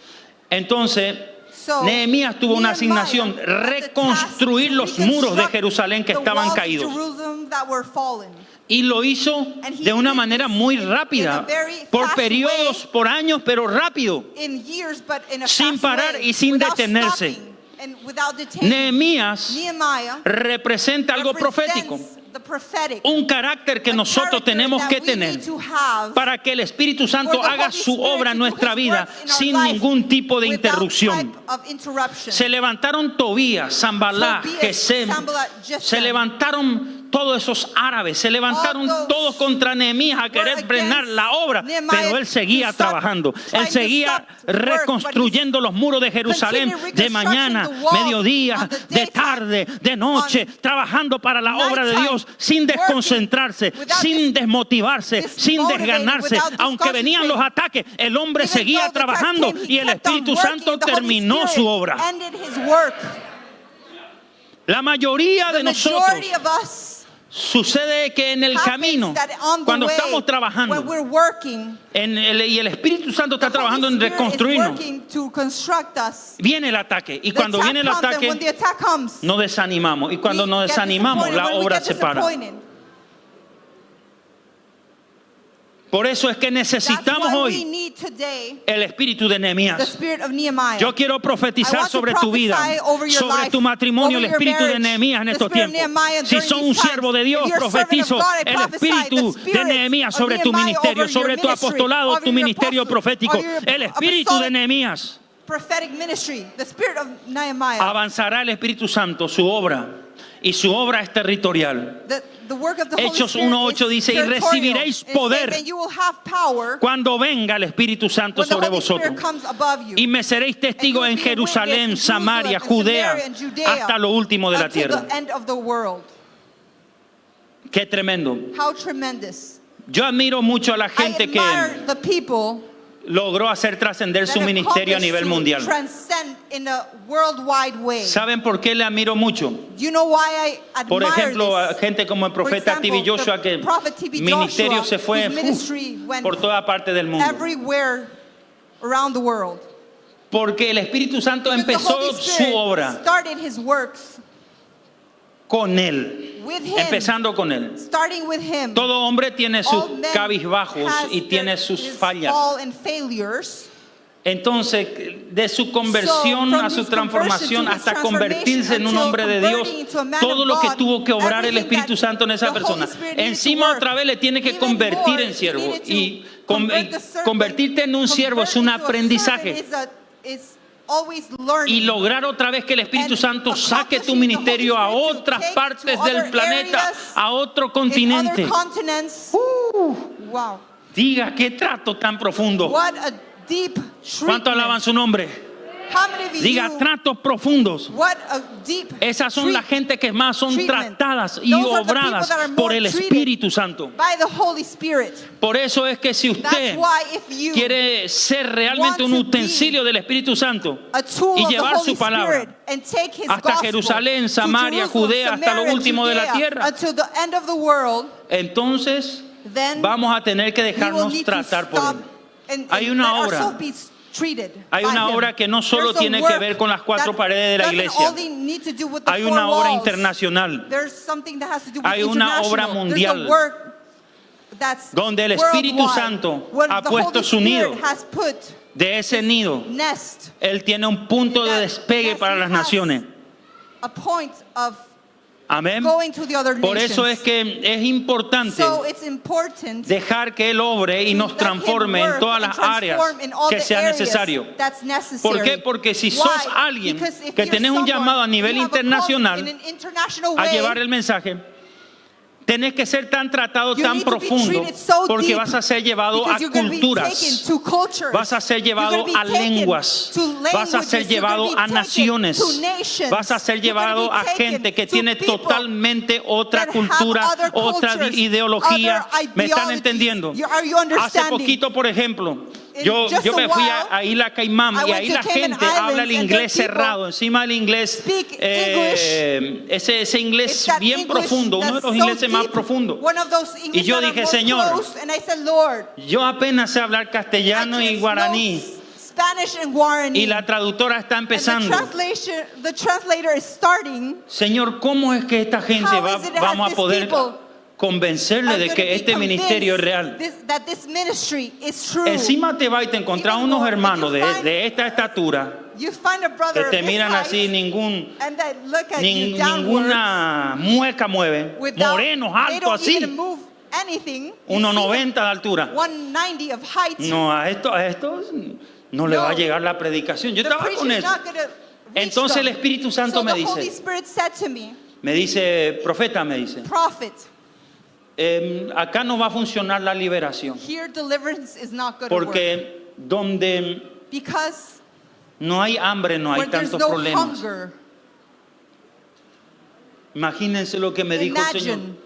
Entonces, So, Nehemías tuvo una Nehemiah asignación, had the task reconstruir to los muros de reconstruct Jerusalén que the estaban walls of caídos. Jerusalem that were fallen. Y lo hizo And he de una did manera this muy in rápida, a very por fast periodos, way. por años, pero rápido. In years, but in a Sin fast parar way, y sin without detenerse. stopping and without detaining. Nehemías Nehemiah representa algo profético, represents the prophetic, un carácter que a nosotros character tenemos that que we tener need to have para que el Espíritu Santo for the haga Holy su Spirit obra to en do nuestra his vida works in our sin life ningún tipo de without interrupción. type of interruption. Se levantaron Tobías, Sanballat, Tobías, Gesem, Sanballat, Gesem. se levantaron todos esos árabes, se levantaron All those todos contra Nehemías a querer were frenar against la obra, Nehemiah pero él seguía to stop- trabajando, trying él to seguía stop the work, reconstruyendo los muros de Jerusalén continued de reconstruction mañana, the walls mediodía, on the de daytime, tarde, de noche, on trabajando para la obra de nighttime, Dios, sin working desconcentrarse, without sin desmotivarse, sin dismotivated, desganarse, without aunque venían los ataques, el hombre Even seguía though the test trabajando came, he y el kept on Espíritu working, Santo the Holy terminó Spirit su obra. ended his work. La mayoría de The nosotros majority of us sucede que en el happens camino, that on the cuando way, estamos trabajando, when we're working, y el Espíritu Santo está the Holy trabajando en Spirit is reconstruirnos, working to construct us. viene el ataque. Y The cuando attack viene el comes, and ataque, when the attack comes, nos desanimamos. Y cuando we nos get desanimamos, disappointed. la When we obra get se para. disappointed. Por eso es que That's necesitamos why we hoy need today el espíritu de the Nehemías. spirit of Nehemiah. Yo quiero I profetizar want to sobre tu vida, prophesy over your sobre life, tu matrimonio, el over your espíritu de marriage, Nehemías en the estos spirit of tiempos. Nehemiah Si during son un these times. siervo de Dios, If you're a servant of profetizo God, I el prophesy espíritu the de spirit Nehemías of sobre tu Nehemiah ministerio, over sobre your tu ministry, apostolado, over tu your ministerio apostle, profético. over your El espíritu de apostolic Nehemías. prophetic ministry, the spirit of Nehemiah. Avanzará el Espíritu Santo, su obra, y su obra es territorial. The work of the Holy Hechos Spirit 1:8 is dice, y territorial. recibiréis It says poder that you will have power cuando venga el Espíritu Santo when the sobre Holy vosotros. Spirit comes above you. Y me seréis testigos And en you will be a witness Jerusalén, in Samaria, Jerusalem, Judea, Samaria, and Judea, hasta lo último de la until tierra. the end of the world. Qué tremendo. How tremendous. Yo admiro mucho a la I gente que admire the people logró hacer trascender that su ministerio a accomplished nivel to mundial. transcend in a worldwide way. ¿Saben por qué le admiro mucho? Do you know why I Por admire ejemplo, a this? gente como el For profeta example, T.B. Joshua, the que prophet T.B. ministerio Joshua, se fue whose ministry went por toda parte del mundo. everywhere around the world. Porque el Espíritu Santo Because the empezó Holy su Spirit obra started his works con Él, with him, empezando con Él. starting with him. Todo hombre tiene sus All men cabizbajos has y tiene their- sus his fallas. fall and failures. Entonces, de su conversión a su transformación hasta convertirse en un hombre de Dios, todo lo que tuvo que obrar el Espíritu Santo en esa persona, encima otra vez le tiene que convertir en siervo. Y convertirte en un siervo es un aprendizaje. Y lograr otra vez que el Espíritu Santo saque tu ministerio a otras partes del planeta, a otro continente. Wow. Diga, qué trato tan profundo. What a deep ¿Cuánto alaban treatment. su nombre? How many of Diga, you, tratos profundos. what a deep Esas son la gente que más son treatment. tratadas y Those are the people obradas that are more por el treated Espíritu Santo. by the Holy Spirit. Por eso es que si That's usted why if you quiere ser realmente un want to be utensilio del Espíritu Santo a tool y of the llevar Holy su Spirit palabra and take his hasta gospel Jerusalén, to Samaria, Jerusalem, Judea, hasta lo Samaria, último de la Judea, tierra, until the end of the world, entonces then vamos a tener que we will dejarnos need to tratar por stop Él. and Hay una let obra. ourselves be treated Hay by una him. obra que no solo There's a tiene que work ver con las cuatro that paredes de la doesn't iglesia. only need to do with the Hay four una obra walls. internacional There's something that has to do with Hay una international. obra There's mundial a work that's donde el Espíritu worldwide, Santo where ha the puesto Holy su nido. Spirit has put de ese nido. nest, Él tiene un punto de despegue para las naciones. a point of Amén. going to the other Por eso nations. es que es importante So it's important dejar que Él obre y to nos let him transforme en work todas and las áreas transform in all que the sea areas necesario. that's necessary. ¿Por qué? Porque si Why? sos alguien Because if que you're tenés un someone, llamado a nivel you have a calling internacional in an international a way, llevar el mensaje, tenés que ser tan tratado, you tan need to be profundo, treated so porque deep, vas a ser llevado a because you're going to be taken culturas, to cultures. vas a ser You're llevado going to a be taken lenguas, to vas a ser languages. You're llevado going to a be taken naciones, to nations. vas a ser You're going to llevado be a taken gente que to tiene people totalmente otra that have cultura, other otra cultures, ideología. other ¿Me están ideologies. entendiendo? Are you Hace understanding? poquito, por ejemplo, In yo just me a fui while, a Isla Caimán I y went ahí to la Cayman gente habla el Islands, and inglés there people cerrado, encima del inglés, speak ese inglés It's that bien English profundo, uno de that's los so ingleses más deep, profundos. one of those English Y yo that are dije, more Señor, close, and I said, Lord, yo apenas sé hablar castellano I y just guaraní know Spanish and Guarani. y la traductora está And empezando. the translator is starting. Señor, ¿cómo es que esta gente How is it that vamos a these poder people convencerle are de gonna que be este ministerio es real? that this ministry is true? Encima te vas y te encontrás Even unos more, hermanos you find- de esta estatura You find a que brother of te this miran height, así, and they look at you downward ninguna mueca mueven, without, morenos, they altos don't así, even move anything. You 1,90 de altura. 190 of height. No, a estos no le va a llegar la predicación. Yo The estaba con preacher's eso. not gonna reach Entonces el them. Espíritu Santo So me the Holy dice, Spirit said to me, profeta, me dice, prophet, acá no va a funcionar la liberación, here deliverance is not going to work. porque donde Because no hay hambre, no hay where there's tantos no problemas. hunger, Imagínense lo que me dijo el Señor. imagine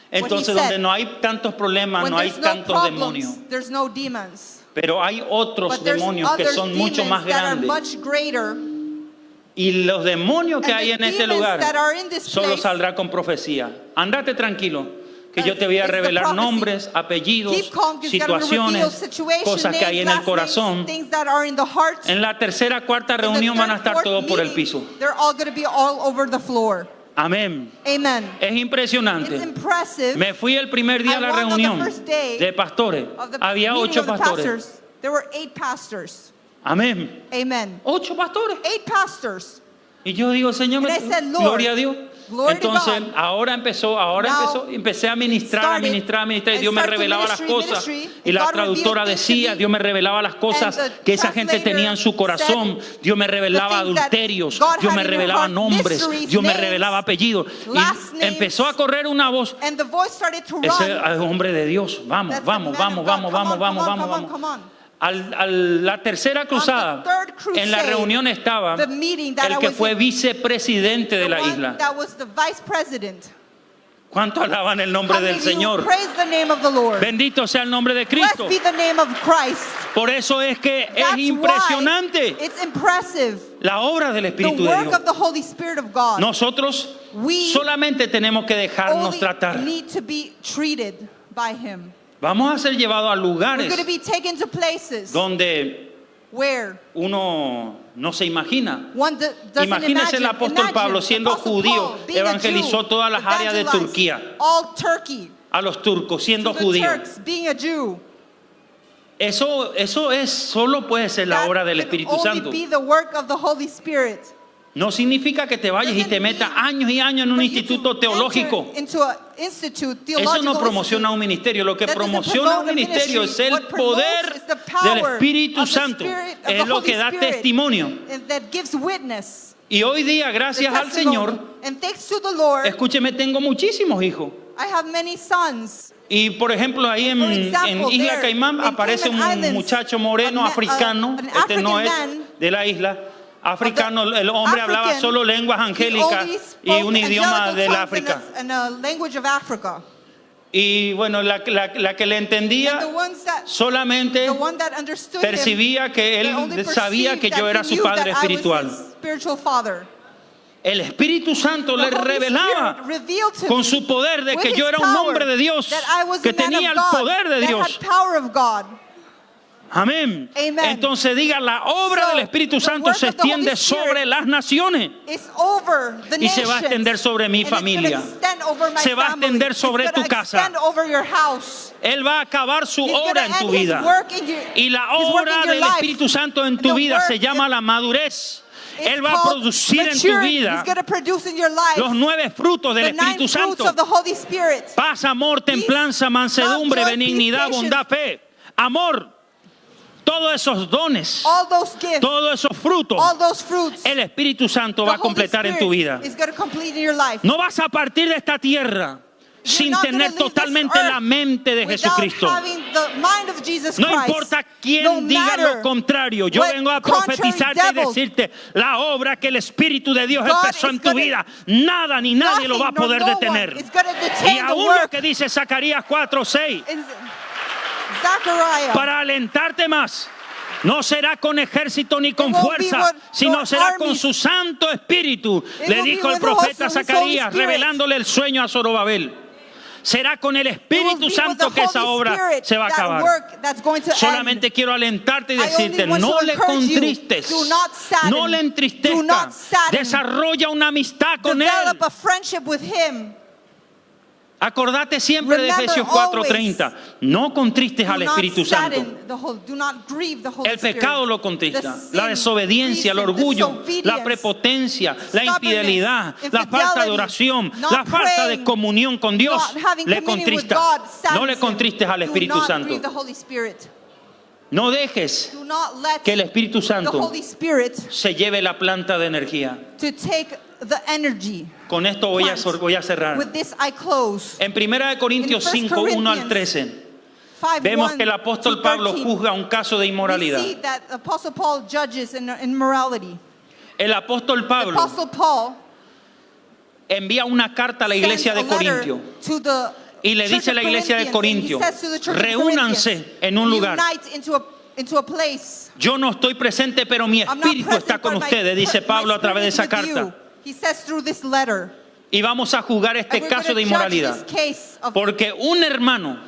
Entonces, said. donde no hay tantos problemas, when no hay there's no tantos demonios. problems, there's no demons. Pero hay otros But there's demonios que other son mucho demons más that are grandes. much greater. Y los demonios que And hay the en este demons lugar that are in this solo place, saldrá con profecía. Andate tranquilo, que yo te voy a it's the revelar prophecy. nombres, apellidos, Keep calm, because God will reveal situaciones, situations, cosas que hay en el names, last corazón. names, things that are in the heart. En la tercera, cuarta In the reunión van a third, estar fourth todos por el meeting, piso. They're all going to be all over the floor. Amén. Amen. Es It's impresionante. impressive. Me fui el primer día a la I went on the reunión first day de pastores. Of the Había meeting 8 of the pastores. pastors. There were 8 pastors. Amén. Amen. 8 pastores. 8 pastors. Y yo digo, Señor, And I said, Lord, gloria a Dios. glory to Entonces, God. ahora empezó, empecé a ministrar, y Dios me revelaba las cosas. Y la traductora decía, Dios me revelaba las cosas que esa gente tenía en su corazón. Dios me revelaba adulterios, Dios me revelaba nombres, Dios me revelaba apellidos. Y empezó a correr una voz. And the voice started to Ese run. hombre de Dios, vamos, That's the vamos, man of vamos, God. vamos, Come vamos, on, vamos, come on, vamos, come vamos. on. La tercera cruzada, third crusade, en la reunión estaba the meeting that el I que was fue in, vicepresidente de The la one isla. that was the vice president. ¿Cuánto alaban el nombre How many del of you Señor? praise the name of the Lord? Bendito sea el nombre de Cristo. Blessed be the name of Christ. Por eso es que That's es impresionante why it's impressive. la obra del The Espíritu de work Dios. of the Holy Spirit of God. Nosotros We solamente tenemos que dejarnos only tratar. need to be treated by Him. Vamos a ser llevados a We're lugares going to be taken to places donde where uno no se imagina. one doesn't Imagínese el apóstol imagine. Pablo siendo Apostle judío, Paul, being a evangelizó Jew, todas las áreas de evangelized Turquía, all Turkey, a los turcos siendo to the judío. Turks, being a Jew. Eso es, solo puede ser la That obra del can Espíritu only Santo. be the work of the Holy Spirit. No significa que te vayas y te metas años y años en un For you to instituto teológico. enter into an institute, Eso theological no promociona institute. un ministerio. Lo que That doesn't promociona un promote a ministerio ministry. es el What promotes poder is the del power Espíritu of the Santo. Spirit, of the Es lo Holy que da Spirit, testimonio. and that gives witness. Y hoy día, The gracias al testimony. Señor, And thanks to the Lord, escúcheme, tengo muchísimos hijos. I have many sons. Y por ejemplo, ahí en For example, Isla there, Caimán in aparece un Cayman Islands, muchacho moreno africano. an Este no African es man de la isla. Africano, el hombre hablaba African, solo lenguas he angélicas only y spoke un idioma angelical del tongues África. and a language of Africa. Y bueno, la que le And the entendía ones that, solamente the one that understood him, percibía que that only él sabía perceived que yo that era he su knew padre that I was espiritual. his spiritual father. El Espíritu Santo le The Holy revelaba Spirit revealed to con me su poder de with que yo his era un power hombre de Dios, that I was que a man tenía of el God, poder de that Dios. had power of God. Amén. Amen. Entonces diga, la obra So, del Espíritu the Santo work se of the Holy extiende Spirit sobre las naciones. It's over the Y se va a nations, extender sobre mi and it's gonna familia. extend over my Se va a family. extender It's sobre gonna tu casa. extend over your house. Él va a acabar su He's obra gonna en tu end his vida. work in your- Y la his work in obra your del life. Espíritu Santo en tu The vida se work llama la madurez. It's Él va a called producir en tu maturity. vida He's gonna produce in your life los 9 frutos del the 9 Espíritu fruits Santo. of the Holy Spirit. Paz, amor, templanza, mansedumbre, love, joy, benignidad, peace, bondad, fe, amor. Todos esos dones, All those gifts, todos esos frutos, all those fruits, el Espíritu Santo the va a Holy completar en tu vida. Spirit is gonna complete in your life. No vas a partir de esta tierra sin not tener gonna leave this totalmente earth la mente de without Jesucristo. having the mind of Jesus No Christ. importa quién No diga matter lo contrario, yo what vengo a contrary profetizarte y devils- decirte la obra que el Espíritu de Dios God empezó is en tu gonna- vida, nada ni nadie lo va a Nothing nor poder no detener. one is gonna Y detain the aún lo work. que dice Zacarías 4:6, In Zechariah, para alentarte más, no será con ejército ni con It won't be fuerza, with sino your será con armies. su Santo Espíritu, It le will be dijo el with the profeta Holy Zacarías, Spirit. revelándole el sueño a Zorobabel. Será con el it will Espíritu be with Santo the que esa Holy obra Spirit, se va a that acabar. work that's going to Solamente end. quiero alentarte y I only decirte, want no to le encourage you. contristes, Do not sadden. no le Do entristezcas, not sadden. desarrolla una amistad con Él. Develop a friendship with Him. Acordate siempre de Remember Efesios 4:30, no contristes Do al not Espíritu Santo. sadden the Holy, do not grieve the Holy El pecado Spirit. lo contrista, The la sin, desobediencia, el reason, orgullo, disobedience, la prepotencia, la stubbornness, infidelidad, la falta de infidelity, oración, not la falta de praying, comunión con Dios, not having le communion with contrista. God, No le saddens him. contristes al Espíritu Do not Santo. grieve the Holy Spirit. No dejes Do not let que el Espíritu the Santo Holy Spirit se lleve la planta de energía. to take the energy. Con esto voy a cerrar. With this I close. En 1 de Corintios In 1 5, 1 al Corinthians 13, 5, vemos 1 que el apóstol to Pablo 13, juzga un caso de we inmoralidad. see that Apostle Paul judges in immorality. El apóstol The Pablo Apostle Paul envía una carta a la sends iglesia a de letter Corintio to the y le church dice a of la iglesia de Corinthians, Corintio, and he says to the church of reúnanse Corinthians, en un lugar. unite into a place. Yo no estoy presente, pero mi I'm not espíritu present, está con but my ustedes, dice Pablo a través de esa spirit is with carta. you. He says through this letter. Y vamos a juzgar And este we're caso de gonna judge inmoralidad. this case of- Porque un hermano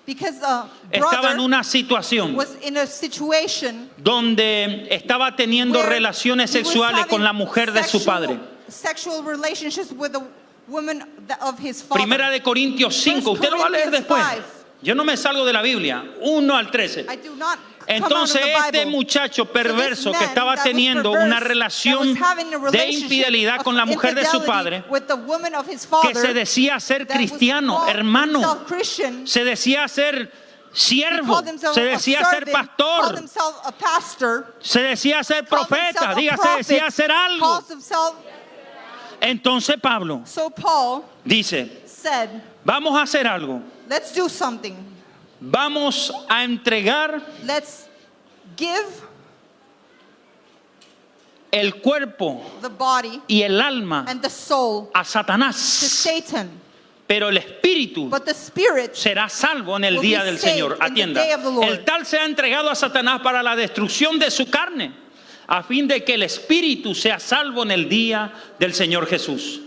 because a estaba en brother una situación was in a situation donde estaba teniendo where relaciones he was sexuales con having la mujer de su padre. sexual relationships with the woman of his father. Primera de Corintios 5, usted lo va a leer después. 5. Yo no me salgo de la Biblia, 1 al 13. I do not come Entonces out of the este Bible. muchacho perverso So que this estaba man that was teniendo perverse, una that relación was having a de relationship infidelidad of con la mujer de su infidelity padre, with the woman of his que father, se decía ser that was cristiano, called hermano, himself Christian, se decía ser siervo, called himself se a decía ser servant, called pastor, himself a pastor, se decía ser called profeta, himself a dígase, prophet, decía ser algo. calls himself. Entonces Pablo So Paul dice, said, vamos a hacer algo, let's do something. vamos a entregar Let's give el cuerpo the body y el alma and the soul a to Satanás, Satan, pero el espíritu but the spirit será salvo en el will día be del saved Señor. in the Atienda, day of the Lord. el tal se ha entregado a Satanás para la destrucción de su carne, a fin de que el espíritu sea salvo en el día del Señor Jesús.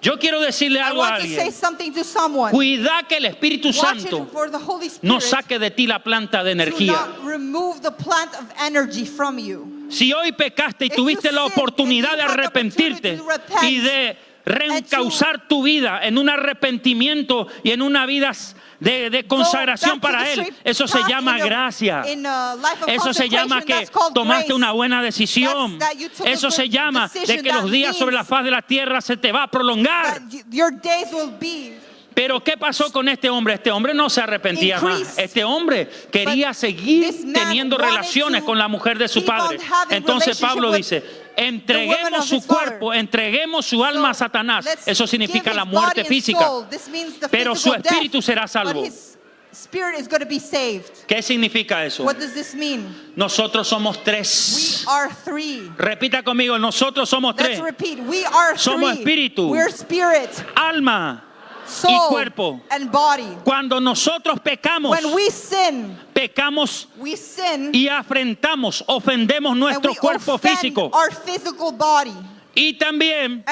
Yo quiero decirle I algo a want to say alguien. something to someone. Cuida que el Espíritu Watch Santo it for the Holy Spirit no saque de ti la planta de to energía. not remove the plant of energy from you. Si hoy pecaste y If tuviste you la sin oportunidad and de you had the arrepentirte opportunity to repent y de reencauzar tu vida en un arrepentimiento y en una vida de consagración para Él. Eso se llama gracia. Eso se llama que tomaste una buena decisión. Eso se llama de que los días sobre la faz de la tierra se te va a prolongar. Pero ¿qué pasó con este hombre? Este hombre no se arrepentía más. Este hombre quería seguir teniendo relaciones con la mujer de su padre. Entonces Pablo dice, entreguemos su cuerpo, entreguemos su alma a Satanás. Eso significa la muerte física. Pero su espíritu será salvo. ¿Qué significa eso? Nosotros somos tres. Repita conmigo, nosotros somos tres. Somos espíritu, alma y cuerpo. Cuando nosotros pecamos, pecamos y afrentamos, ofendemos nuestro cuerpo físico. Y también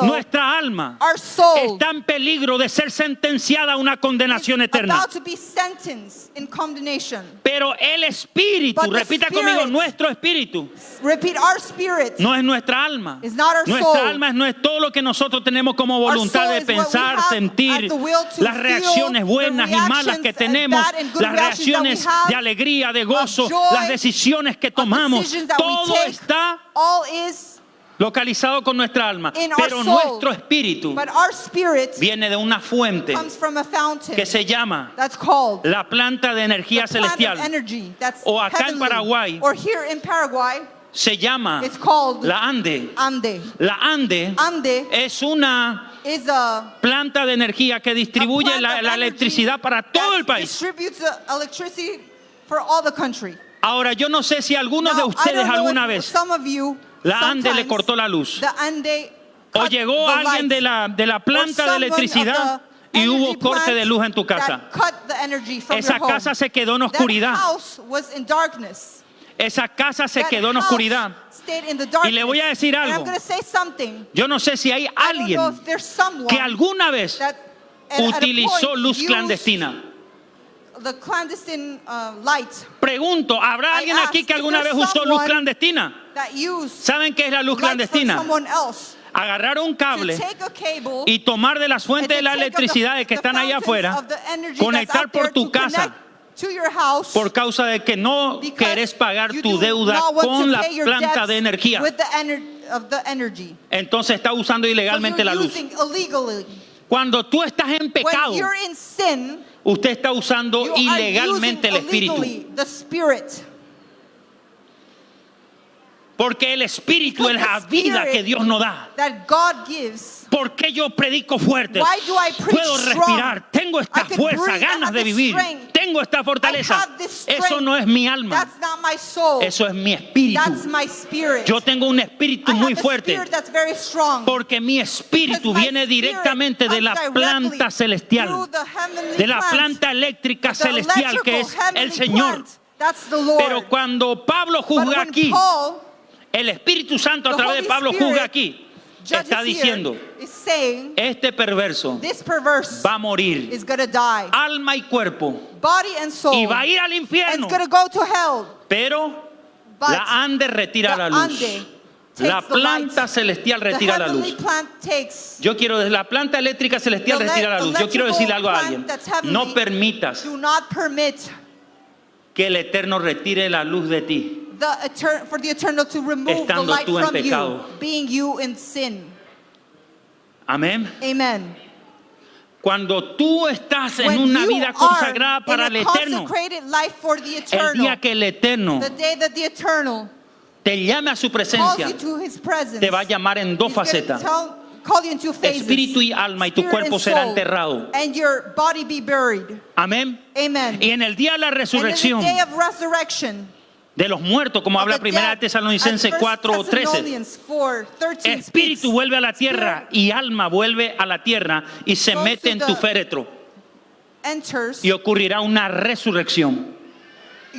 nuestra alma está en peligro de ser sentenciada a una condenación eterna. Pero el espíritu, repita conmigo, nuestro espíritu, no es nuestra alma. Nuestra alma no es todo lo que nosotros tenemos como voluntad de pensar, sentir, las reacciones buenas y malas que tenemos, las reacciones de alegría, de gozo, las decisiones que tomamos. Todo está localizado con nuestra alma, pero nuestro espíritu viene de una fuente que se llama la planta de energía celestial, o acá en Paraguay se llama la Ande. La Ande es una planta de energía que distribuye la electricidad para todo el país. Ahora, yo no sé si algunos de ustedes alguna vez la Ande le cortó la luz, o llegó alguien de la planta de electricidad y hubo corte de luz en tu casa. Esa casa se quedó en oscuridad. Esa casa se quedó en oscuridad. Y le voy a decir algo. Yo no sé si hay alguien que alguna vez utilizó luz clandestina. Pregunto, ¿habrá alguien aquí que alguna vez usó luz clandestina? ¿Saben qué es la luz clandestina? Agarrar un cable y tomar de las fuentes de la electricidad que están ahí afuera, conectar por tu casa, por causa de que no querés pagar tu deuda con la planta de energía. Entonces está usando ilegalmente la luz. Cuando tú estás en pecado, usted está usando ilegalmente el espíritu. Porque el espíritu es la vida que Dios nos da. ¿Por qué yo predico fuerte? Puedo respirar, tengo esta fuerza, ganas de vivir, tengo esta fortaleza. Eso no es mi alma, eso es mi espíritu. Yo tengo un espíritu muy fuerte porque mi espíritu viene directamente de la planta celestial, de la planta eléctrica celestial que es el Señor. Pero cuando Pablo juzga aquí, el Espíritu Santo a través de Pablo juzga aquí, está diciendo, este perverso va a morir, alma y cuerpo, y va a ir al infierno. Pero la Ande retira la luz. La planta celestial retira la luz. Yo quiero, la planta eléctrica celestial retira la luz. Yo quiero decirle algo a alguien. No permitas que el Eterno retire la luz de ti, for the eternal to remove the estando light tú en from you, pecado. being you in sin. Amén. Amen. Cuando tú estás en When una you vida consagrada are para in el a Eterno, consecrated life for the el eternal, día que el Eterno the day that the eternal te llame a su calls presencia, you to his presence, te va a llamar en dos he's gonna facetas. call you in two phases. Espíritu y alma, y tu Spirit cuerpo and será soul, enterrado. and your body be buried. Amén. Amen. Y en el día de la And in the resurrección day of resurrection, de los muertos, como of habla the Primera dead, Tesalonicenses as 4:13, Thessalonians 4:13 espíritu speaks, vuelve a la tierra y alma vuelve a la tierra y se Goes mete to en the- tu féretro, enters y ocurrirá una resurrección.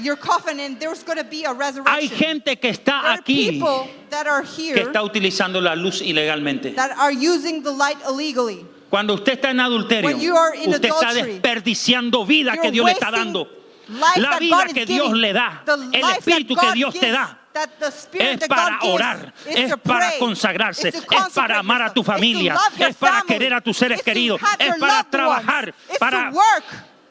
your coffin, and there's going to be a resurrection. Hay gente que está There are aquí people that are que here está utilizando la luz ilegalmente. that are using the light illegally. Cuando usted está en adulterio, When you are in usted está adultery, desperdiciando vida que you're Dios le está wasting dando. life La that vida God is que Dios giving, le da, the el life espíritu that que God Dios te gives, da, that the spirit Es that para God orar, gives is es to para pray, consagrarse, is to es para consecrate amar a tu yourself, familia, is to love your es para family, querer a tus seres is to queridos, have es your para loved ones, trabajar, is para to work,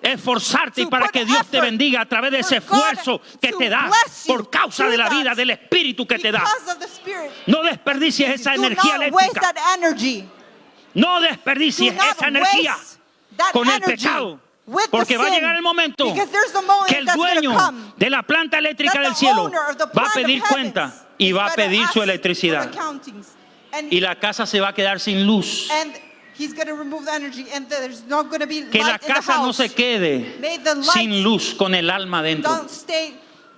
esforzarte y to para put que Dios te effort bendiga a través de ese for God esfuerzo que to te da bless you por causa de through la vida, that. del Espíritu que te da. Because of the Spirit. No desperdicies esa Do energía not waste eléctrica. that energy. No Do desperdicies not esa energía waste that con el energy pecado. with the Porque va a sin. llegar el momento Because there's the moment que el that's gonna dueño come de la planta eléctrica that del the cielo owner of the va a plant of pedir heavens cuenta y is va a gonna pedir ask su for electricidad. accountings. And Y la casa se va a quedar sin luz. he's going to remove the energy and there's not going to be Que la light in the casa no house. se quede May the sin lights luz con el alma dentro. don't stay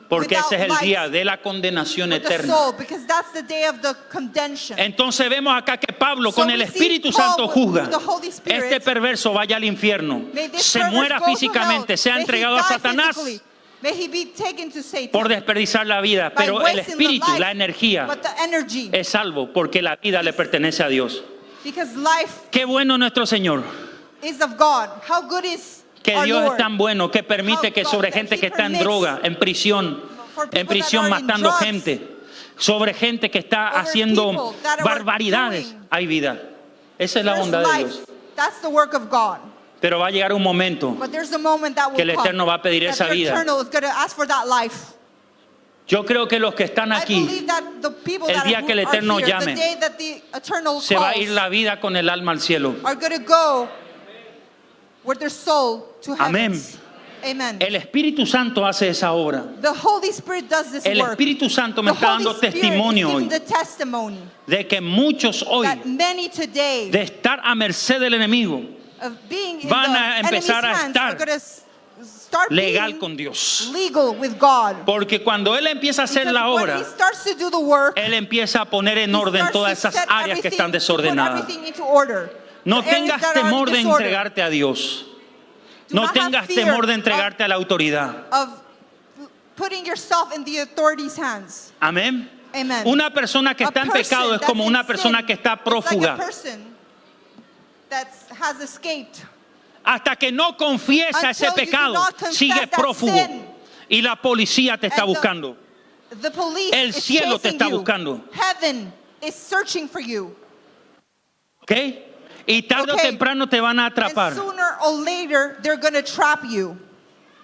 Porque without ese es el light día de la condenación with the eterna. soul, because that's the day of the condemnation. Entonces vemos acá que Pablo So con el we see Espíritu Paul Santo with juzga. the Holy Spirit. Este perverso vaya al infierno, May this se perverse muera go to físicamente, hell. sea May he entregado a die Satanás physically. May he be taken to Satan por desperdiciar la vida. by Pero el wasting the Espíritu, life, la energía, but the energy, es salvo porque la vida le pertenece a Dios. because life Qué bueno nuestro Señor. is of God. How good is Que our Dios Lord? es tan bueno que permite que sobre gente que está en droga, en prisión matando gente, sobre gente que está haciendo barbaridades, hay vida. Esa es la There's bondad de life. Dios. That's the work of God. Pero va a llegar un momento But there's a moment that will que el come Eterno va a pedir that esa the vida. Eternal is going to ask for that life. Yo creo que los que están I aquí, believe that the people el that día que el are Eterno here, llame, the day that the Eternal se va a ir calls, la vida con el alma al cielo. are going to go with their soul to Amén. heavens. Amen. El Espíritu Santo hace esa obra. The Holy Spirit does this El work. Espíritu Santo me The está Holy dando Spirit testimonio is hoy giving the testimony de que muchos hoy, that many today de estar a merced del enemigo, of being in van the a enemy's empezar a hands estar are going to start legal being con Dios. legal with God. Porque cuando Él empieza a hacer Because la when obra, he starts to do the work, Él empieza a poner en he orden starts todas to esas set áreas que están everything- to put desordenadas. everything into order. No The areas tengas that are in temor de disorder. entregarte a Dios. Do No not have tengas fear temor de entregarte a la autoridad. of putting yourself in the authorities' hands. Amén. Amen. Una persona que A está en person pecado es that's como in una sin, persona que está it's like a prófuga. person that has escaped. Hasta que no confiesa ese Until you do pecado, not confess sigues that prófugo. sin. Y la policía te está And the- buscando. The police El is cielo te chasing está you. buscando. Heaven is searching for you. ¿Ok? Y tarde o Okay. temprano te van a And atrapar. sooner or later, they're going to trap you.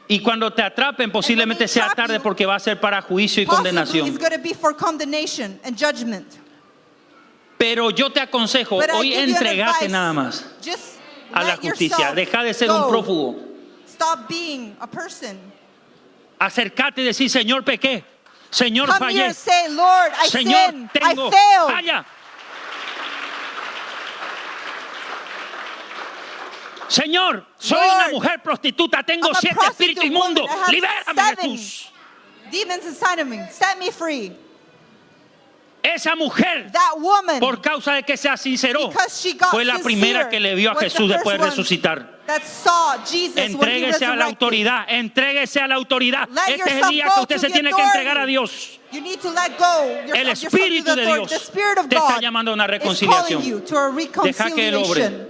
Y cuando te atrapen posiblemente sea trap tarde you, porque va a ser para juicio y Possibly condenación. it's going to be for condemnation and judgment. Pero yo te aconsejo, But I hoy give you an entregate advice. nada más Just a la let justicia. yourself Deja de ser go. un prófugo. Stop being a person. Acercate y decir, Señor, pequé. Señor, Come fallé. here and say, Lord, I Señor, sin. tengo I failed. falla. Señor, soy Lord, una mujer prostituta, tengo I'm a 7 prostitute espíritus inmundos. woman. I have Libérame, 7 Jesús. demons inside of me. Set me free. Esa mujer, That woman, por causa de que se sinceró, because she got fue la primera que le vio a was the Jesús después de first one resucitar. that saw Jesus when he Entréguese a la resurrected. autoridad, entréguese a la autoridad. Let Este es el yourself día go que usted to se the tiene que entregar a authority. Dios. You need to let go El yourself to Espíritu the de authority. Dios The Spirit of te está God llamando a una is reconciliación. calling you to a Deja que Él obre. reconciliation.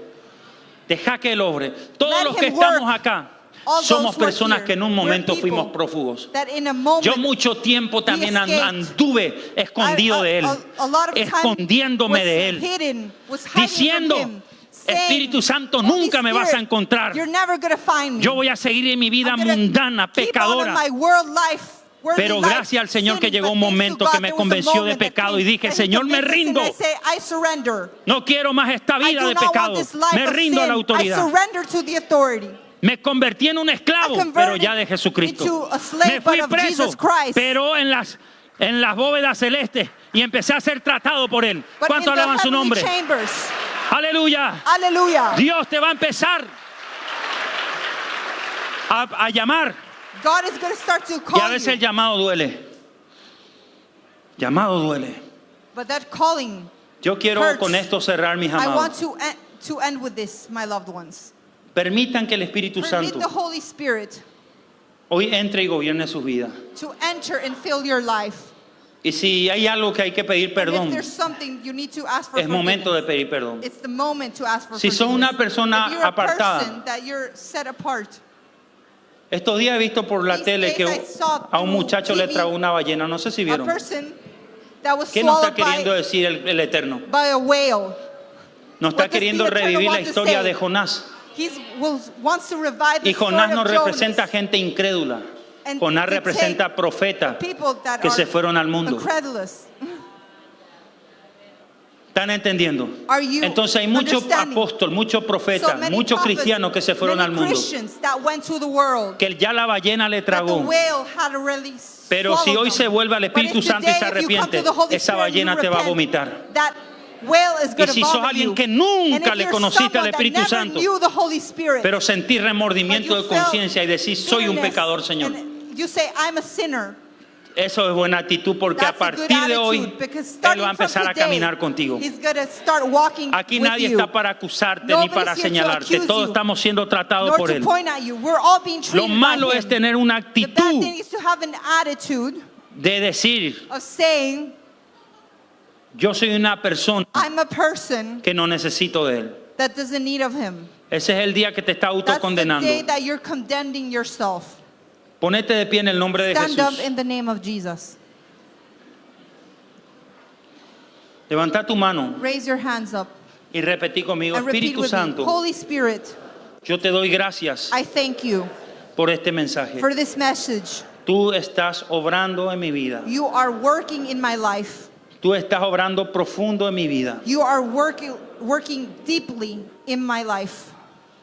Deja que Él obre. Todos Let los que him work. estamos acá All somos those who are personas here, que en un we're momento people fuimos prófugos. That in a moment, Yo mucho tiempo también escaped. anduve escondido de Él, a lot of time escondiéndome was de Él, hidden, was hiding diciendo, from him, saying, Espíritu Santo, Holy nunca me vas a Spirit, encontrar. You're never gonna find me. Yo voy a seguir en mi vida I'm gonna mundana, keep on in pecadora. my world life, worldly Pero life, gracias al Señor que sinning, llegó un but thanks momento to que God, me there was a convenció de moment that pecado y came dije, that he Señor, me convinced us and rindo. I say, I surrender. No quiero más esta I vida do de not want pecado. this life Me of rindo a la sin. I autoridad. surrender to the authority. Me convertí en un esclavo, I converted pero ya de Jesucristo. into a slave, Me fui but of preso, Jesus Christ. pero en las bóvedas celestes y empecé a ser tratado por Él. But ¿Cuánto in the alaban su heavenly nombre? chambers, Aleluya. hallelujah. Dios te va a empezar a llamar. God is going to start to Y a call veces el you. llamado duele. Llamado duele. But that calling, Yo quiero hurts. con esto cerrar, mis I want amados. to end with this, my loved ones. Permitan que el Espíritu Permit the Santo Holy Spirit hoy entre y gobierne sus vidas. to enter and fill your life. Y si hay algo que hay que pedir And if perdón, there's something you need to ask for es momento de forgiveness, pedir perdón. it's the moment to ask for Si son una forgiveness. persona If you're a apartada, person that you're set apart, Estos días he visto por la These tele days que I saw a un through muchacho le TV tragó una ballena. No sé si A vieron. person that was ¿Qué nos está swallowed queriendo decir el Eterno? by a whale. Nos está What does queriendo the Eternal revivir la want to historia say? de Jonás. Wants to revive the Y Jonás story nos of Jonas. representa gente incrédula. And Jonás to representa take profetas people that que are se fueron al mundo. incredulous. ¿Están entendiendo? Are you Entonces hay muchos understanding? apóstoles, muchos So profetas, many muchos prophets, cristianos que se fueron many al mundo. Christians that went to the world, Que ya la ballena le that the tragó. whale had already Pero si swallowed hoy them. se vuelve al But Espíritu if Santo y se today, if you come to arrepiente, the Holy esa Spirit and you ballena te va a repent, vomitar. that whale is Y going to si sos vomit alguien you. que And nunca if le you're conociste al someone that Espíritu never Santo, knew the Holy Spirit, pero sentís remordimiento but de you felt conciencia y decís, soy un bitterness, pecador, Señor. and you say, I'm a sinner. Eso es buena actitud porque a That's a good partir de hoy attitude, because Él starting va a from empezar a today, caminar contigo. He's going to start walking Aquí with nadie you. está para acusarte ni Nobody's para here to señalarte. accuse Todos you, estamos siendo tratados nor por to Él. point at you. We're all being Lo treated malo by es Him. tener una The bad actitud thing is to have an attitude de decir, of saying, yo soy una persona I'm a person que no necesito de Él. that doesn't need of Him. Ese es el día que te está That's the autocondenando. day that you're condemning yourself. Ponete de pie en el nombre de Stand up Jesús. in the name of Jesus. Levanta tu mano Raise your hands up y repetí conmigo, and repeat Espíritu with me. Santo, Holy Spirit, yo te doy gracias I thank you por este mensaje. for this message. Tú estás obrando en mi vida. You are working in my life. Tú estás obrando profundo en mi vida. You are working deeply in my life.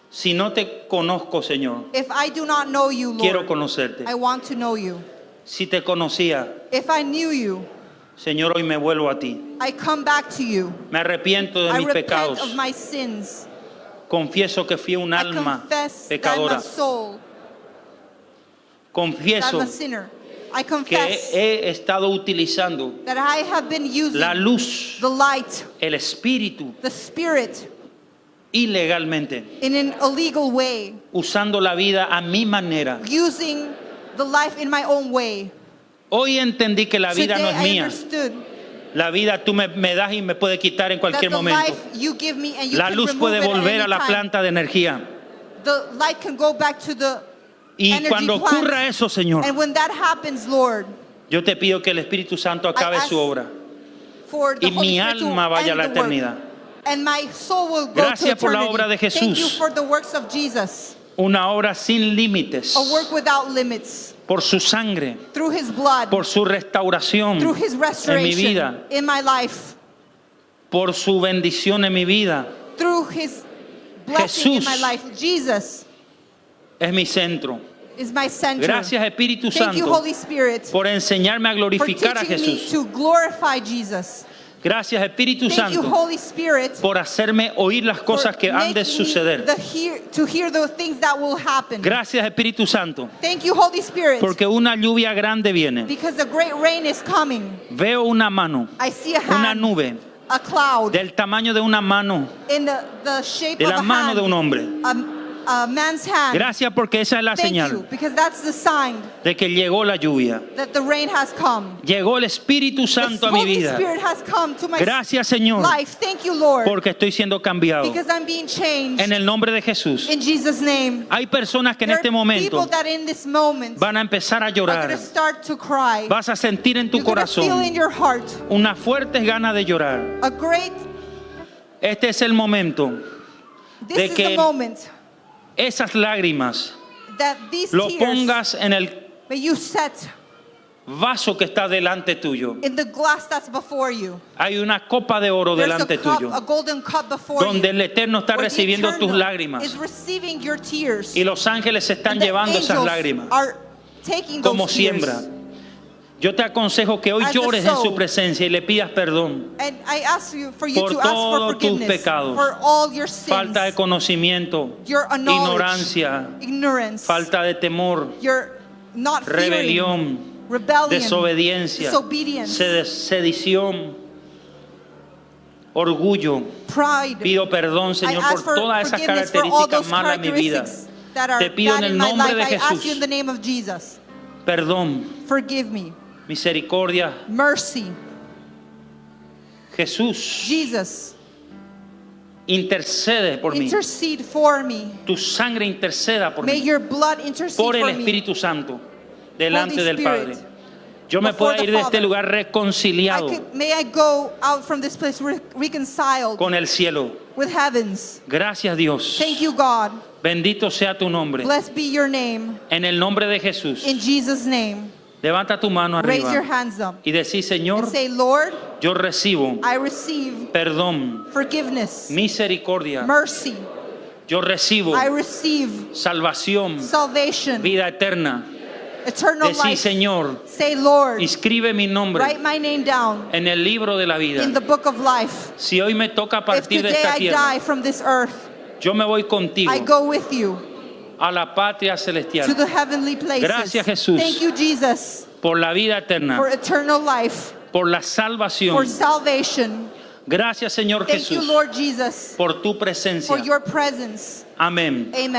Si no te conozco, Señor, If I do not know you, quiero Lord, conocerte. I want to know you. Si te conocía, If I knew you, Señor, hoy me vuelvo a ti. I come back to you. Me arrepiento de I mis repent pecados. of my sins. Confieso que fui un I alma confess that I'm pecadora. a soul, that I'm Confieso a sinner. I que confess he estado utilizando that I have been using la luz, the light, el espíritu, the Spirit, ilegalmente, in an illegal way, usando la vida a mi manera. using the life in my own way. Hoy entendí que la vida Today no es I mía. understood La vida tú me das y me puedes quitar en that cualquier the momento. life you give me and you La can luz remove puede it at volver any a la time. planta de energía. The light can go back to the Y energy cuando plant. ocurra eso, Señor, And when that happens, Lord, yo te pido que el Espíritu Santo acabe ask su obra. for the Y Holy mi Spirit to alma vaya a la end the work. eternidad. And my soul will go Gracias to por la eternity. obra de Thank you Jesús. for the works of Jesus. Una obra sin límites. A work without limits. Por su sangre, Through His blood. por su restauración Through His en mi restoration vida, in my life. por su bendición en mi vida. Through His blessing in Jesús my life. Jesus es mi centro. is my center. Gracias, Espíritu Thank you, Santo, Holy Spirit, por enseñarme a for glorificar a teaching me Jesús. to glorify Jesus. Gracias, Espíritu Thank you, Santo, Holy Spirit, por hacerme oír las for cosas que han de making me suceder. to hear the things that will happen. Gracias, Espíritu Santo, Thank you, Holy Spirit, porque una lluvia grande viene. because the great rain is coming. Veo una mano, I see a una hand, nube a cloud, del tamaño de una mano, in the shape de of la a mano hand, de un hombre. a man's hand. Gracias porque esa es la Thank you, señal because that's the sign de que llegó la lluvia. that the rain has come. Llegó el Espíritu Santo The a mi Holy vida. Spirit has come to my Gracias, Señor, life. Thank you, Lord, porque estoy siendo cambiado. because I'm being changed En el nombre de Jesús. in Jesus' name. Hay personas que en There este are people momento that in this moment van a empezar a are going llorar. to start to cry. Vas a sentir en tu You're going to feel in corazón your heart unas fuertes ganas de llorar. a great, Este es el momento this de is que the moment esas lágrimas that these lo tears, pongas en el may you set vaso que está delante tuyo. in the glass that's before you. Hay una copa de oro There's delante a cup, tuyo, a golden cup before donde you, el Eterno está where the recibiendo tus Eternal lágrimas is receiving your tears. y los ángeles están And the llevando esas angels lágrimas are taking como those tears. siembra. Yo te aconsejo que hoy As a llores en su soul. presencia y le pidas perdón. And I ask you for you Por to ask for todos tus forgiveness pecados, for all your sins, Falta de conocimiento, your ignorancia, ignorance, falta de temor, your not fearing, rebelión, rebellion, desobediencia, disobedience, sedición, orgullo. pride. Pido perdón, I Señor, ask por for todas esas forgiveness for all características those malas en mi vida. characteristics that are Te pido en bad el in my nombre life. de I ask you in Jesús. the name of Jesus. Perdón, Forgive me. misericordia. Mercy. Jesús, Jesus. intercede por mí. Intercede for me. Tu sangre interceda por May mí. your blood intercede Por el for me. Espíritu Santo delante Holy del Spirit, Padre. Yo me before pueda the ir de este Father. lugar reconciliado May I go out from this place reconciled con el cielo. with heavens. Gracias, Dios. Thank you, God. Bendito sea tu nombre. Blessed be your name. En el nombre de Jesús. In Jesus' name. Levanta tu mano Raise your arriba hands up y decí, and Señor, say, Lord, yo recibo I receive perdón, forgiveness, misericordia. mercy. Yo recibo I receive salvación, salvation, vida eterna. eternal Decí, life. Señor, Say, Lord, inscribe mi nombre write my name down en el libro de la vida. in the book of life. Si hoy me toca If partir de today esta I tierra, die from this earth, yo me voy contigo I go with you a la patria to celestial the heavenly places. Gracias, Jesús. Thank you, Jesus, por la vida for eterna, eternal life, por la for salvación. salvation. Gracias, Señor Thank you, Jesús, Lord Jesus, por tu for presencia. your presence. Amén. Amen.